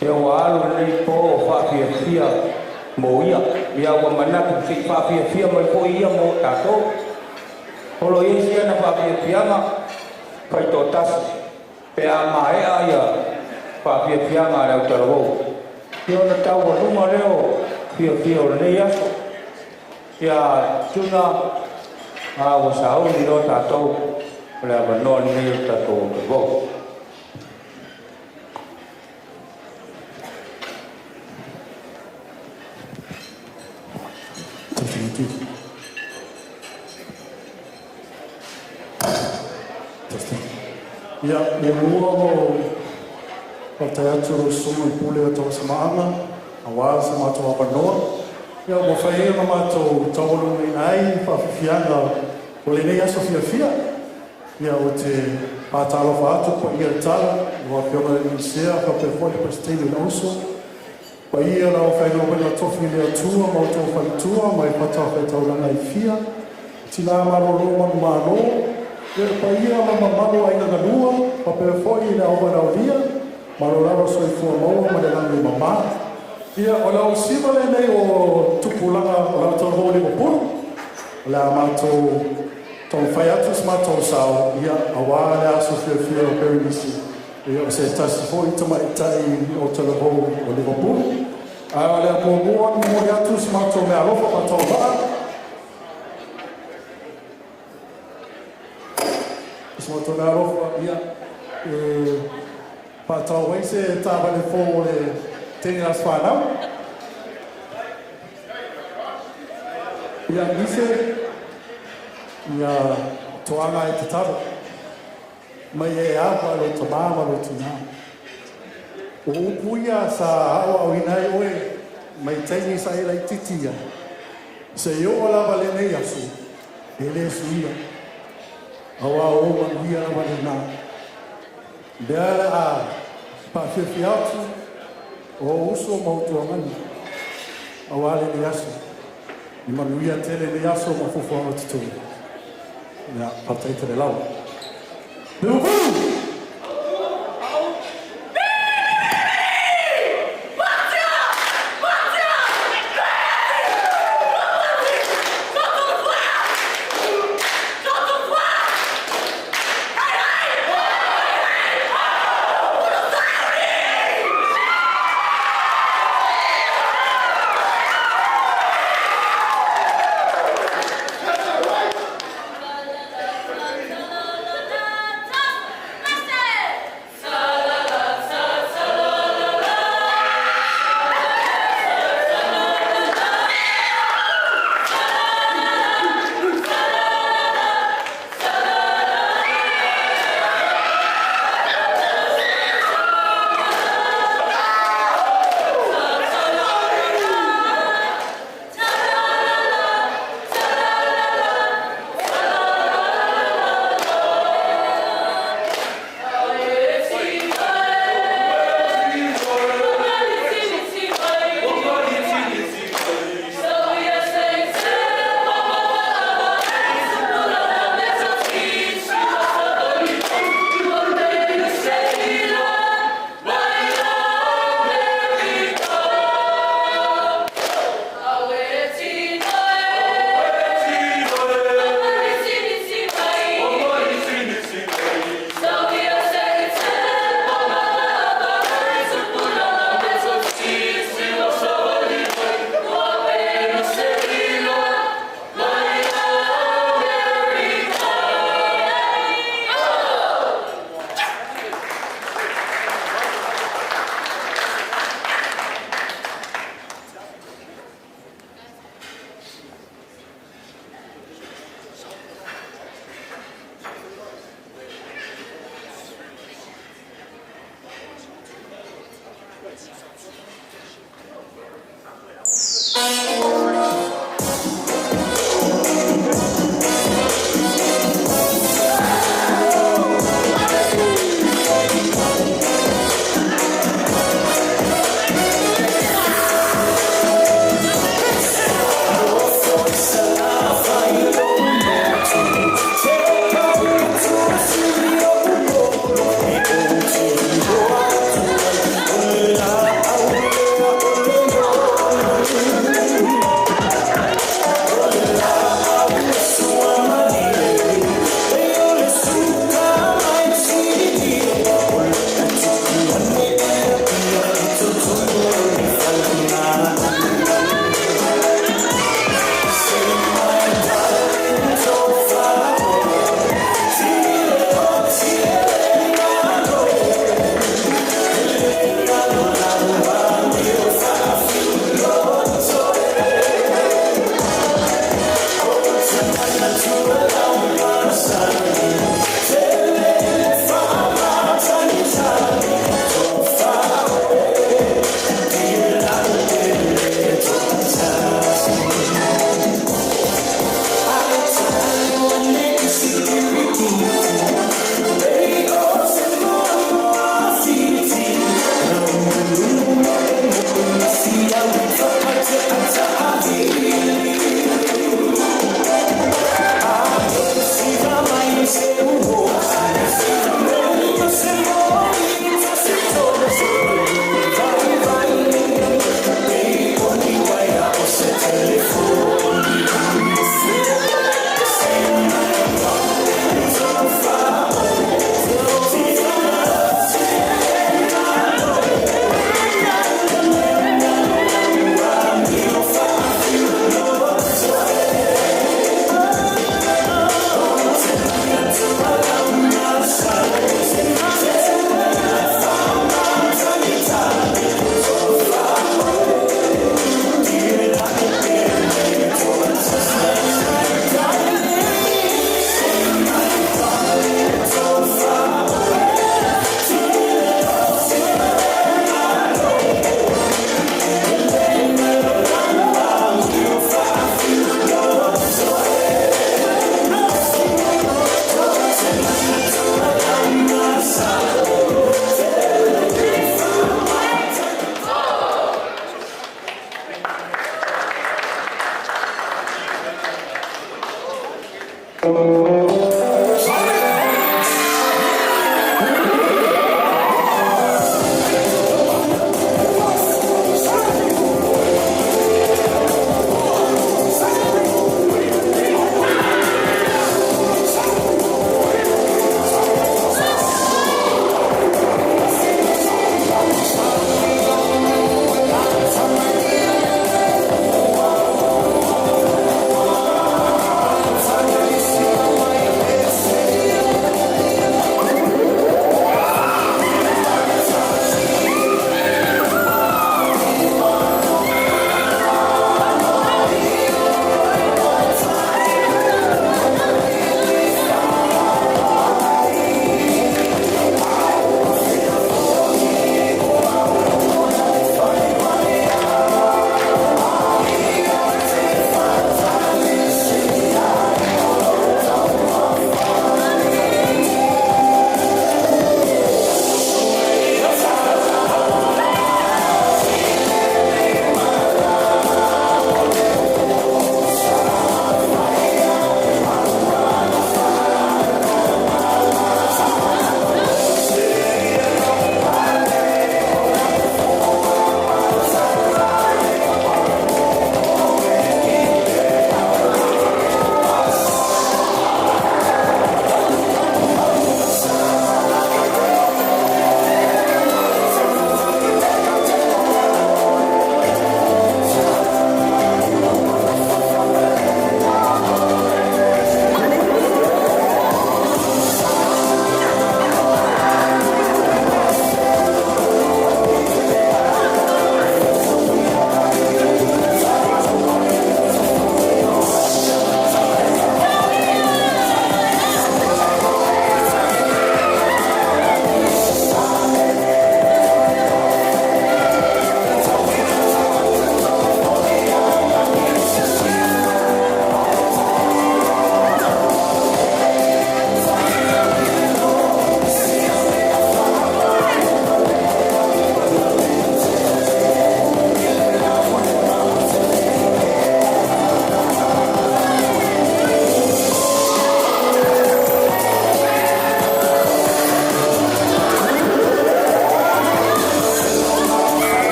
Ia alu nei po o whapia mo ia. Ia wa manatu si whapia mai po ia mo tato. Holo isi ana whapia ngā kai tō tasi. Pe a mai a ia whapia ngā le te vau. Ia na tau wa ruma leo fia o nei aso. Ia tuna a wa sao ni no tatou. Ole a no ni nei tatou te vau. Ia, e mua o te atu sumu I pule o tō samaanga, a wā sa mātou apanoa. Ia, mo whaia na mātou tauru nei ai, whawhianga o le nei aso fia. Ia, o te pātalo whaatu, pa ia tala, o whionga ni sea, ka pe fwoi prestini na uso. Pa ia na o whainga wena tofi lea tua, ma o tō whaitua, mai patau whaitauranga I fia. Tina maroro manu mano, ia pa ia ma mamano aina na lua, pa pe fwoi na o wana o lia, maroraro soi fua maua, ma le langi mama. Ia, o lau simale nei o tupulanga, o lau tau hōli o punu, o le a mātou tau whai atus mātou sao, ia, a wā le aso fia o Perenise. Ia, o se tasi hoi tama I tai o tala hou o Liverpool. A o le a pōmua, mo le atus mātou mea lofa mātou waa. Mātou mea lofa, ia, pātau waise tāwane fō o le tēnei as whanau. Ia nise, ia toanga te taro. Mai e apa lo te māma lo tina. O upuia sa awa o inai oe, mai teini sa e lai titia. Se yo o lava le nei asu, e le suia. Awa o mangia lava le nā. Beara a pawhiwhi atu, o uso mautua mani. Awa le ni asu. I manuia tele ni asu ma fufu awa tuturi. Ia, patai te le lau. Liverpool! Thank you.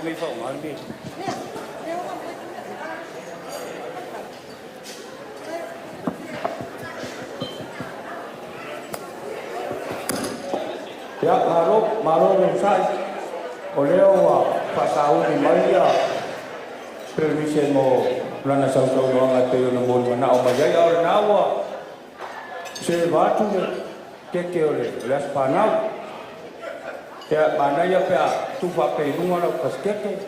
May whaonga me. Ya maro no sai. O leo wa pasau ni Maria. Perenise mo lana sau no nga te no mo na o mai ya na wa. Se vatu ke ole las panau. Ya mana ya pa tu fa pe no la paskete.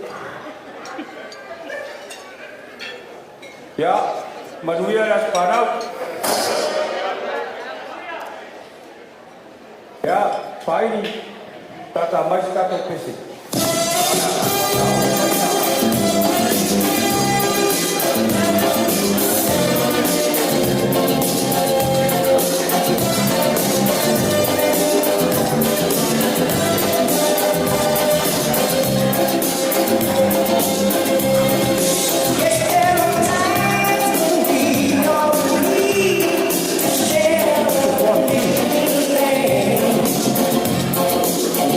Ya manuia las panau. Ya Paini, tata mais tata pesi.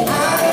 I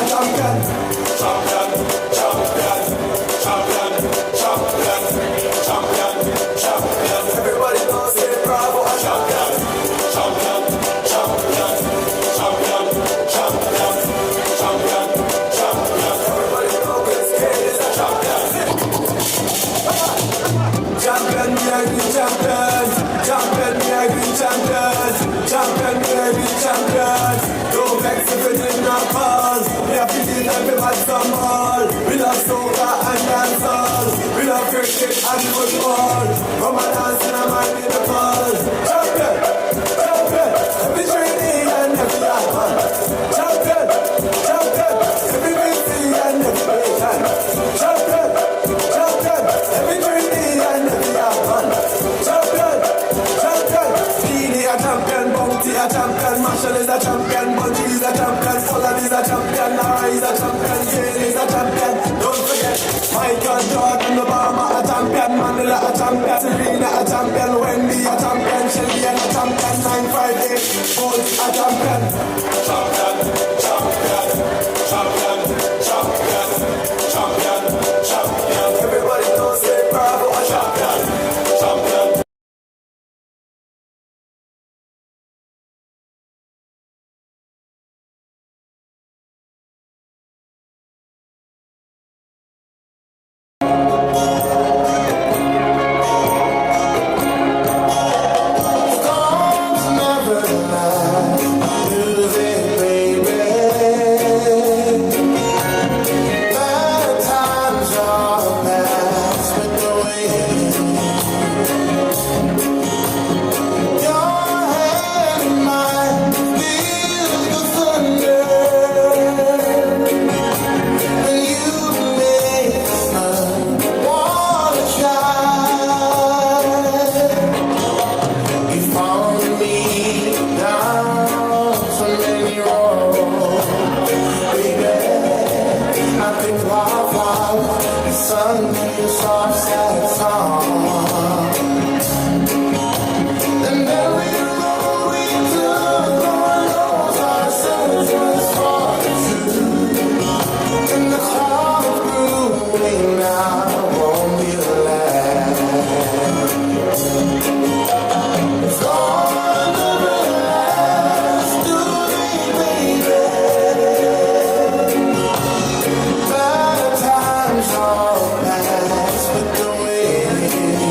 champion. Champion, champion, champion, champion, champion, champion. Everybody knows say bravo, a champion. Champion, champion, champion, champion, champion, champion. Everybody knows this kid is a champion. Champion, champion, champion, champion, champion, champion. Don't vex if you did not call. We have to see them be mad some all. We love soca and dancehall. We love cricket and football. Come and dance in a man in the ball. Champion, champion, every training and every man. Champion, champion, every victory and every patient. Champion, champion, every training and every man. Champion, champion, Dini a champion, Bounty a champion, Marshall is a champion, Bungie is a champion, Paula is a champion, Nara is a champion, Jane is a champion. Don't forget Michael Jordan, Obama a champion, Mandela a champion, Serena a champion, Wendy a champion, Shelly a champion, 958 Bolt a champion. Champion, champion, champion, champion, champion, champion. Everybody knows say bravo a champion. Champion. Times all past, but the way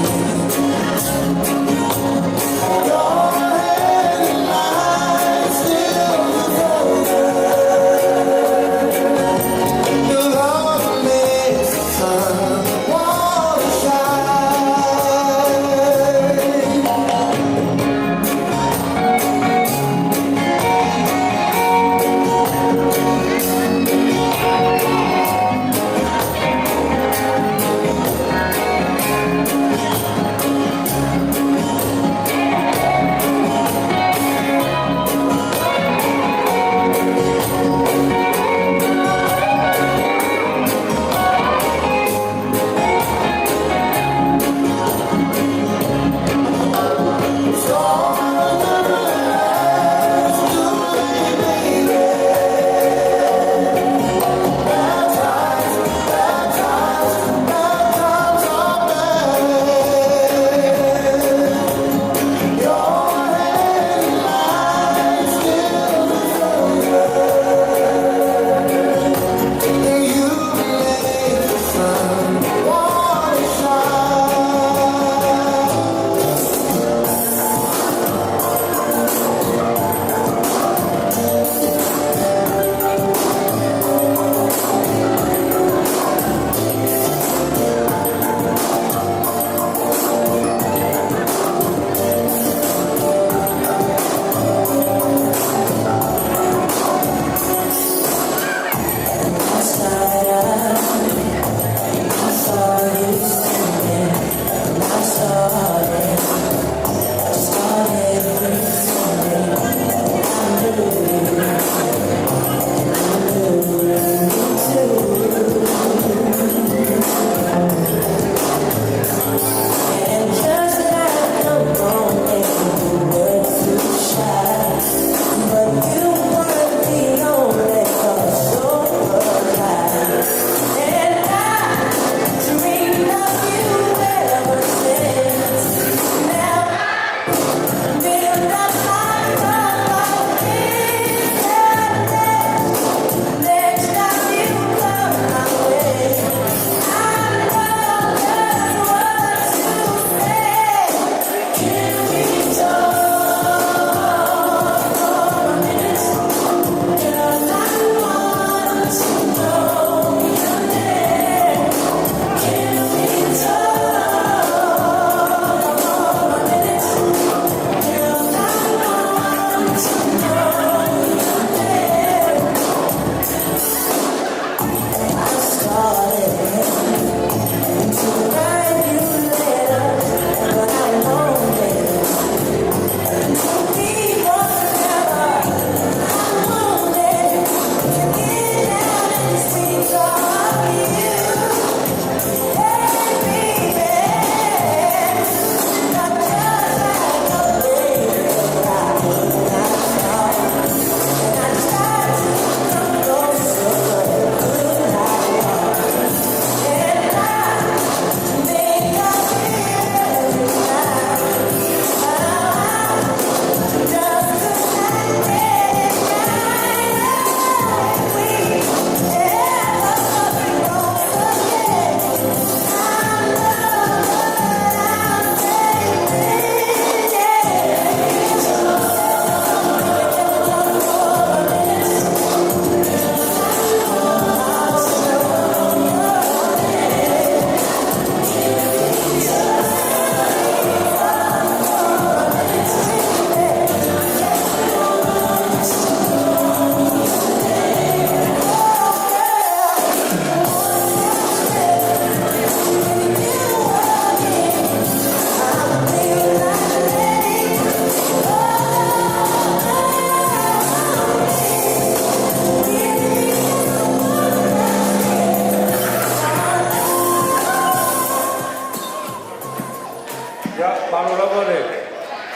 ya palo lava le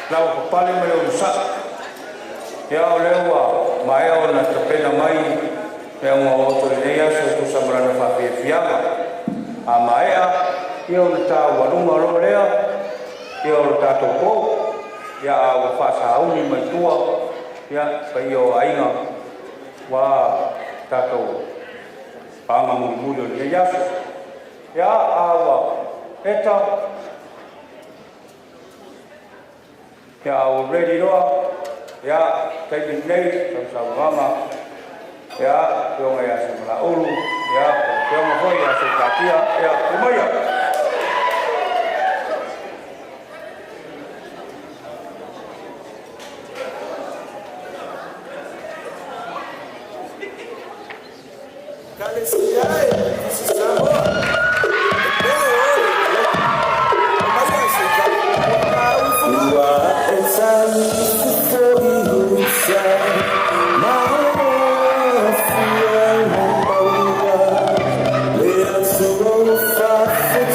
lau pale me le usa ya o lewa mai o na tapena mai e un auto le ia so tu samrana fa fiama a mai a io le ta walunga lo lea io le ta to ya o fa sa uni mai tua ya pa io ainga wa ta to panga mu le ia ya awa eta ya already roa ya kai nei sa mama ya yo ya sa la ulu ya yo mo foi ya sa katia ya kumaya Let's go far.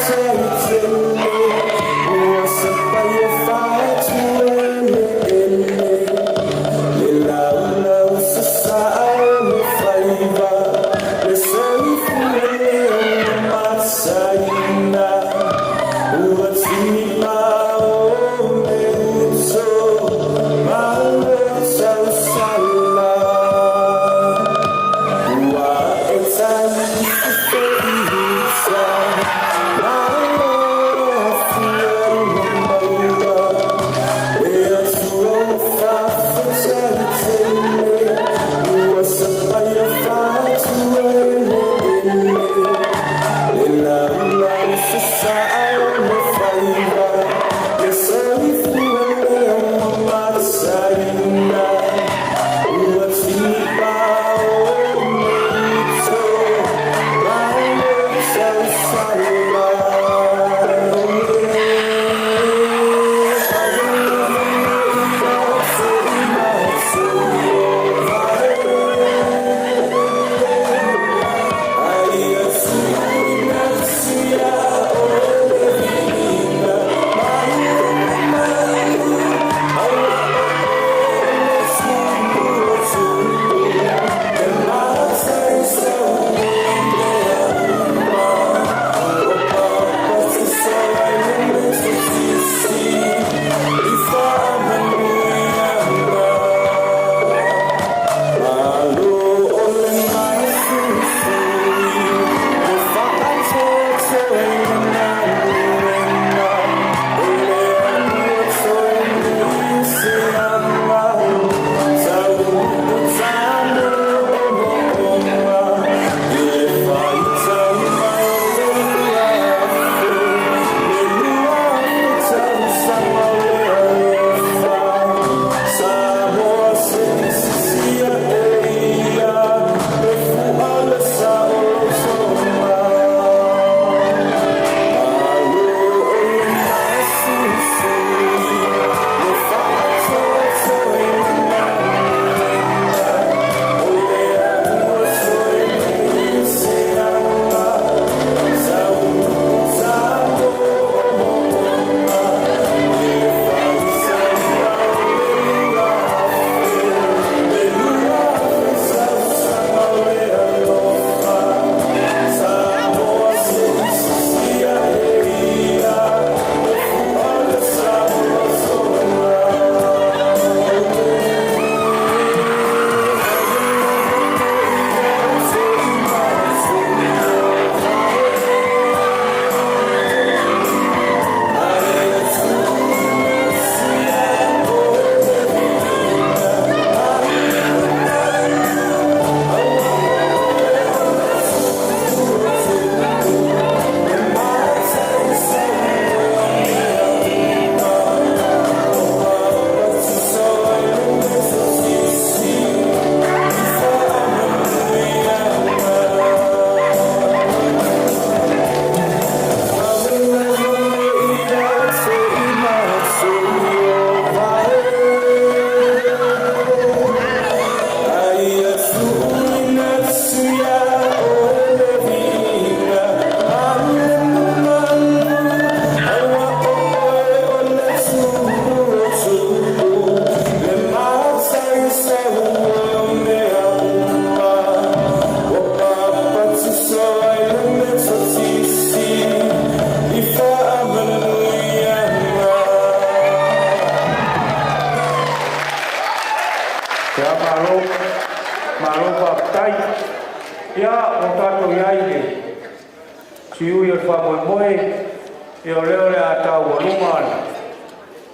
I o leo le a tau o lunga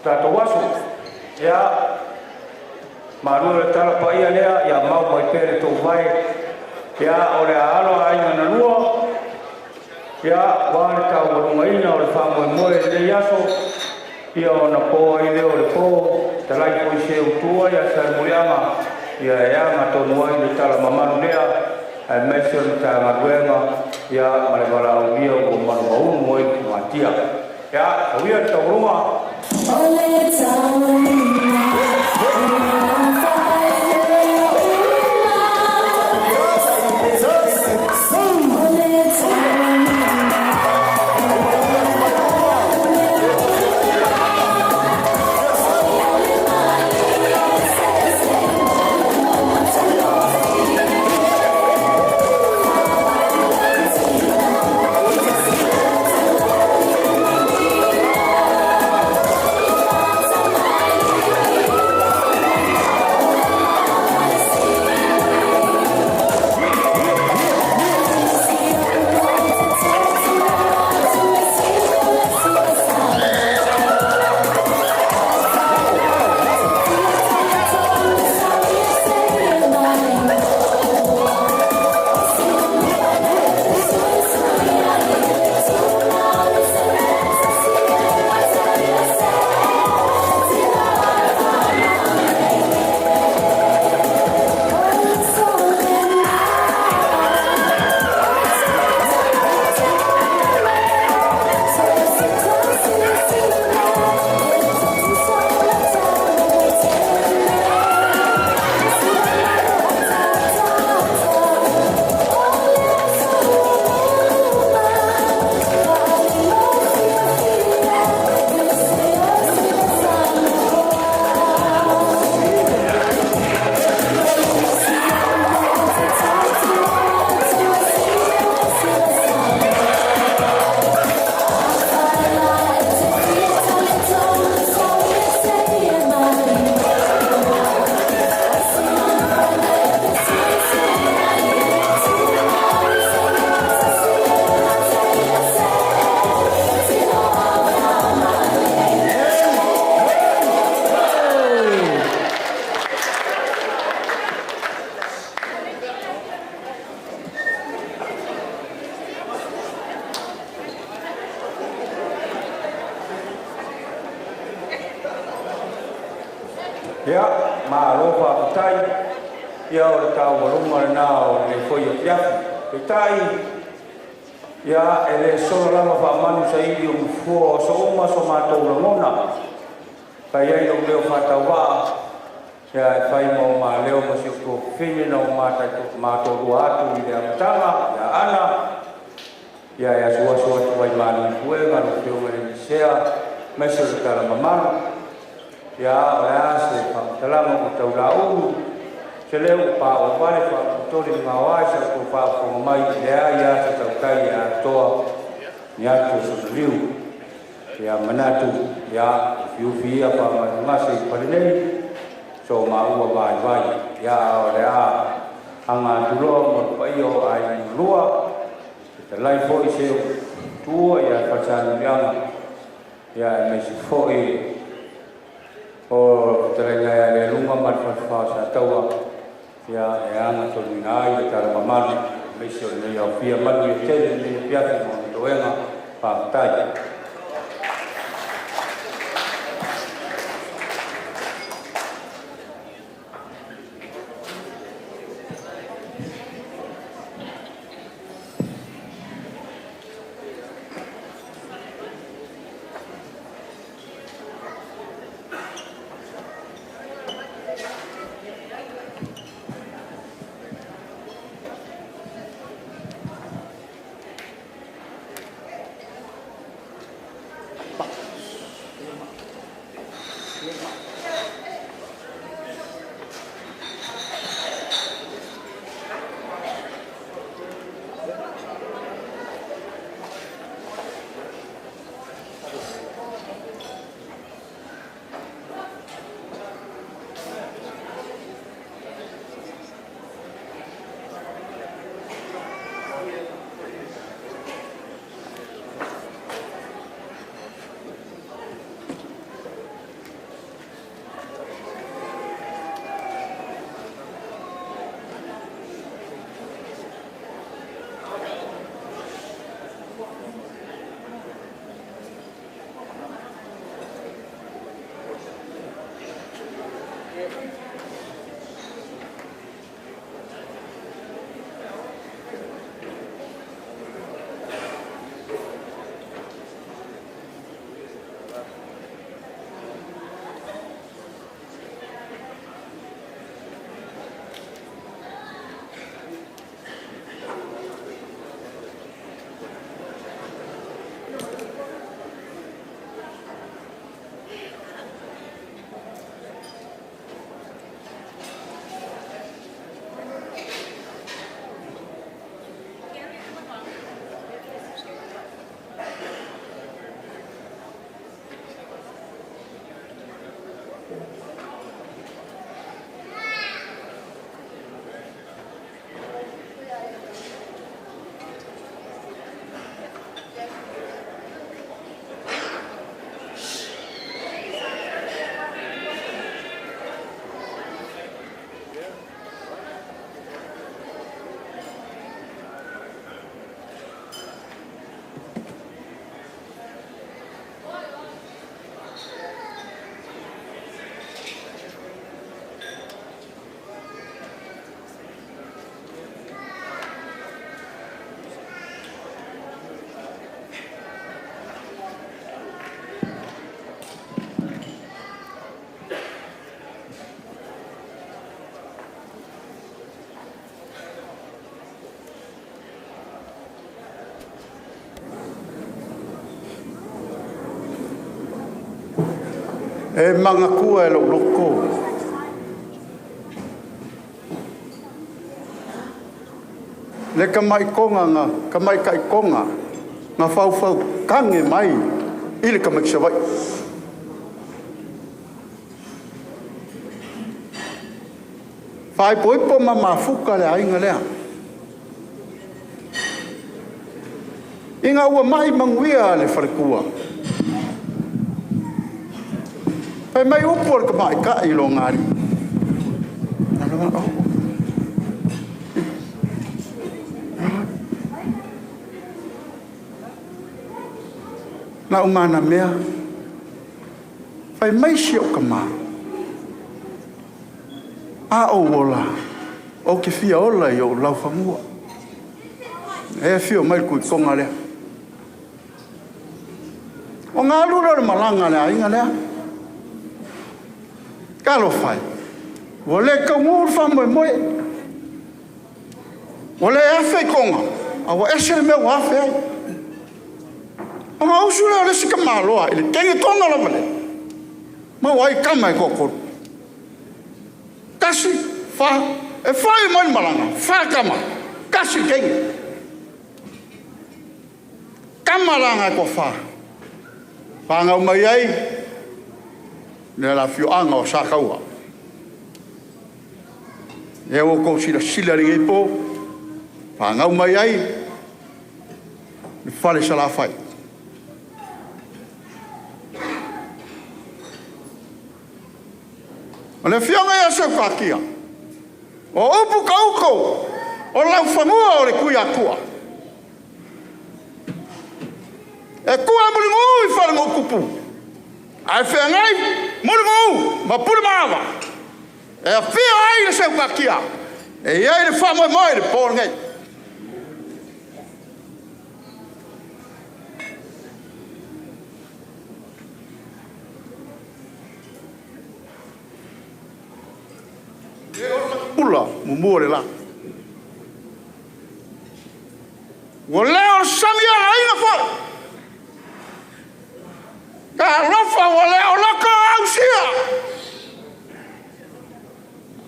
tato wasu. Ia, marua le tala pa ia lea, ia mau mai pere tau vai. Ia, o le alo a inga na lua. Ia, wale tau o lunga ina o le wha Moimoi le yaso. Ia o na po i leo le po. Te lai po i se utua, ia sa mulianga. Ia anga tonu ai le tala mamanu lea. E mese o ta maruenga. Ia, male wala o via o manu maunu moi matia. Ia, o ia tau runga. Ole tau Ia, maarofa kutai. Ia o le tau marunga le nā o le foi o piafi. Kutai. Ia, e le solo lama whaamanu sa ili o mfua o so uma so mātou rangona. Kai ai o leo whatau waa. Ia, e whai mo mā leo masi o tō whine na o mātou rua atu i le amatanga. Ia, ana. Ia, e asua tu vai māni puenga, no teo mene misea. Mese o le tala mamanu. Ia, o le ase, whakatalama o tau lau. Se leo pa o pare whakatori ngā wai sa ko whaafonga mai le ai ase tau kai a toa ni atu sa riu. Ia manatu, ia fiufi ia pa ngase i Perenise. So maua vai. Ia o le a anga tuloa mo pai o ai lua. Te lai fo i se tua ia whachanu lianga. Ia me si fo i o terenga le lunga matfa sa taua ya anga tonu nai le tara mamani me se le ia pia manu e tele le pia mo doenga pa tai. E manga kua e loko. Le kamai konga nga, kamai kai konga, nga fau kange mai, ile kamai kisawai. Fai poipo ma mafuka le ainga lea. Inga ua mai manguia le wharekua. Pai mai upo le kamai ka i lo ngari. Na umana mea. Pai mai si o kama. A o wola. O ke fia ola i o lau whamua. E fio mai kui konga lea. O ngā lura le malanga lea inga lea. Kalo fai. Wale ka ngūr Moimoi. Wale e awhi konga. Awa ese le mea wafe ai. O ngā usura o le sika māloa. Ile tengi tonga la wale. Ma wai kama e kokoro. Kasi fa. E whai mai malanga. Fa kama. Kasi tengi. Kama langa e ko fa. Panga umai ai. Ne la fio anga o sakaua. E o ko sila ringi po. Panga umai ai. Ne fale sala fai. O le fio ngai asa kakia. O upu kauko. O lau whamua o le kui akua. E kua mulingu i wharango kupu. Ai whea ngai, mulingu, ma puri maawa. E a whia ai le seu kakia. E iai le wha Moimoi le pōr ngai. E ora pula, mumua le la. Wo leo samia ainga wha. Ka lofa o leo loko au sia.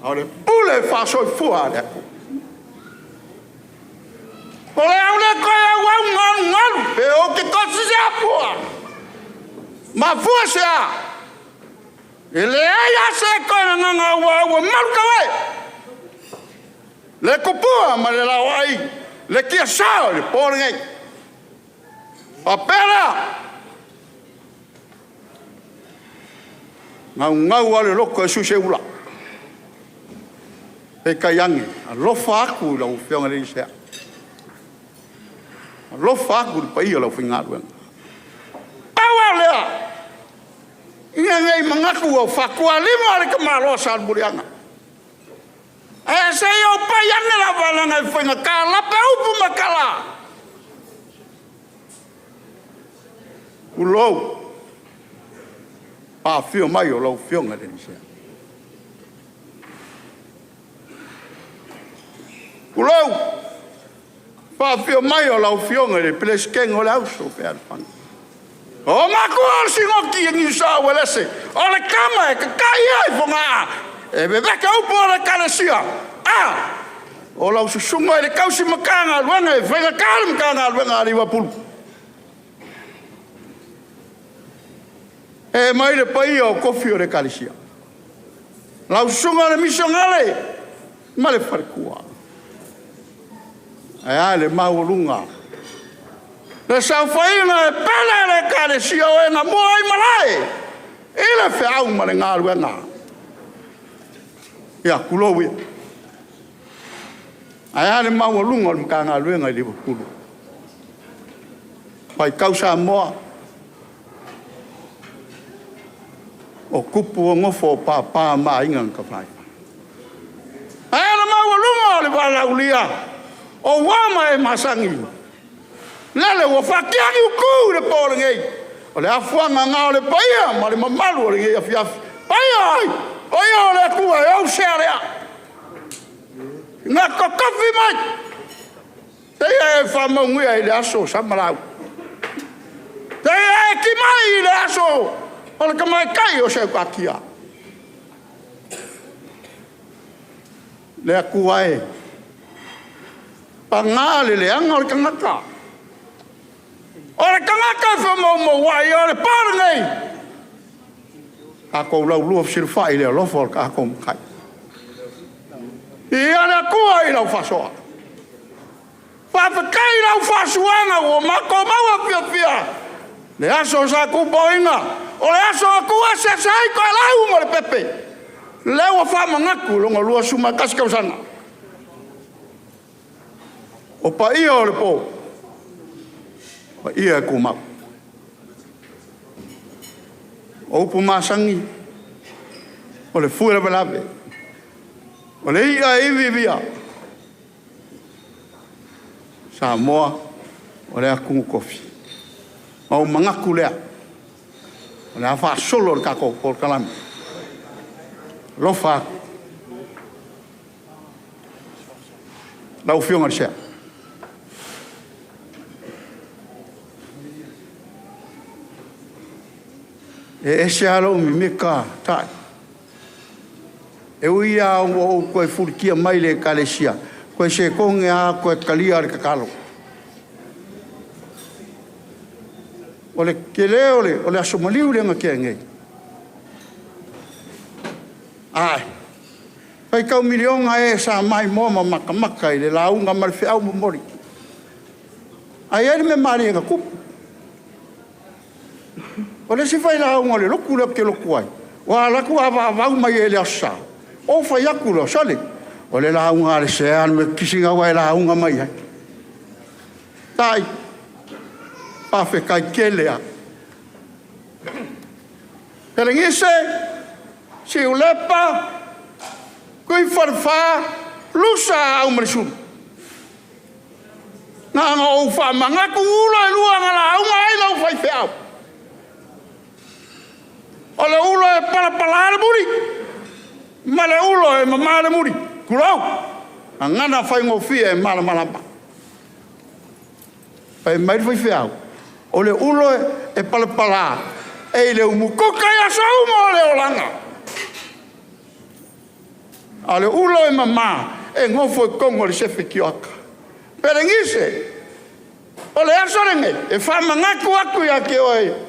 O le pule whasoi fua le aku. O leo le koe wau ngaru. Pe o ke kosi se apua. Ma fua se a. E le aia se koe nganga wau maru kawai. Le kupua ma le lawai. Le kia sao le pōre ngai. Papera. Ngau ale loko e suse ula. E kaiangi. A lofa aku lau whionga le isea. A lofa aku le paia lau whingaruenga. Paua lea. Inga whainga ngai mangaku o whakua lima le ka malo sa alburianga. E se o paianga la walanga I whainga ka lape upu makala. Ulou. Pa fio mai o lau fionga le nisea. Ulou. Pa fio mai o lau fionga le pele skeng o lau so pe alpanga. O maku o singo ki ngi sa welese. O le kama e ka kai ai fonga. E bebe ka upo le kalesia. Ah. O lau susunga le kausi makanga luenga e whainga kalm kanga luenga ali wapulu. E mai le pai o kofi o le kalesia. Lau sunga le misongale. Ma le wharekua. E ale maulunga. Le saufaina e pele le kalesia o e na mua I malai. Ile fe au ma le ngā luenga. Ia kulou ia. Ai ale maulunga o le mga ngā luenga I le wakulu. Pai kausa moa. O kupu o ngofo o pāpā maa inga ka whai. Ai ale maulunga o le walaulia. O wama e masangi. Lele o whakiangi uku le pōle ngei. O le afuanga ngā o le paia, ma le mamalu o le ngei afiafi. Paia ai! Paia o le kua e au sea lea. Ngā kokofi mai. Teia e whamaungia I le aso samalau. Teia e ki mai I le aso. O le kamai kai o se kakia. Le kua e. Pangale le anga o le kangaka. O le kangaka e whamau wai o le pārangei. Ako lau lua fsirwhai le lofo o ka ako mkai. I ale kua I lau whasoa. Whawhakai lau whasuanga o mako maua pia pia. Le aso sa kupoinga. O le aso a kua se sai koe lau mo le pepe. Leo whamangaku longa lua suma kaskausanga. O pa ia o le po. Pa ia e kumau. O upu masangi. O le fuera belabe. O le ia iwi via. Sa moa. O le akungu kofi. O mangaku lea. O le awha solo le kako por kalami. Lofa. Lau fionga sea. E se alo mi meka tai. E uia o koe furikia mai le kalesia. Koe se konge a koe kalia le kakalo. O le kele o le asomaliu le ngake ngei. Ai. Pai kau milionga e sa mai moma makamaka I le launga marfe au momori. Ai ele me mari nga kupu. O le si fai la unga le loku le ke loku ai. Wa la ku ava au mai ele asa. O fai aku lo sale. O le la unga le se an me kisinga wa la unga mai ai. Tai. Pa fe kai kelea. Perenise Siulepa kui farfa lusa Aumale su. Na o fa manga ku ulo e lua ngala unga ai lo fai fe au. O le ulo e palapala le muri. Ma le ulo e mama le muri. Kurau. Angana fai ngofia e mala malapa. Pai mai fai fiau. O le ulo e palapala. E le umukoka ya saumo le olanga. A le ulo e mama. E ngofo e kongo le sefe kioaka. Perenise. O le asorenge. E fa mangaku aku ya ke oe.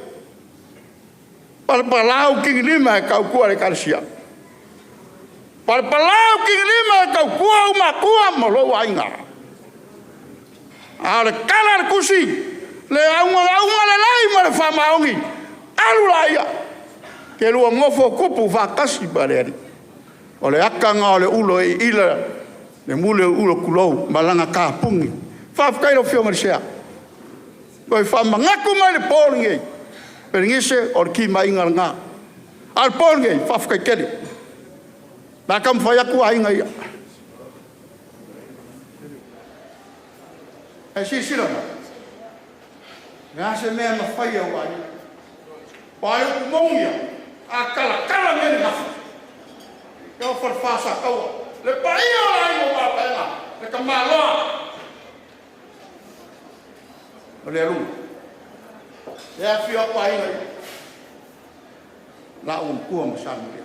Palpalau king lima e kau kua le kalesia. Palpalau king lima e kau kua umakua molo wainga. A le kala le kusi. Le aunga le lai ma le whamaongi. Alu laia. Ke lua ngofo kupu whakasi bareari. O le akanga o le ulo e ila. Le mule ulo kulou malanga ka pungi. Whafkairo fio marisea. Koe whamangaku mai le pōringi. Perenise o ki mai ngā ngā. Alponge, Fafka Kelly. Nakam Fayaku Ainga. I see Silama. Nasa man of fire wine. While Monia, Akala Menina. Go for Fasa Kawa. The Paia, the Kamala. Leru. Ya fio apa ini? La kuam sambil.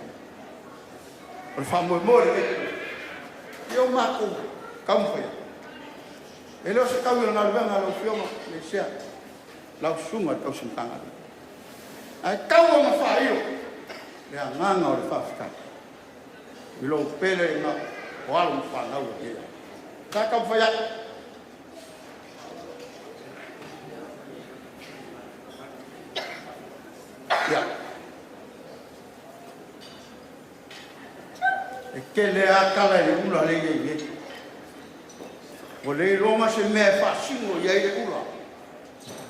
Berfamu mori. Yo maku kamu ya. Elo sekali dengan orang lalu fio Malaysia. Lau sungat kau sentangan. Ai kau mafaio. Ya nganga oleh Fafka. Bilo pele na walau fanau dia. Kakak fayak. Ya. Ekele akala le ula le ye. Ole Roma se me fa singo ye le ula.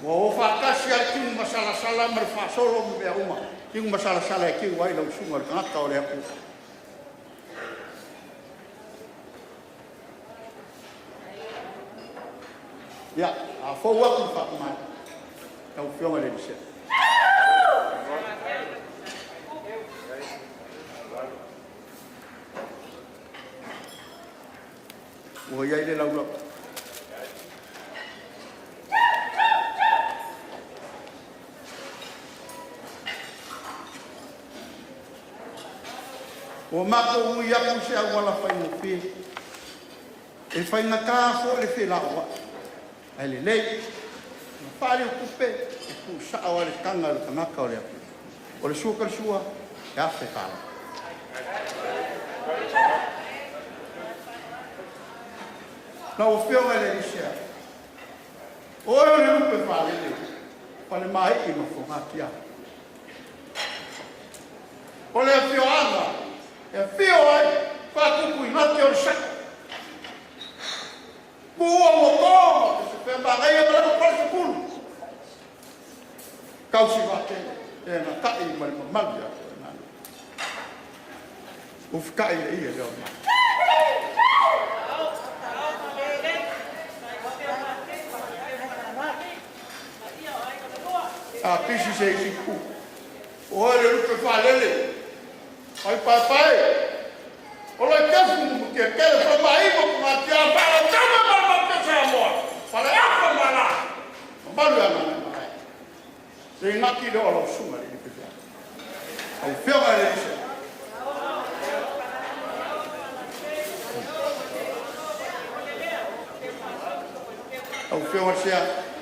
Wa fa kasi ati masala sala mer fa solo me uma. King masala sala ki wa ilo sunga ka ka ole aku. Ya, a fo wa ku fa ma. Tau fiona le dise. Ủa dây đây lâu rồi. Ủa mà cô mui aku sẽ wala phải một phi. E phải na ka ho le phi lao. Ai le le. Fa le kupe. Ku sa awal kangal kana ka le. O le suka sua. Ya fe ka. Não fio ele disse. Ora ele não pode falar ele. Fale mais que não for aqui. Olha fio anda. É fio aí. Faz com cuidado que eu sei. Boa motor. Se fez barreira para não fazer pulo. Causa bate. É na cai mas mal já. O ficar aí ele ó. A peixe sei se cu. Olha o que falei. Ai papai. Olha que assim que quer para mais vou matar para tama para que amor. Para a lá. Balu ana. Sei na que deu suma ele que fez. Ao filme ele disse. Ao filme disse.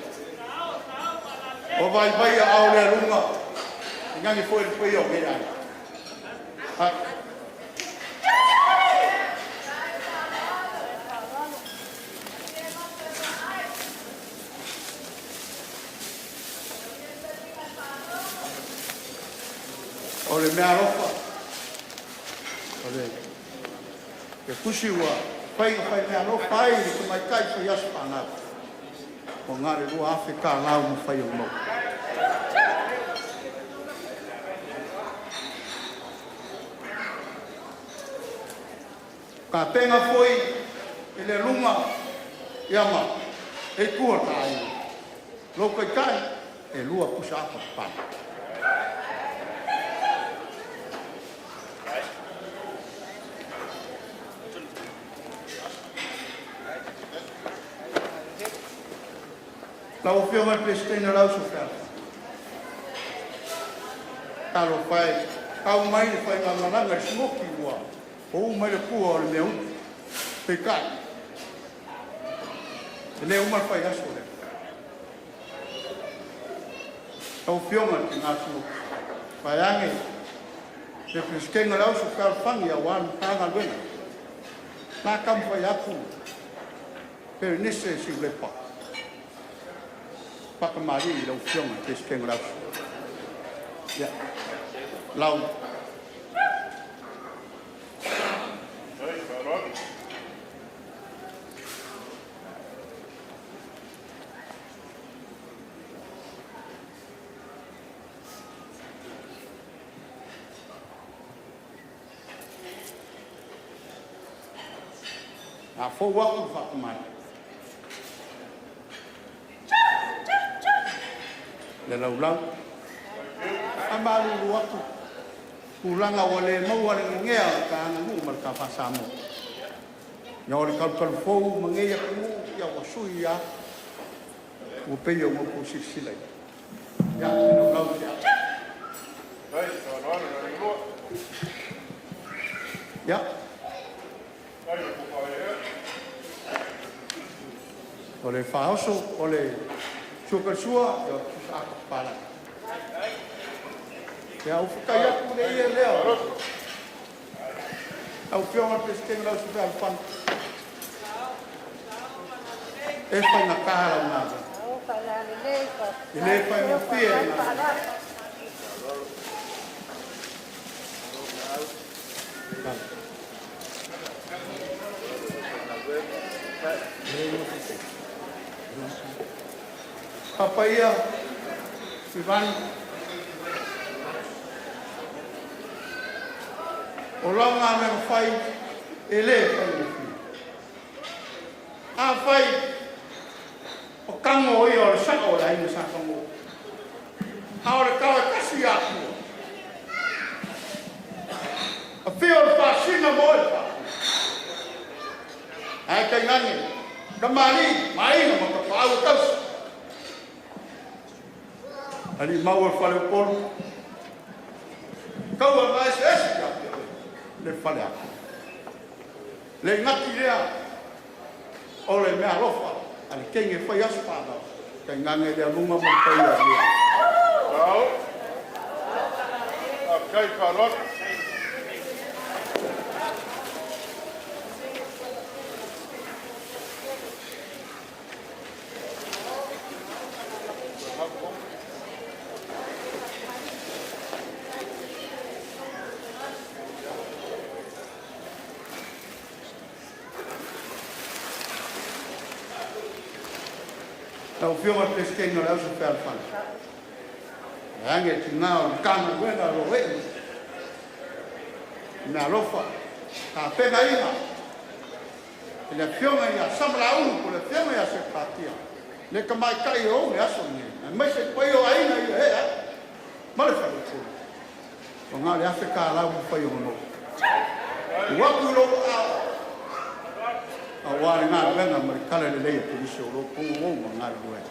O vai ao le runga. Ngangi foi o que era. Ole me arofa. Ole. Que puxiwa. Pai me arofa pai que mai kai foi aspana. O ngare do África lá no fai o no. Ka penga foi ele lunga yama e kua tai. Lo kai e lua puxa pa. Lá o filme prestando lá o sofá. Calo pai, ao mais foi na langa smoke boa. Ou mais pua o meu. Pecado. Ele uma foi a sua. O filme que nasceu. Vai angue. Se prestando lá o sofá fangia wan tanga bem. Na campo foi a fu. Perenise Siulepa. Pak mari lau fiong tes keng lau. Ya. Lau. A fo waku whakamai. Le laulau. A malu waku. Kulanga wale mawale ngea ka ngu mal ka fasamo. Nyori kal fo mangea ku ya wasui ya. O peio mo ku silai. Ya laulau ya. Ya. Ole faoso, ole super sua, yo saco para. Ya o fica ku de ia leo. Au fiona pesqueiro lá super fan. Esta na cara nada. Ele foi no filho. Papaya, Ivan, orang yang fai, ele fai, fai, kamu orang sana orang ini sana kamu, orang kau kasih aku, feel pasti nak boleh, ay kailangan, damali, main nama kau terus. Ali mau fale pol. Kau vai ser le fale. Le ngati dia. Ole me alofa. Ali kenge foi aspada. Kenganga dia lunga montai dia. Kau. Akai karot. O filme pesquei no Léo Super Fan. Anche se no, cambia quella lo vedi. Na lofa. A pega aí, ele filme ya samla un, ele filme ya se partia. Le que mai cai o ya sonne. Mas se foi o aí na é. Mas foi tudo. O nga le Africa lá o foi o no. O apulo awal ngar venga merkala le lei polisi lo pungo ngar due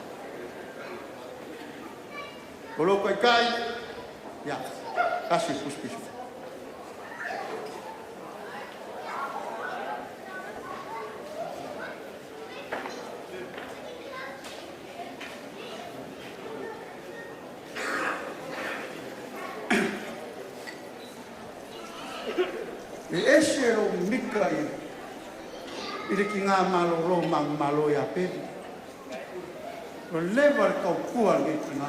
kolo kai ya kasih puspis ese lo mikai ile ki ngā malo lo mang malo ya pepi. Lo lewa kau kua nge ki ngā.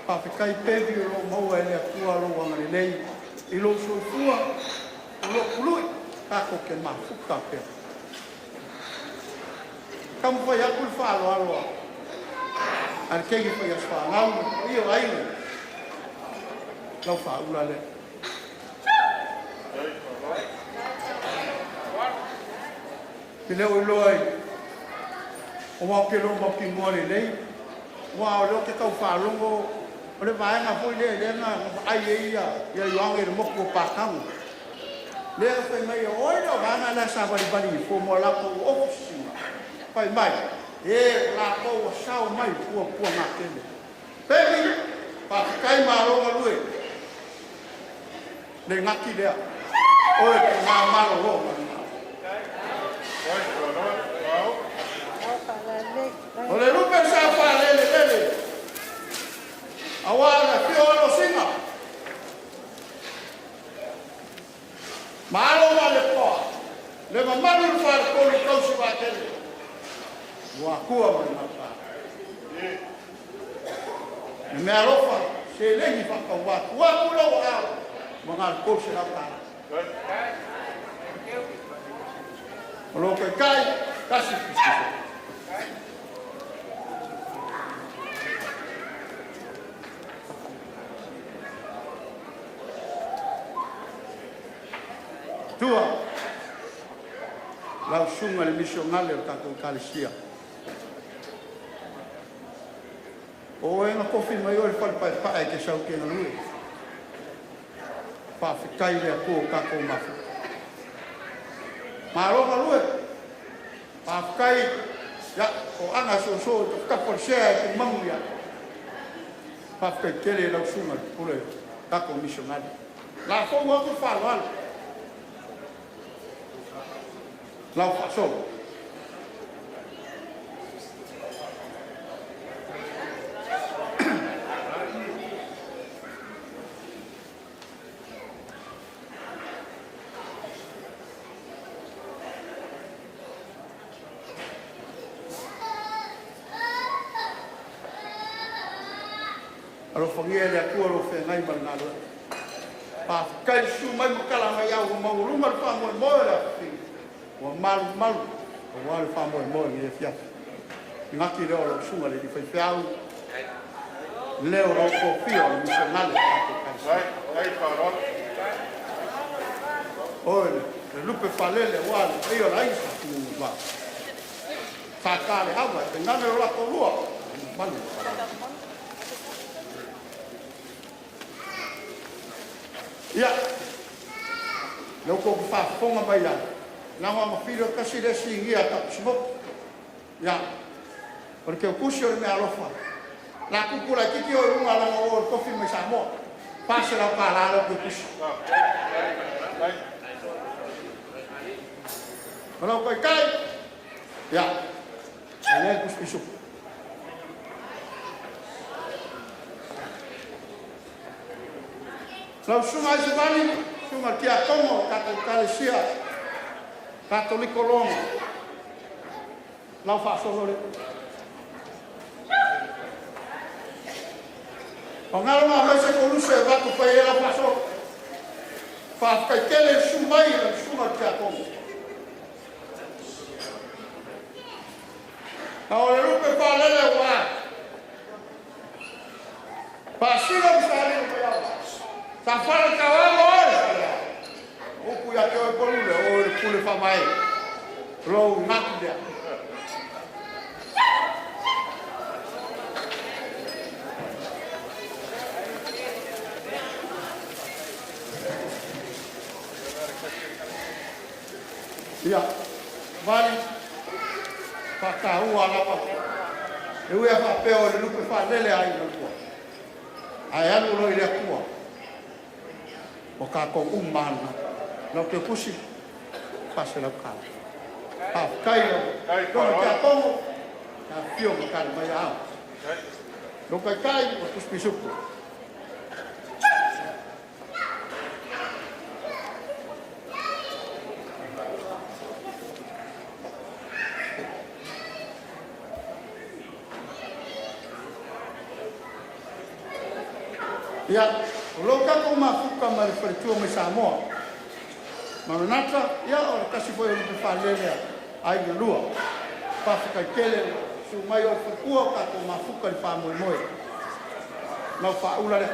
Pawhikai pepi lo maua ele a kua lo wangare lei. I lo so kua, lo pului, kako ke ma fuka pia. Kamu whai akul whaalo aloa. Ar kegi whai as whaangau, iyo aile. Lau whaula le. Ki leo iloi, o wau ke lo mau ki ngore nei, wau leo ke kau whaalongo, o le vaenga fui le nga ai ia iang e moko pākangu. Lea whai mai oi no vanga la sa bari fo mo lako ofisinga. Whai mai, lako o sao mai pua ngā kene. Pepi, pākai māronga lue, le ngaki lea, oe ke ngā maro ronga. Ole lupe sa pa lele. Awala ki ono singa. Malo wale po. Le mamalu fa ko ni kausi wa tele. Wa kuwa ma pa. Me alofa se le ni fa ka wa kula wa. Mga ko se la pa. Lo que cae casi justicia. Tua. lau sunga le misionale o tātou kalesia. O e ngā kofi mai o le whalipai pae ke sau ke ngalue. Whawhikai lea kō kako mafu. Māronga lue. Whawhikai ya o anga so kapor sea ke mamu ya. Whawhikai kele lau sunga pule kako misionale. La fōu aku whāloalo. Lau whasolo. Alo whangia lea kua ro whengai marinalo. Pa kai su mai makala mai au mauruma le Moimoi la whi. Wa malu. O wale Moimoi ni e fia. Ngaki leo lo sunga le di whaiwhiau. Leo lo kofia o misionale. Ai wharot. Oi, le lupe whalele wale. Eo la isa tu wa. Whakale hawa. E ngane lo la kolua. Manu. Ya, lo ko fa fonga mai ya. Na wa mafilo kasi de singia ta smoke. Ya. Porque o kusi o me alofa. La kukula kiki o runga la o kofi me samo. Pase la palala ko kusi. Ono ko kai. Ya. Ele kusi su. Lau sunga se vali, sunga kia tomo, kato kalesia, katoliko longa. Lau whaasolo le. O ngaro ngā mese koluse e watu whai e lau whaasolo. Whaakai kele sumai le sunga kia tomo. Na o le rupe whaalele wā. Whaasilo msari o whaiawa. Sa fala kawalo oi. Oku ya ke polule o pule fa mai. Ro nakudia. Ya. Vale. Pa ka ua la pa. E ua fa peo le lupe fa lele ai no ko. Ai alu lo ile kuwa. O ka ko umana no te pusi pase la kala kai ko ka ko ka fio ka mai a no kai o tu spisu ya loka ko mafuka mari pertua me Samoa. Manata ya o kasi foi o falele ai de lua. Pa ficar kele su mai o fukua ka ko mafuka le Moimoi. Na Paula le.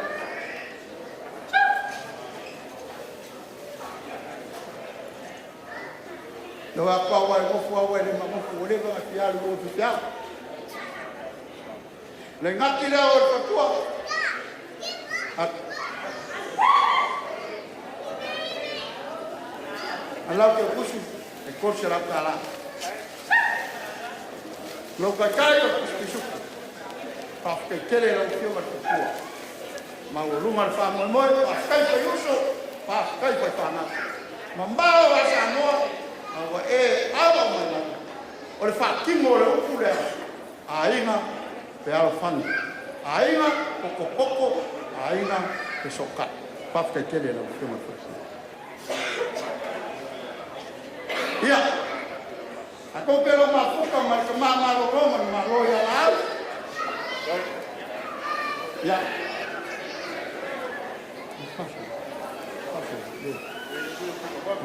No apa wa ko fu wa le mamo ko le ba fiar o fiar. Le ngati le o fukua. Alau ke kusi e korse la kala. Lo ka kai o kusi. Pa ke kele la fio ma tua. Ma o luma fa Moimoi pa kai pe uso pa kai pe pana. Ma mbao wa sa no wa e awa ma. O le fa kimo le ukule. Ainga pe ao fan. Ainga poko ainga pe soka. Pa ke kele la fio ma tua. Ya, aku pero mafuka mama Roma malo ya la. Ya.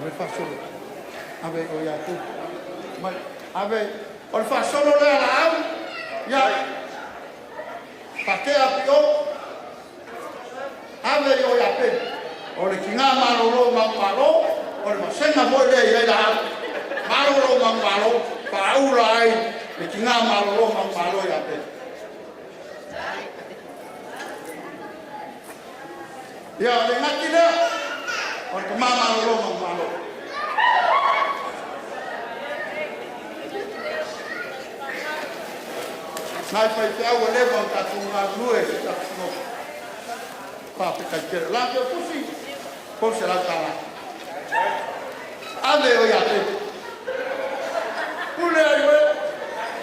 Me faccio. Ave o ya tu. Ma ave o faccio lo la. Ya. Pake apio. Ave o ya pe. O le kinga malo Roma malo. O le senga mo le ya la. Paula mamalo, Paula ai, e tinga malo mamalo ya pe. Ya, le nakila, o te mama lo mamalo. Nai pai te au le bon ta tunga lue ta no. Pa pe ka te la ke pusi. Por se la tala. Ande o ya te. Pule ai we.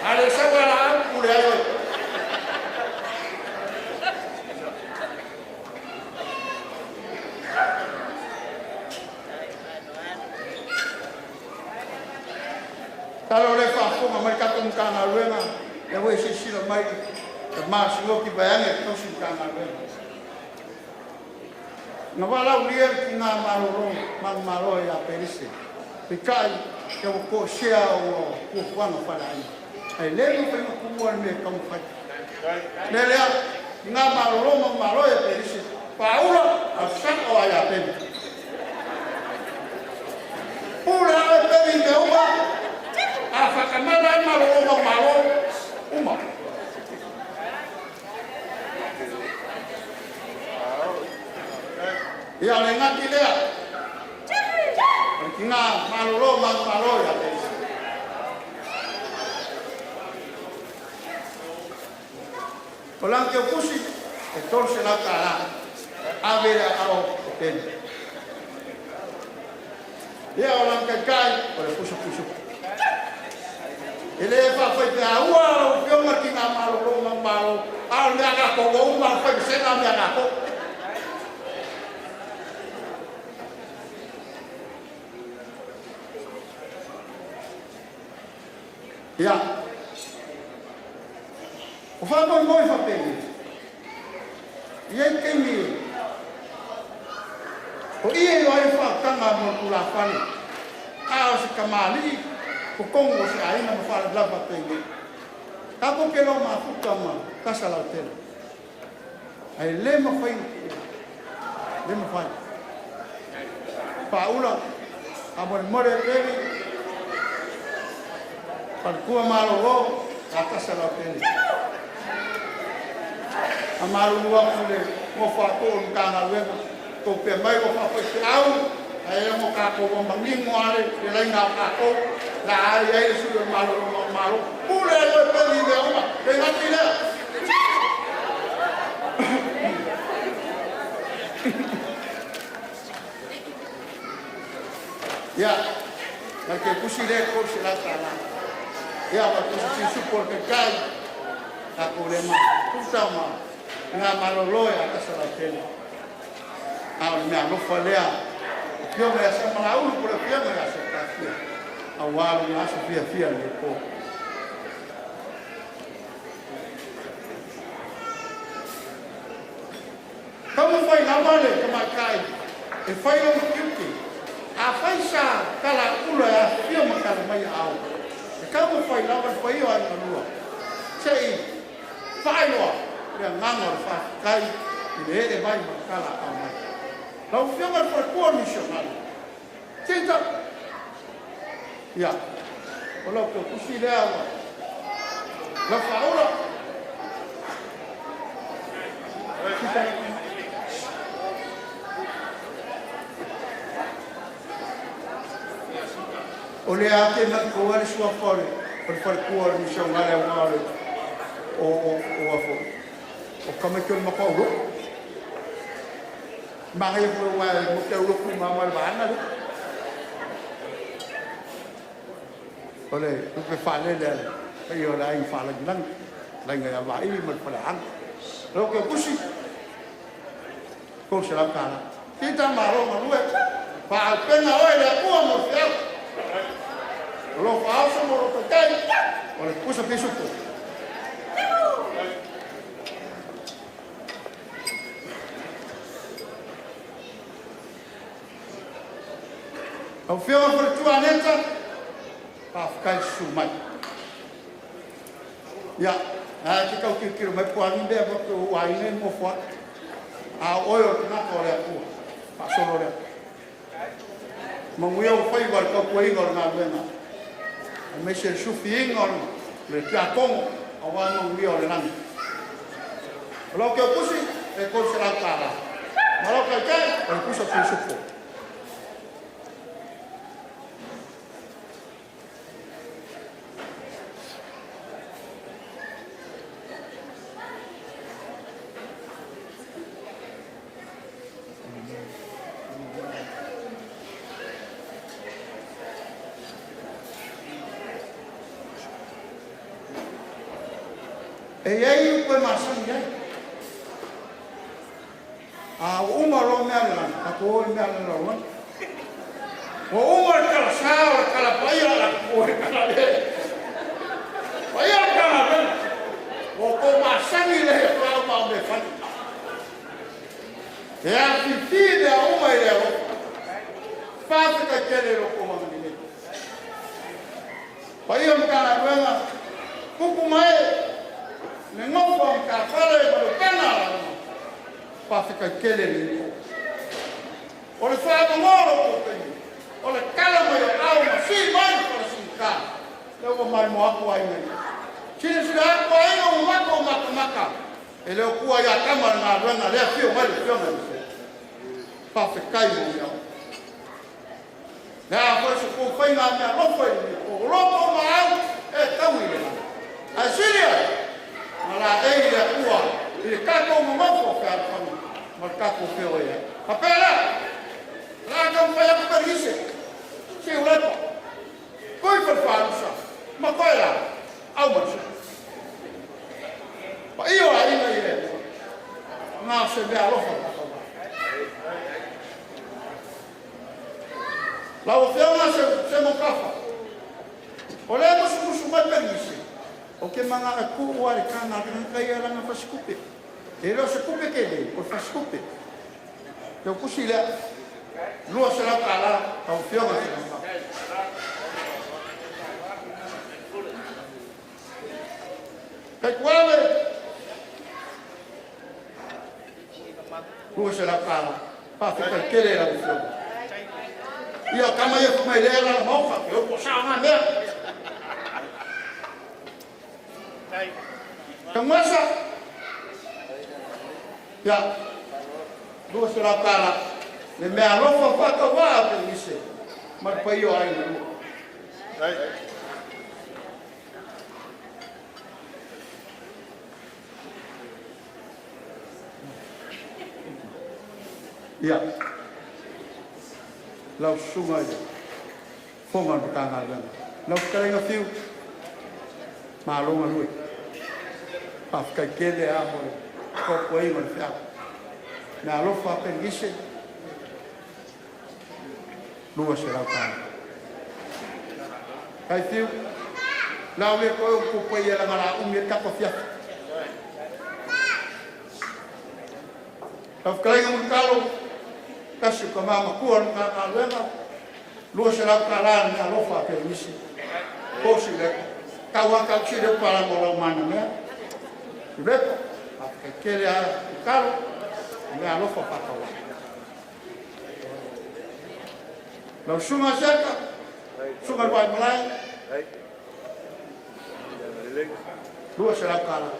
Ale sa wala pule ai we. Talo le fa fu ma mai ka tum kana luenga. E voi si si lo mai e ma si lo ki bayange to si kana luenga. Na wala ulier ki na malo ya Perenise. Pikai ke o ko shea o ko kwano para ai. Ai le no pe ko kuan me kam fa. Le le na malo ya Perenise. Paula a san o ya Perenise. Pura o Perenise uma a fakamala malo uma. Ya le ngati lea. Nga malo ya Perenise. Olang ke kusi e torse la kala. Avere ao ten. Ya olang ke kai o le puso. Ele fa te aua o pio ma tinga malo. Au le aga ko o ma fa se na me aga ko. Ya. O fa Moimoi fa Perenise. Ia ke mi. O ia o ai fa tanga mo kula fale. A se kamali ko kongo se ai na fa la fa Perenise. Ka ko ke lo ma fuka ma ka sala hotel. Ai le ma fa. Paula a Moimoi Perenise. Parkua malo ata sala pele. Amaru wa kule mo fa ko ngana wewe ko pe mai ko fa pe au ai mo ka ko mo mangi mo ale le nga ka ko la ai su malo pule le pe ni de uma pe na tile. Ya, la que pusile ko sila tala. Ya waktu si support ke kai aku lema utama nga malolo ya kasalaten au me no falea yo me asa malau por pia me asa kafia awal me asa fia le ko como foi na Aumale como kai e foi no kiti a faisa kala ula ya fia makala mai au. Kamu fai lawan fai wa nua. Sei fai wa ya ngangor fa kai ile vai makala Aumale. Lau fianga for ko missional. Tinta. Ya. Kalau ko kusile awa. La faula. Ole ate na ko wale sua fore por ko ni shongale wale o afo o kama ke ma Paula ma ye ko wa mo te lo ku ma mal bana ole ku pe fale le yo la in fala gilang la nga va i mal fala lo ke kusi ko sala kala kita maro malue pa pena ole ku mo fiel. Lo falso mo lo kai. Olha, puxa piso tu. O fio por tua neta. Pa ficar sumai. Ya, que kau kiro mai po ani be ko ai nei mo fo. A oyo na ko le ku. Pa solo le. Manguia o fai war ko ko ingor na bena. me se sufi inga le tia kongo awa no wi o le nang lo ke pusi e ko se la kala malo ka kai e pusa pi supo e aí foi maçã já a uma lo me ala a ko me ala lo o uma kala sa kala paia la ko kala le paia kala le o ko maçã ile para pa me fa e a fifide a uma ile lo fa ka kele lo ko ma ni paia kala venga kuku mai ne ngofa ka fale mo kana pa fica kele ni o le fa mo ngoro ko o le kala mo ya au ma si mai ko si ka le ko mai mo aku ai ni chini sira ko ai o mako maka ele ku ya kama na rana le fio mai fio na pa fica ai mo ya na ko se ko foi na me lo foi o lo ko ma e tawi le asiria ala ei le tua i kako mo mo ka ka mo kako feo ya papela la ka mo ya Perenise Siulepa koi per falsa ma quella Aumale pa io ai na ile na se be alo fa la o feo na se mo kafa ole mo su ma Perenise o ke manga a ku wa le kana ka kai ala na faskupe e lo se kupe ke le o faskupe yo kusila lo se la kala ka o fio ma kai kwale lo se la kala pa ka ke le la fio io kama ye kuma ile la mo fa yo ko sa na me Kamasa ya dua serakala le me alofa faka wa Perenise mar paio ai no ya lau sunga ya fonga tanga gan lau karenga fiu malonga lui Afka kele amo ko koi man fa na lo fa Perenise lua será pa kai tiu la me ko koi la mala umi ka ko fia afka ngam kalo kasu ko mama ko na lema lua será pa la na lo fa Perenise ko si le kawa ka chile para mo mana me Siulepa, a kele a kalo, me alofa pakawa. Lau sunga seka, sunga wai malai, lua sera kala.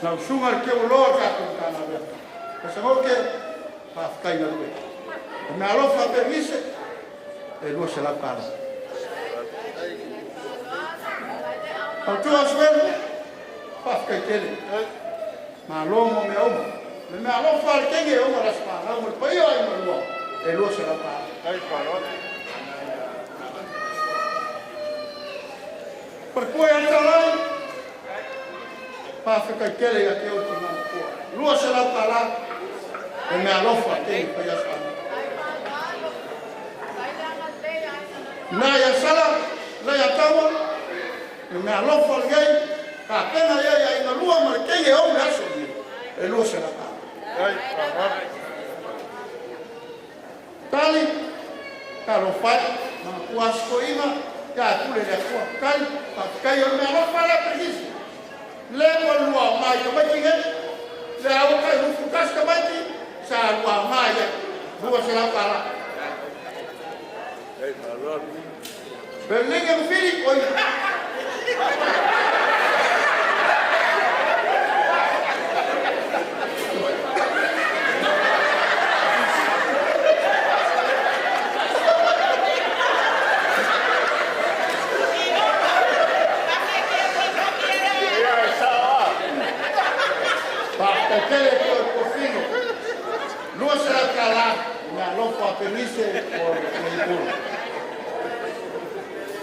Lau sunga ke uloa kaku kana weka. Kasa hoke, pafkai na lue. Me alofa Perenise, e lua sera kala. Tu as vendo? Faz que ele. Maloma me ama. Me alô fala quem é uma das palavras, mas pai ai malua. Ele o será para. Ai parou. Por que entra lá? Faz que ele aqui o que não. Lua será para lá. Me alô fala quem pai as palavras. Na ya sala, na ya tawa. Me alofa alguém, a pena ia na lua, mas quem é o braço? Ele não será cá. Tali, caro pai, na tua escoima, já pule da tua cai eu me alofa lá Perenise. Leva a lua mais, como é que é? Leva o cai no fucas também, sa lua mais, Lua se la kala. Berlinga fili oi. Aquele cofino, lua será calado, na lofa Perenise por Moimoi.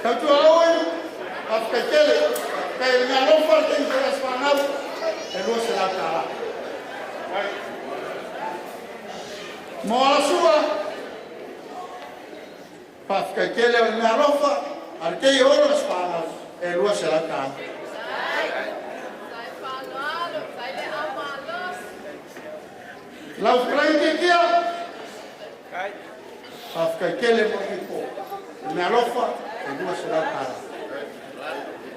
Tanto hoje, aquele na lofa tem que responder, lua será calado. Mola sua, para aquele na lofa, aquele horas para lua será calado. Lau krenge kia, afka kele mo me alofa, dua será cara.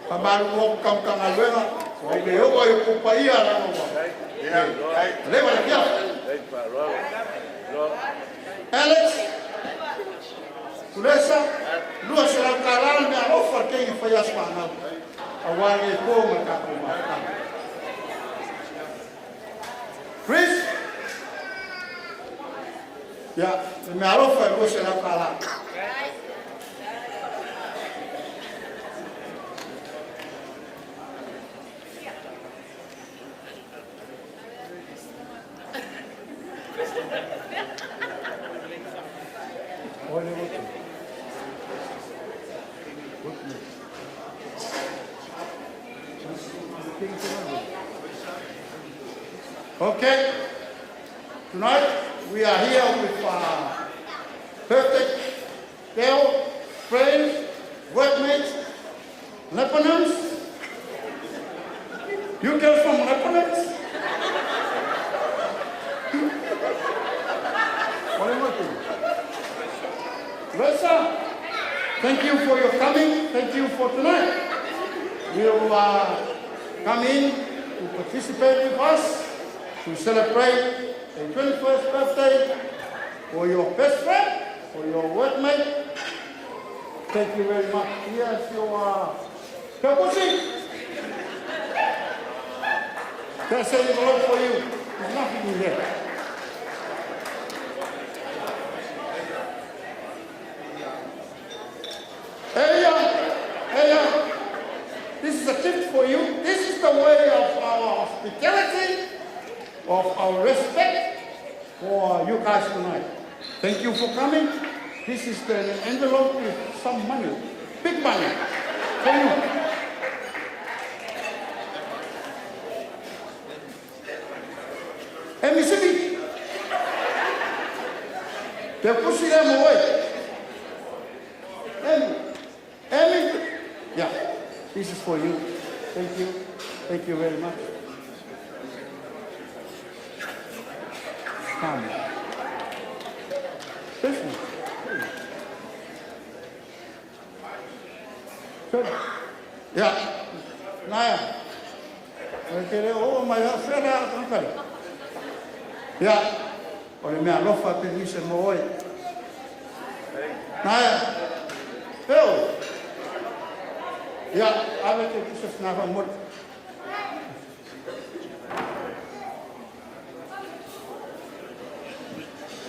Pabaru mo kam aluena, o me ogo e kupaia la no. Leva la kia. Alex, tulesa, dua será cara me alofa que e foi as panas. Awale ko makakuma. Chris, ya, me alofa e você lá para lá. Okay, tonight we are here with perfect girl, friends, workmates, Lebanons. You girls from Lebanons? What am I doing? Ressa, thank you for your coming. Thank you for tonight. You come in to participate with us to celebrate a 21st birthday for your best friend, for your workmate. Thank you very much. Here's your kapusi. That's a envelope for you. There's nothing in there. Hey, this is a gift for you. This is the way of our hospitality, of our respect for you guys tonight. Thank you for coming. This is the envelope with some money, big money for you. Hey, Mississippi, they're pushing them away. Amy, yeah, this is for you. Thank you. Thank you very much. Come. This one. Good. Yeah. Naya. Okay. Oh, my friend. Yeah. Olha minha lofa Perenise Moimoi. Naya. Phil. Yeah, I will take this as now more.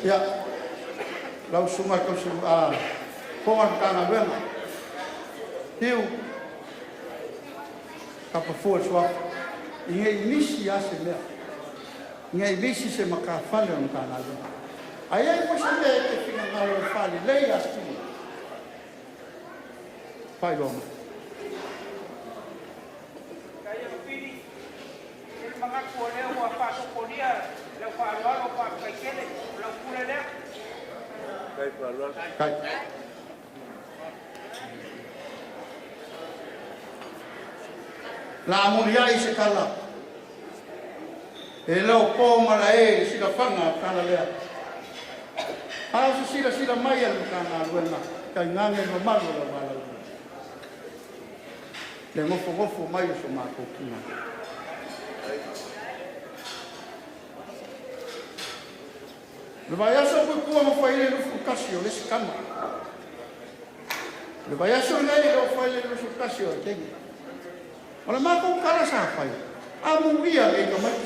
Yeah. Lau suma ko pongan kana wena. Hiu. Kapa forçwa. Inge inisi ase me. Inge inisi se makafale on kana wena. Aí você vê que fica na hora fale, leia assim. Pai Roma. Mga kuone wa pa so ponia le fa lo pa kekele lo kule le kai pa lo kai la muria ise kala e lo po mala e sila fanga kana le a so sila mai al kana luena kai ngange no malo la mala le ngofo mai so ma ko kina. Le vai aso ku ku mo fai le lufu kasio le skama. Le vai aso nei lo fai le lufu kasio te. Ola ma ko kala sa fai. Amu ia e ka mai.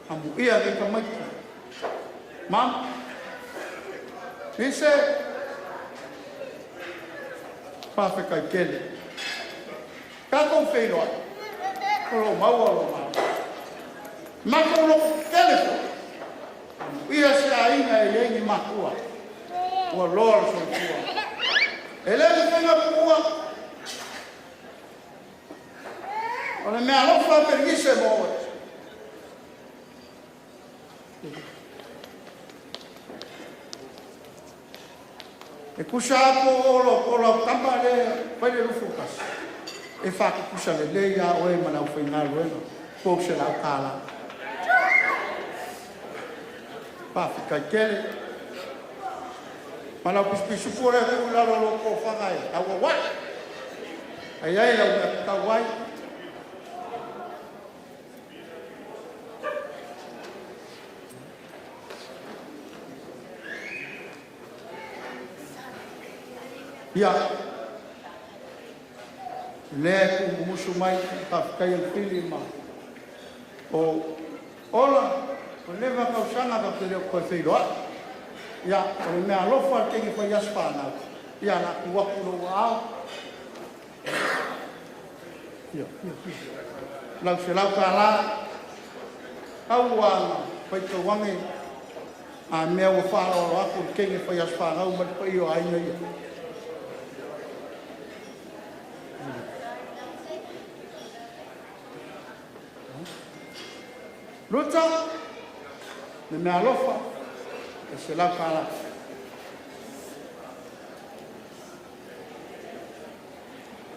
Amu ia e ka mai. Mam. Ise pa fe kai kele. Ka ko fe lo. Ko mau lo ma. Ma ko lo kele. Ia se ainga e lengi makua. Ua loa so kua. E lengi whenga kua. O le mea lofa Perenise mo. E kusa apo olo kamba le whaile lufu kasi. E whaki kusa le leia o e manau whainga luenga. Pōk se lau kāla. Pafi kai kele. Mana pisu pore ku la lo ko fangai. Awa wa. Ai ai la ka wai. Ya. Le ku musu mai ka kai fili ma. O ola o leva ka usanga ka te ko te roa ya o me alofa te ki fa yaspana ya na ku wa ku wa ya la se la ka la au wa pa to wa me a me o fa ro wa ku ke ki fa yaspana u ma pa yo ai ya luta le mea alofa e se la kala.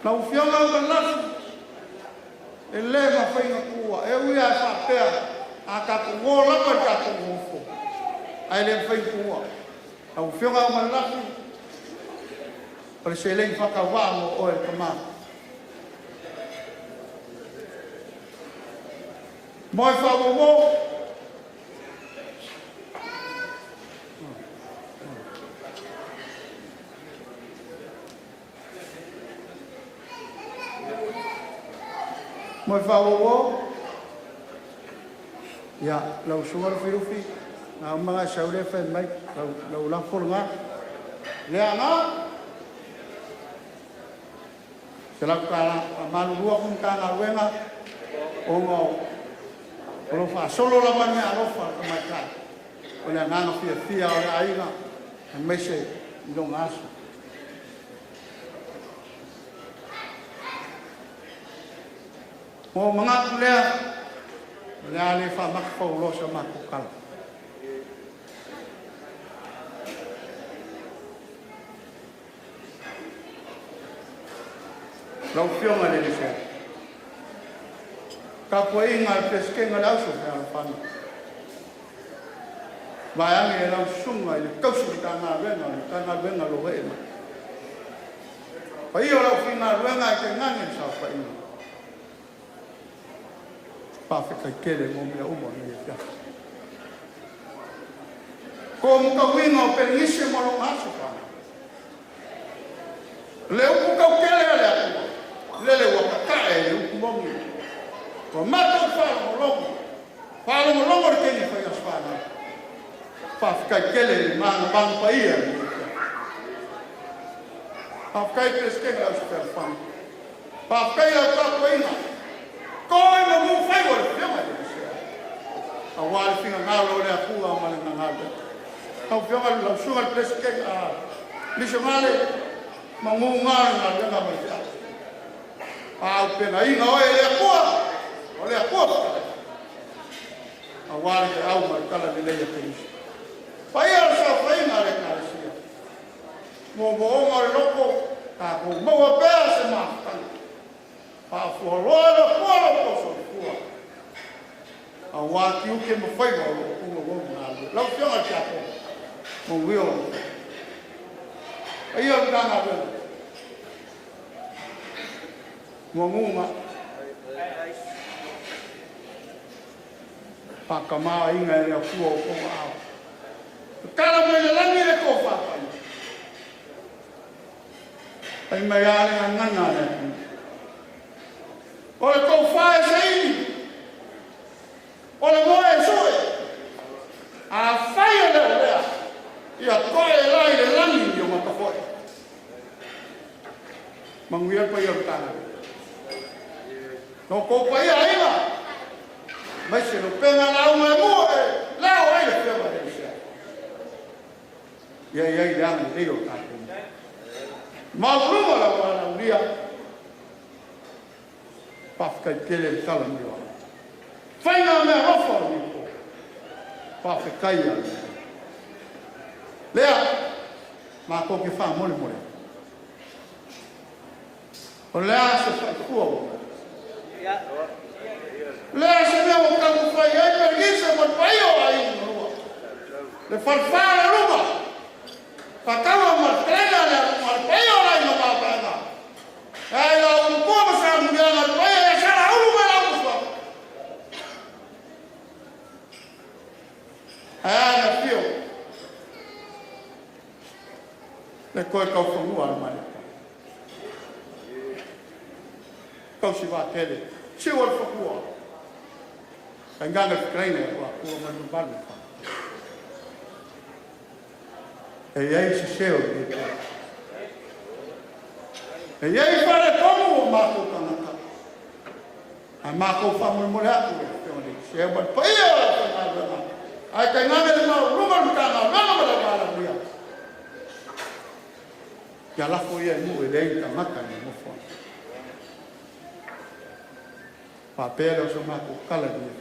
Na ufianga o Latu e le ma whainga kua e ui a whapea a ka kungo lapa ka kungo fo ai le whainga kua na ufianga o Latu o le se le whakawamo o e kamana moi whawawo moi whawawo ia lau sunga rufi na mga Siulepa mai lau lampol nga lea nga se lau kala malurua kung kanga wenga o ngā o lo fa solo la mane alofa ka mai ka o le nganga fia o le aiga e mese i lo ngaso o mga kulea le ale fa makfa o lo sa makukala lau fionga le se ka poe nga peske nga lau so fa fan vai ange lau sunga le kausu ka nga venga lo ve ma pa io lau fina venga ke nga sa fa ina pa fe ka kele mo mia umo ni ya ko mo ka winga Perenise mo lo ngaso fa le u ka kele le wa ka e u mo mi ko mato falo mo longo ke ni fa yaspana pa ka kele man pa ia pa ka peske la super fan pa ka ia ka poina ko no mo fai wa ya ma a wal finga ngalo le aku a ma na ngalo ka fianga la sugar peske a ni chamale mangu ngalo na nga ma ya a pena ina o le aku olha a copa a guarda a uma cala de leia feliz pai ela só foi na recacia mo mo loco a com mo peça mata pa folora fora posso fora a guarda o que me foi mo na lá o senhor já mo viu aí eu dá na venda mo Whakamā inga e rea kua o konga au. Kala mai le langi le ko whapai. Ai mai ale a nganga le. O le kou whae se ini. O le moe e soe. A whai o leo lea. Ia koe e lai le langi i o matafoe. Manguia pai o tāna. No kou pai a inga. Mai se no penga la uma e mua e lao ai le penga le sia. Ia le anga le o tāna. Mauruma la wana uria. Pafka i kele le tala mi o. Whainga mea rofa o ni ko. Pafka kai a le. Lea, ma ko ke wha mole mole. O lea se whai kua o. Lea se mea o kaku whai ai Perenise mo pai o ai rua. Le whalwhara ruma. Whakawa ma trena le ma pai o ai no pāpanga. Ai la o kua ma sa mungia na pai e sara ulu me la uswa. Ai na pio. Le koe kau whangua al mai. Kau si wā tele. Si wā whakua. Kai nganga whikraina e wā kua manu banu. E iei si seo i te. E iei whare komu o mākou kanaka. A mākou whamui mole atu e whione. Seo mai paia o te ngā. Ai kai nganga le mau rumaru kāna. Nganga mara kāna mia. Ia lafo ia mu e lei ta maka ni mo fo. Pa pelo so mako kala ni.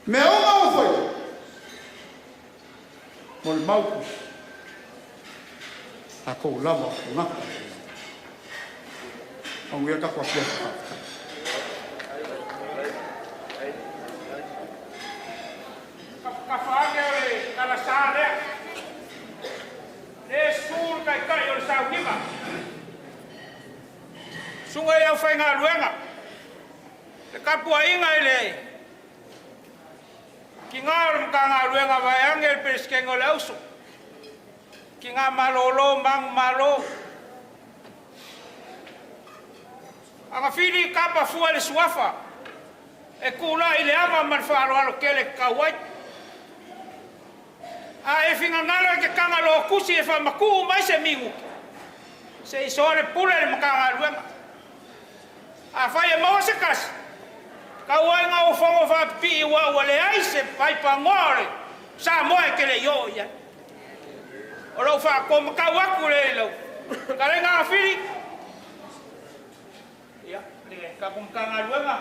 Me o mau foi. Mol mau. A ko lava o maka. O ia ka ko pia. Ka whaake o le kala saa lea. Le sur kai kai o le sau hima. Sunga e au whai ngā luenga. Le kapua inga i le. Ki ngā rumka ngā luenga vai angel periskengo le ausu. Ki ngā malolo mang malo. Anga whiri kapa fua le suafa. E kula i le ama man whaaro kele kawai. A e whinga ngalo ke kanga lo kusi e whamaku mai se mingu. Se i sore pule le makanga luenga. A whai e maua se kasi. Ka wai ngā o whango whapi i wā le ai se pai pa ngore. Sa moe ke le yo ia. O lau whako makau aku le lau. Ka re ngā whiri. Ia, le ka kumkanga luenga.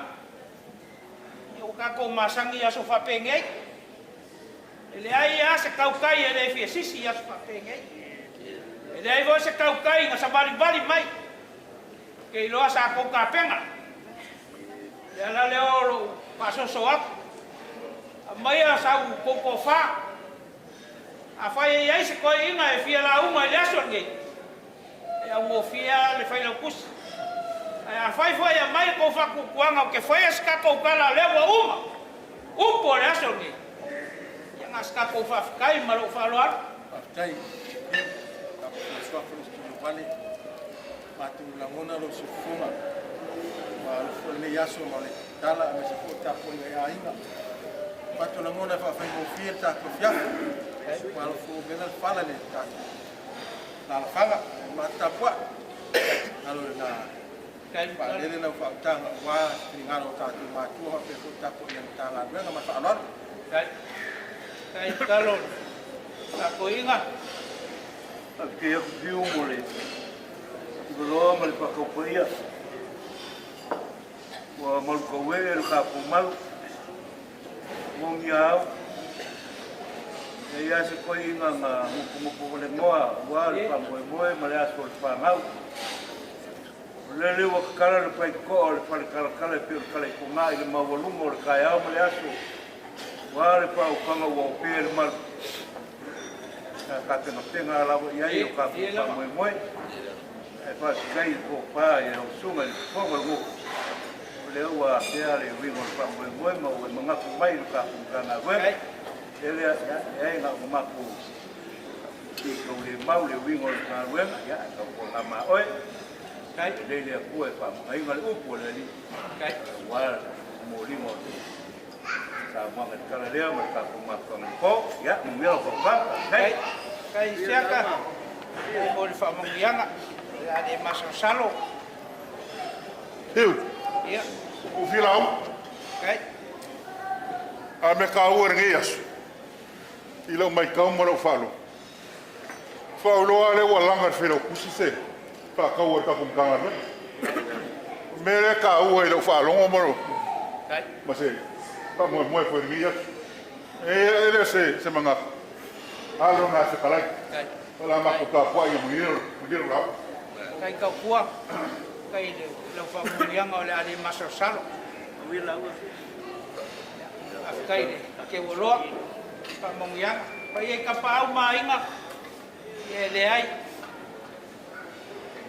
O ka ko masangi aso whapengei. Ele ai a se kaukai e le fia sisi aso whapengei. Ele ai vo se kaukai nga sa bali mai. Ke iloa sa ko ka penga. Le ala le oro paso so aku. A mai a sa u koko wha. A whai ai se koe inga e fia la uma e le aso ngei. E au o fia le whai lau kusi. A whai whai a mai ko whaku kuanga o ke whai a ska kaukala lewa uma. Umpo le aso ngei. Nga ska ko whawhikai maro whaloaru. Whawhikai. Ka whawhikai ki wale. Matu langona lo se funga. Ma lo le yaso ma le tala me se ko tapo i a inga. Matu langona whawhikai mo fia ta ko fiafu. Ma lo fu bena fala le ta. Na la fanga ma tapua. Alo na kai pa le na whautanga wa ni ngaro ta tu ma tu ha pe ko tapo i tanga nga ma whaloaru. Kai kai kalo la koinga Ake aku kiu mole. Ibeloa male whakaupia. Wa malu kawe e ruka pumalu. Mongi au. E ia se koinga ngā muku le ngoa. Wa le Moimoi male aso le whangau. Lele wa kakara le pai koa le whare karakala e pio kala i konga i le mawalunga o le kai au male aso. Wa le whaukanga wa o pia le malu. Ka tenga lawa i o ka Moimoi. E wha kai ko pā e o sunga i whonga ngu. le ua pea le wingo pa moe ma o mga kumai ka kumkanga we ele ya nga umaku ki ko le mau le wingo ka we ya ka ko la ma oi kai le ku e pa ai nga le upo le li kai wa mo li mo sa mo ka kala le ma ka kumaka ko ya mo mira ko pa kai kai siaka mo le fa mo yanga ya de masasalo Hiu. Ia. O filau. Kai. A me ka ua ngi asu. I lau mai kau mara falo. Falo ale wa langa fero kusi se. Fa ka ua ka kumkanga me. Mere ka ua i lau falo ngomaro. Kai. Ma se. Pa mo fo ngi asu. Ele se manga. Alo nga se kalai. Kai. Ola ma ko ka kwa i mo ngiro la. Kai ka kwa. Kai le fa murianga o le ali masasalo wila ua kai ke woloa pa murianga pa ye ka pa Aumale ye le ai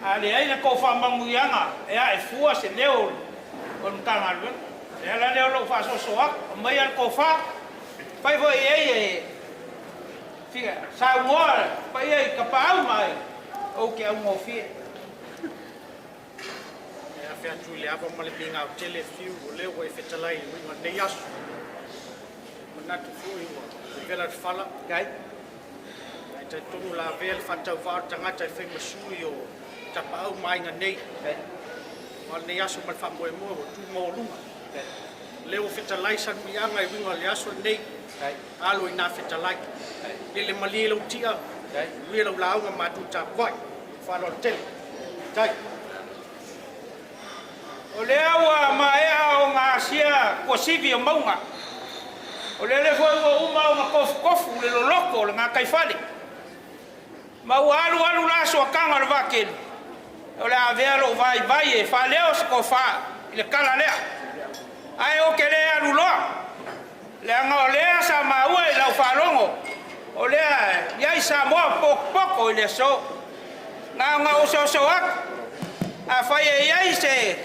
ale ai na ko fa murianga e ai fua se leo on tanga lu e la leo lo fa so soa mai al ko fa pai vo ye figa sa ngora pa ye ka pa Aumale o ke au fi Fea tui le apa male pinga o tele fiu o leo e fetalai winga nei asu. Manatu fui wa vela fala gai. Ai te tonu la vel fatau va tangata e whenga sui o tapa au mai nga nei. Mal nei asu mal famoe mo o tu mo lunga. Leo fetalai san mianga e winga le asu nei. Alo ina fetalai. Lele mali lo tia. Wila lau nga matu tapai. Falo tele. Tai. O le awa maea o ngā sia kua sivi o maunga. O le foi o uma o ngā kofu le loloko le ngā kaifale. Ma ua alu laso a kanga le vakenu. O le avea lo vai e wha leo se ko wha i le kala lea. Ai o ke le alu loa. Le anga o lea sa maua i lau whalongo. O lea iai sa moa poko i le so. Ngā o so ak. A whai e iai se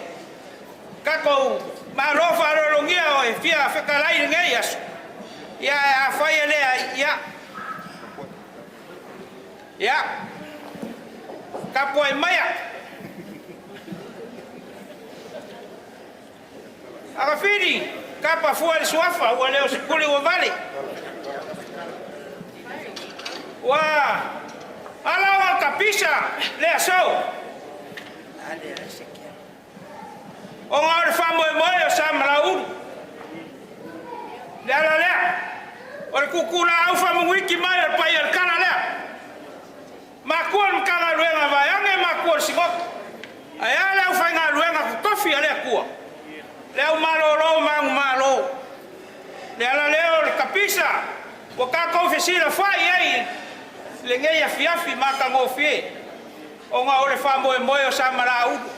kako marofa rolongia o e fia fekalai ngai asu ya a fai ele ya kapo e maya aga fini kapa fuel suafa o leo se kuli o vale wa ala wa kapisa le aso ale ase o ngā fa Moimoi o sa malauru. Lea lea. O le kukura au fa mwiki mai al pai al kana lea. Makua mkanga luenga vayange makua singok. Aya lea ufa ngā luenga kutofi a lea kua. Lea umaloro mangu malo. Lea lea o le kapisa. O ka konfesira fai ei. Le ngei a fiafi maka ngofie. O ngā o le fa Moimoi o sa malauru.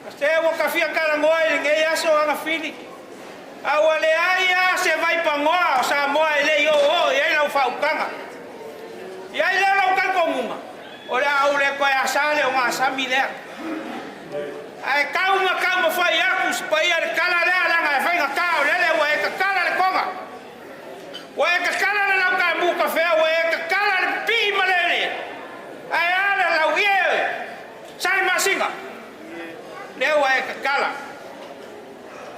Ste o kafia kala ngoi nge yaso anga fili. Awale aya se vai pangoa sa moa ele yo o ye la fa ukanga. Ya ile la ukal komunga. Ora aure ko ya sale o ma samile. Ai kauma fa ya kus pa ya kala le ala nga fa nga ka le wa e kala le konga. Wa e kala le la ka bu ka fe wa e kala le pi malele. Ai ala la wie. Sai masinga. Leo e kakala.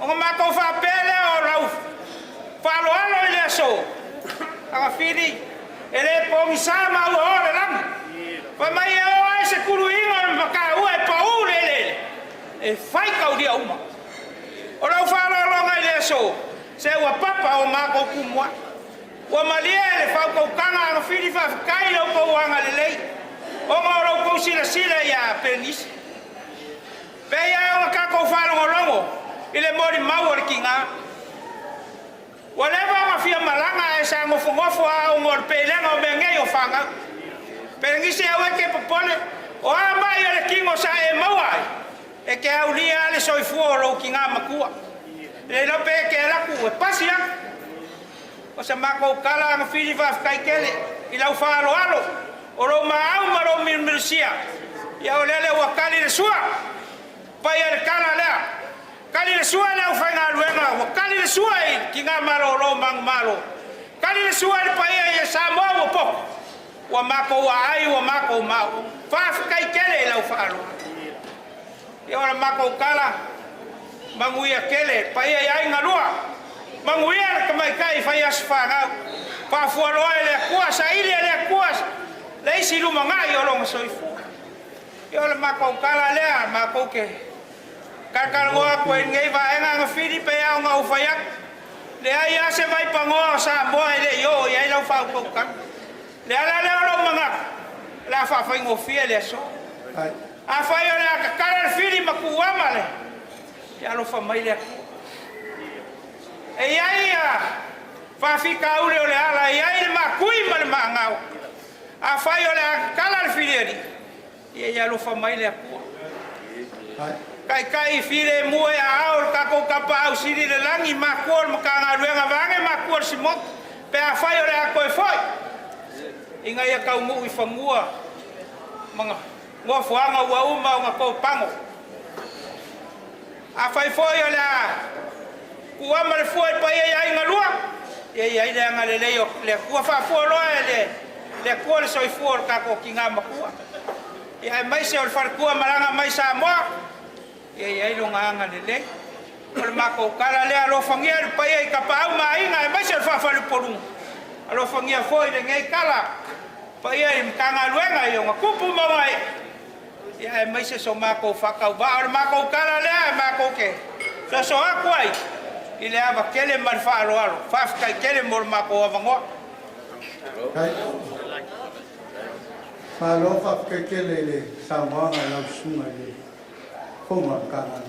O mako fa pele o rauf. Falo alo ile so. Aga fili ele po misama o le lam. Pa mai o se kuru inga maka u e pa u le. E fai ka dia uma. O ra falo alo ngai ile so. Se wa papa o mako kumwa. Wa maliele fa ko kanga aga fili fa kai lo po wanga le. O ngoro ko sila ya Perenise. Peia o kako whalongo longo, ile mori mau ar kinga. Whatever ma fia malanga e sa ngofungofo a o ngor pelenga o mengei o whanga. Perenise au e ke popole, o a mai ale kingo sa e mauai. E ke au lia ale soifua o lo kinga makua. Le lope e ke laku e pasia. O sa mako kala ang fili whafkai kele, ilau whalo alo. O lo maau maro milmirsia. Ia o lele wakali le sua. Pai al kala lea Kali le sua le fai ngā luenga, wa kali le sua ki ngā malo ro mang malo. Kali le sua le paia sa mo wa po. Wa mako wa ai wa mako mau. Fa kai kele la falo. Ia ora mako kala. Manguia kele paia ai ngalua. Manguia ka mai kai fai asfanga. Pa fualo le kuasa ile le kuasa. Le isi lu mangai o long soifu. Ia ora mako kala le mako ke. Kakal ngoa ko ngai va nga fili pe au nga ufaya le ai ase vai pango sa mo le yo ia lo fa ko kan le ala le lo manga la fa fa ngo fiele so a fa yo la kakal fili makuwa male ya lo fa mai le e ai fa fi ka ule le ala ia le makui mal manga a fa yo la kakal fili ia lo fa mai le ku kai file mua au kako kapa au siri le langi makol makanga ruenga vange makol simot pe a fai ole a koe foi inga ia kau mu i famua manga ngua fuanga ua uma o ngako pango a fai foi ole a kua mare foi pa ia inga lua ia ile anga le leo le kua fa fo loa le kua le soi fuor kako kinga makua ia mai se ol far kua maranga mai sa moa ia lo nganga le ol mako kala le alo fangia pa ia ka pa ma inga mai se fa fa le polung alo fangia foi le ngai kala pa ia im kanga luenga yo ngakupu mai ia mai se so mako fa ka ba ol mako kala le mako ke so akwai ile ava kele mar fa alo fa ka kele mor mako avango fa lo fa ka kele le sa wa la sunga le Como cara,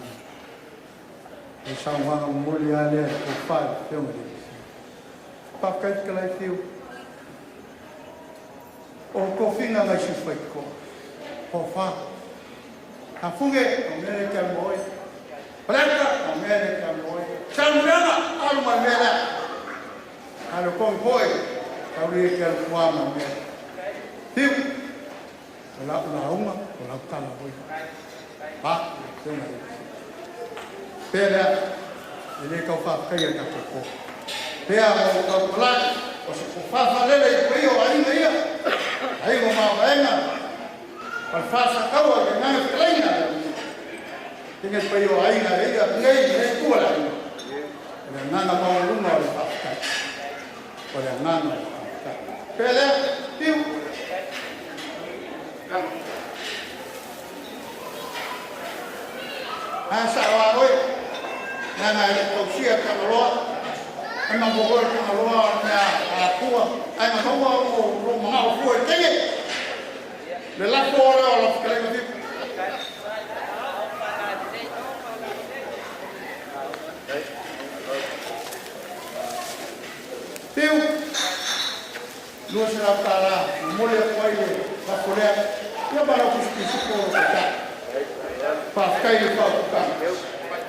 o salão mulher o pai tem um papel que ela tem o cofinha vai se feito o fa a fuga América moi branca América moi chambrana alma mera alo com foi ali que o ama tiu la uma la tala foi pera ele que fa kai ka ko pera o plan o se fa fa le ko yo ai mo ma venga al fa sa ka wa que nana kleina tiene ko yo ai na ella nei tu la le nana ma lu no le fa ka o le nana pera tiu asa wa oi nana ko sia ka lo ai ma bo ka lo na a tua ai ma mo ro ma o fu te le la fora o la ka le tiu lo será para mo le foi la fora ya para ku sti ko ka Paskai fa ka.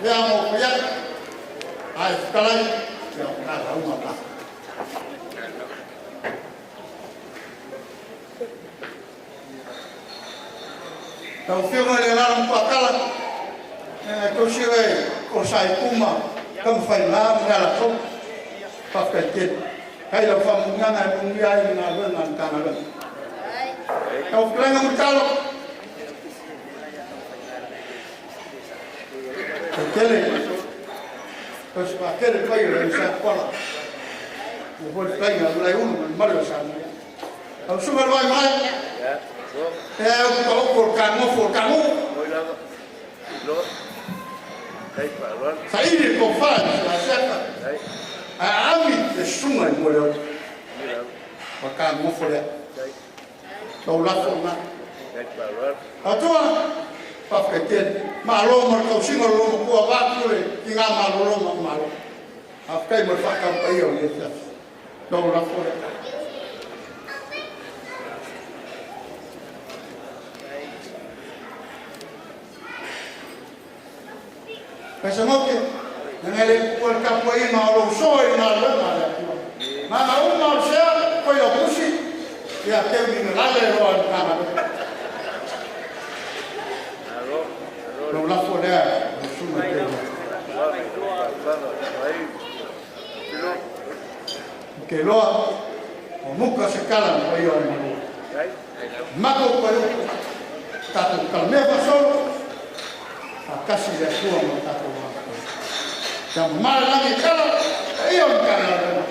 Ya mo ya. Ai kalai ya na uma ka. Tau fiona le la un pakala. Ko siwe ko sai kuma. Kam fai la la ko. Paskai ke. Kai la fa mu ngana mu ya na na kana la. Tau klenga mu talo. Aquele, os aquele que ele já fala, o bom ganha, lá mal sabe. O super vai mais. O coloco por camo. Sair com faz, a certa. A ami de suma e molho. O camo fora. O lá fora. A tua Pakaitin, malo merkau singal lo ko ba ko e tinga malo malo. Afkai mo fakam payo yesa. Do la ko. Kasamo ke ngale ko ka po i malo so i malo malo. Ma o malo se ko yo busi. Ya ke mi ngale ro an kana. Lo la fora, suma ke. ke loa o muka se kala o ia o malu mako ko tato kalmea fasolo a kasi le tua mo tato mako ta mala langi kala ia o kala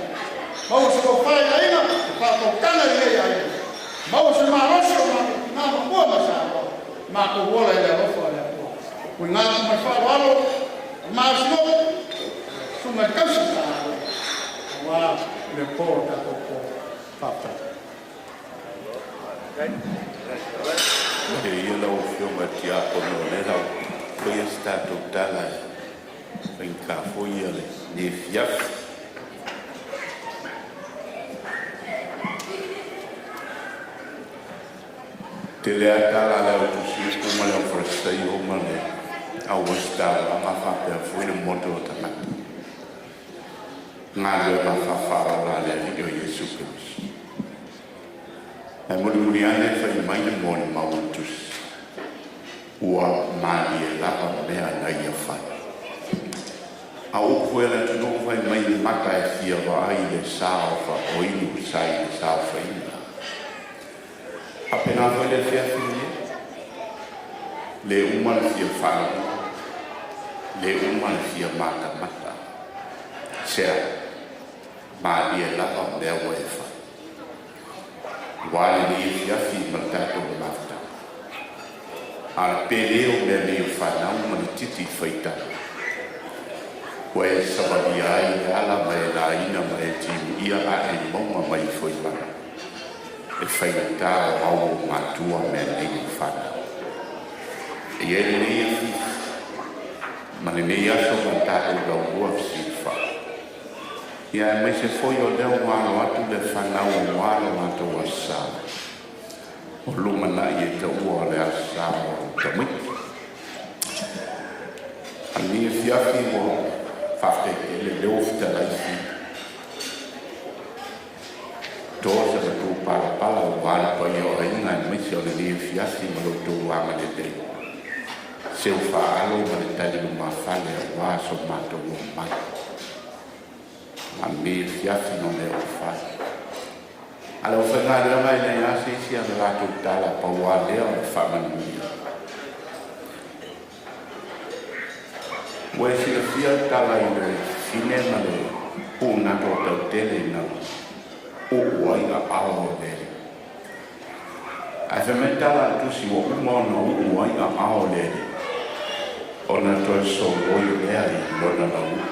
mau se ko fai aina pa ko kala le ia mau se maroso na mo masa mako wola le ofo le ko nga ma fa walo ma sino suma kasi ta wa le porta ko papa e ia lau whionga ti a kono le lau ko ia stato tala in ka foi ale ni fiaf te le atala lau tu si kuma lau frasta i o mane a wasta a ma fa pe foi le moto tamata ngā le ma fa fa la le i o Yesu Christ e muri ane whai mai le mōne mautus ua maali e lava mea na ia whai a upu e le tunu whai mai le mata e fia wa ai le sao wha o inu sai le sao wha ina a pena whai le fia fia le umana fia whana le umana fia mata mata sea maali e lava mea wa e whai wale ni fiafi matato mafta al peleo me ni fanau man titi faita wa sabadi ai ala mai la ina mai ti ia a e moma mai foi ba e faita au matua me ni fana e ele ni mane ni ia so matato da ua sifa ia mai se foi o leo wano atu le whanau o wano atu o sao. O lumana i e te ua le a sao o te miki. A ni e fiafi o whafte ke le leo fita laifi. Tō se ka tū pala pala o wano pa i o inga e mai se o le ni e fiafi ma lo tū wanga le lei. Se o wha alo ma le tali o ma whale a waso mato o mai. A me fiafi no me o fai. Ala o whainga rea mai nei ase isi a Latu tala paua lea o whamanui. Ue si le fia tala i le fine na le pūna tō tau tele na o uai a ao o lere. A whame tala tusi o umona o uai a ao lere. O na toi so oi lea i lona na ua.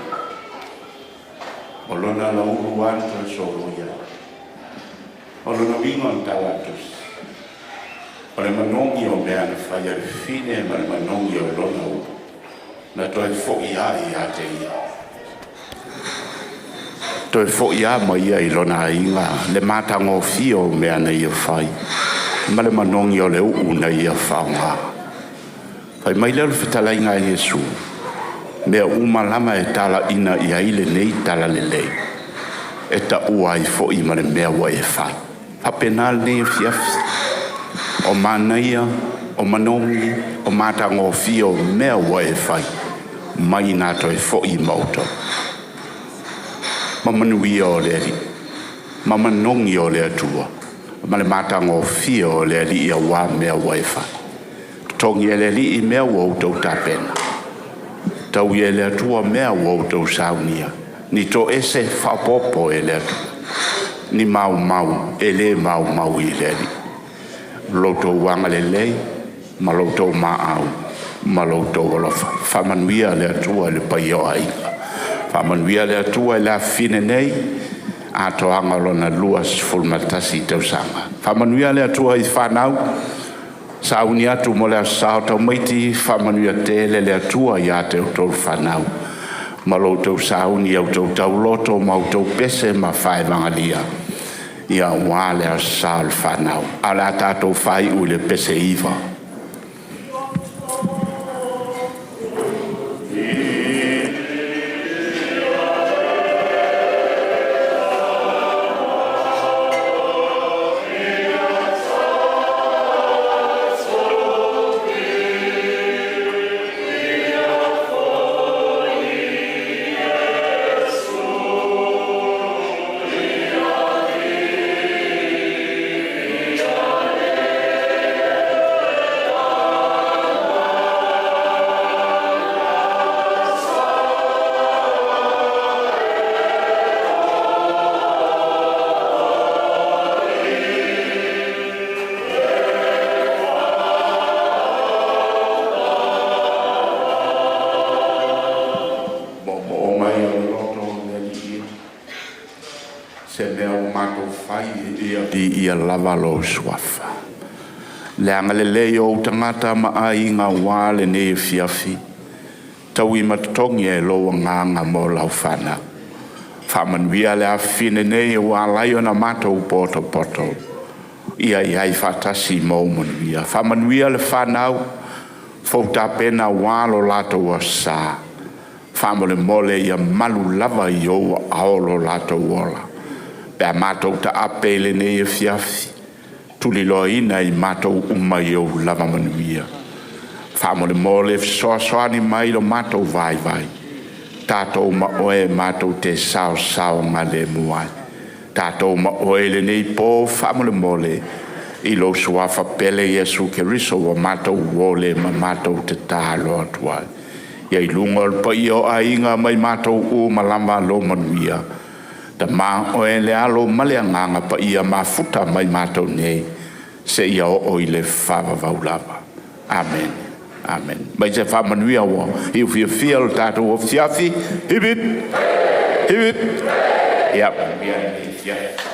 O lona la uru anto e soroia. O lona wingon talatus. O le manongi o mea na whaia le fine ma le manongi o lona uru. Na toi fo'i ai a te ia. Toi fo'i a ma ia i lona inga. Le matango fio mea na ia whai. Ma le manongi o le uu na ia whaunga. Whai mai leo fitala inga Yesu. Mea umalama e tala ina i aile nei tala lelei. E ta ua i fo i mare mea wa e whai. Apenal ne fiafi. O manaia, o manongi, o matango fio mea wa e whai. Mai nato e fo i mauto. Mamanui o leri. Mamanongi o le atua. Ma le matango fio o le li ia wa mea wa e whai. Tongi e le li i mea wa utau tapena. Tau i ele atua mea wau tau saunia. Ni to ese whapopo ele atua. Ni mau mau, ele mau mau i leri. Loto wanga le lei, ma loto maau, ma loto walofa. Whamanuia le atua le pai o ainga. Whamanuia le atua le a fine nei, a toanga lona luas fulmatasi tau sanga. Whamanuia le atua i whanau, sauni atu mo le sao tau maiti whamanuia tele le atua i a te tau whanau. Ma lo tau sauni au tau loto ma tau pese ma whae mangalia. Ia wale a sao le whanau. Ala tātou whai u le pese iwa. Yeah. mātou whai ia lava lo suafa. Le angalele o tangata maai ngā wale ne fiafi. Tau I matatongi e loa nganga mo lau whana. Whamanuia le a whine nei o a laio na mātou poto poto. Ia iai whatasi mo manuia. Whamanuia le whanau. Fauta pena walo lato wa sa. Whamole mole ia malu lava I o aolo lato wala. Pea mātou ta apele ne e fiafi. Tuli loa ina I mātou umai o lava manuia. Whamole mole soani mai lo mātou vai vai. Tātou ma oe mātou te sao sao ngā le muai. Tātou ma oe le nei pō whamole mole. I lo suafa pele Yesu ke riso wa mātou wole ma mātou te tālo atuai. Ia I lunga pa I o a inga mai mātou o malama lo manuia. Ta mā oe le alo male nganga pa ia mā futa mai mātou nei. Se ia o I le whawa vaulava. Amen. Amen. Mai se whamanuia wa. I uwhia whia lo tātou o fiafi. Hibit. Hibit. Ia, mia ni fiafi.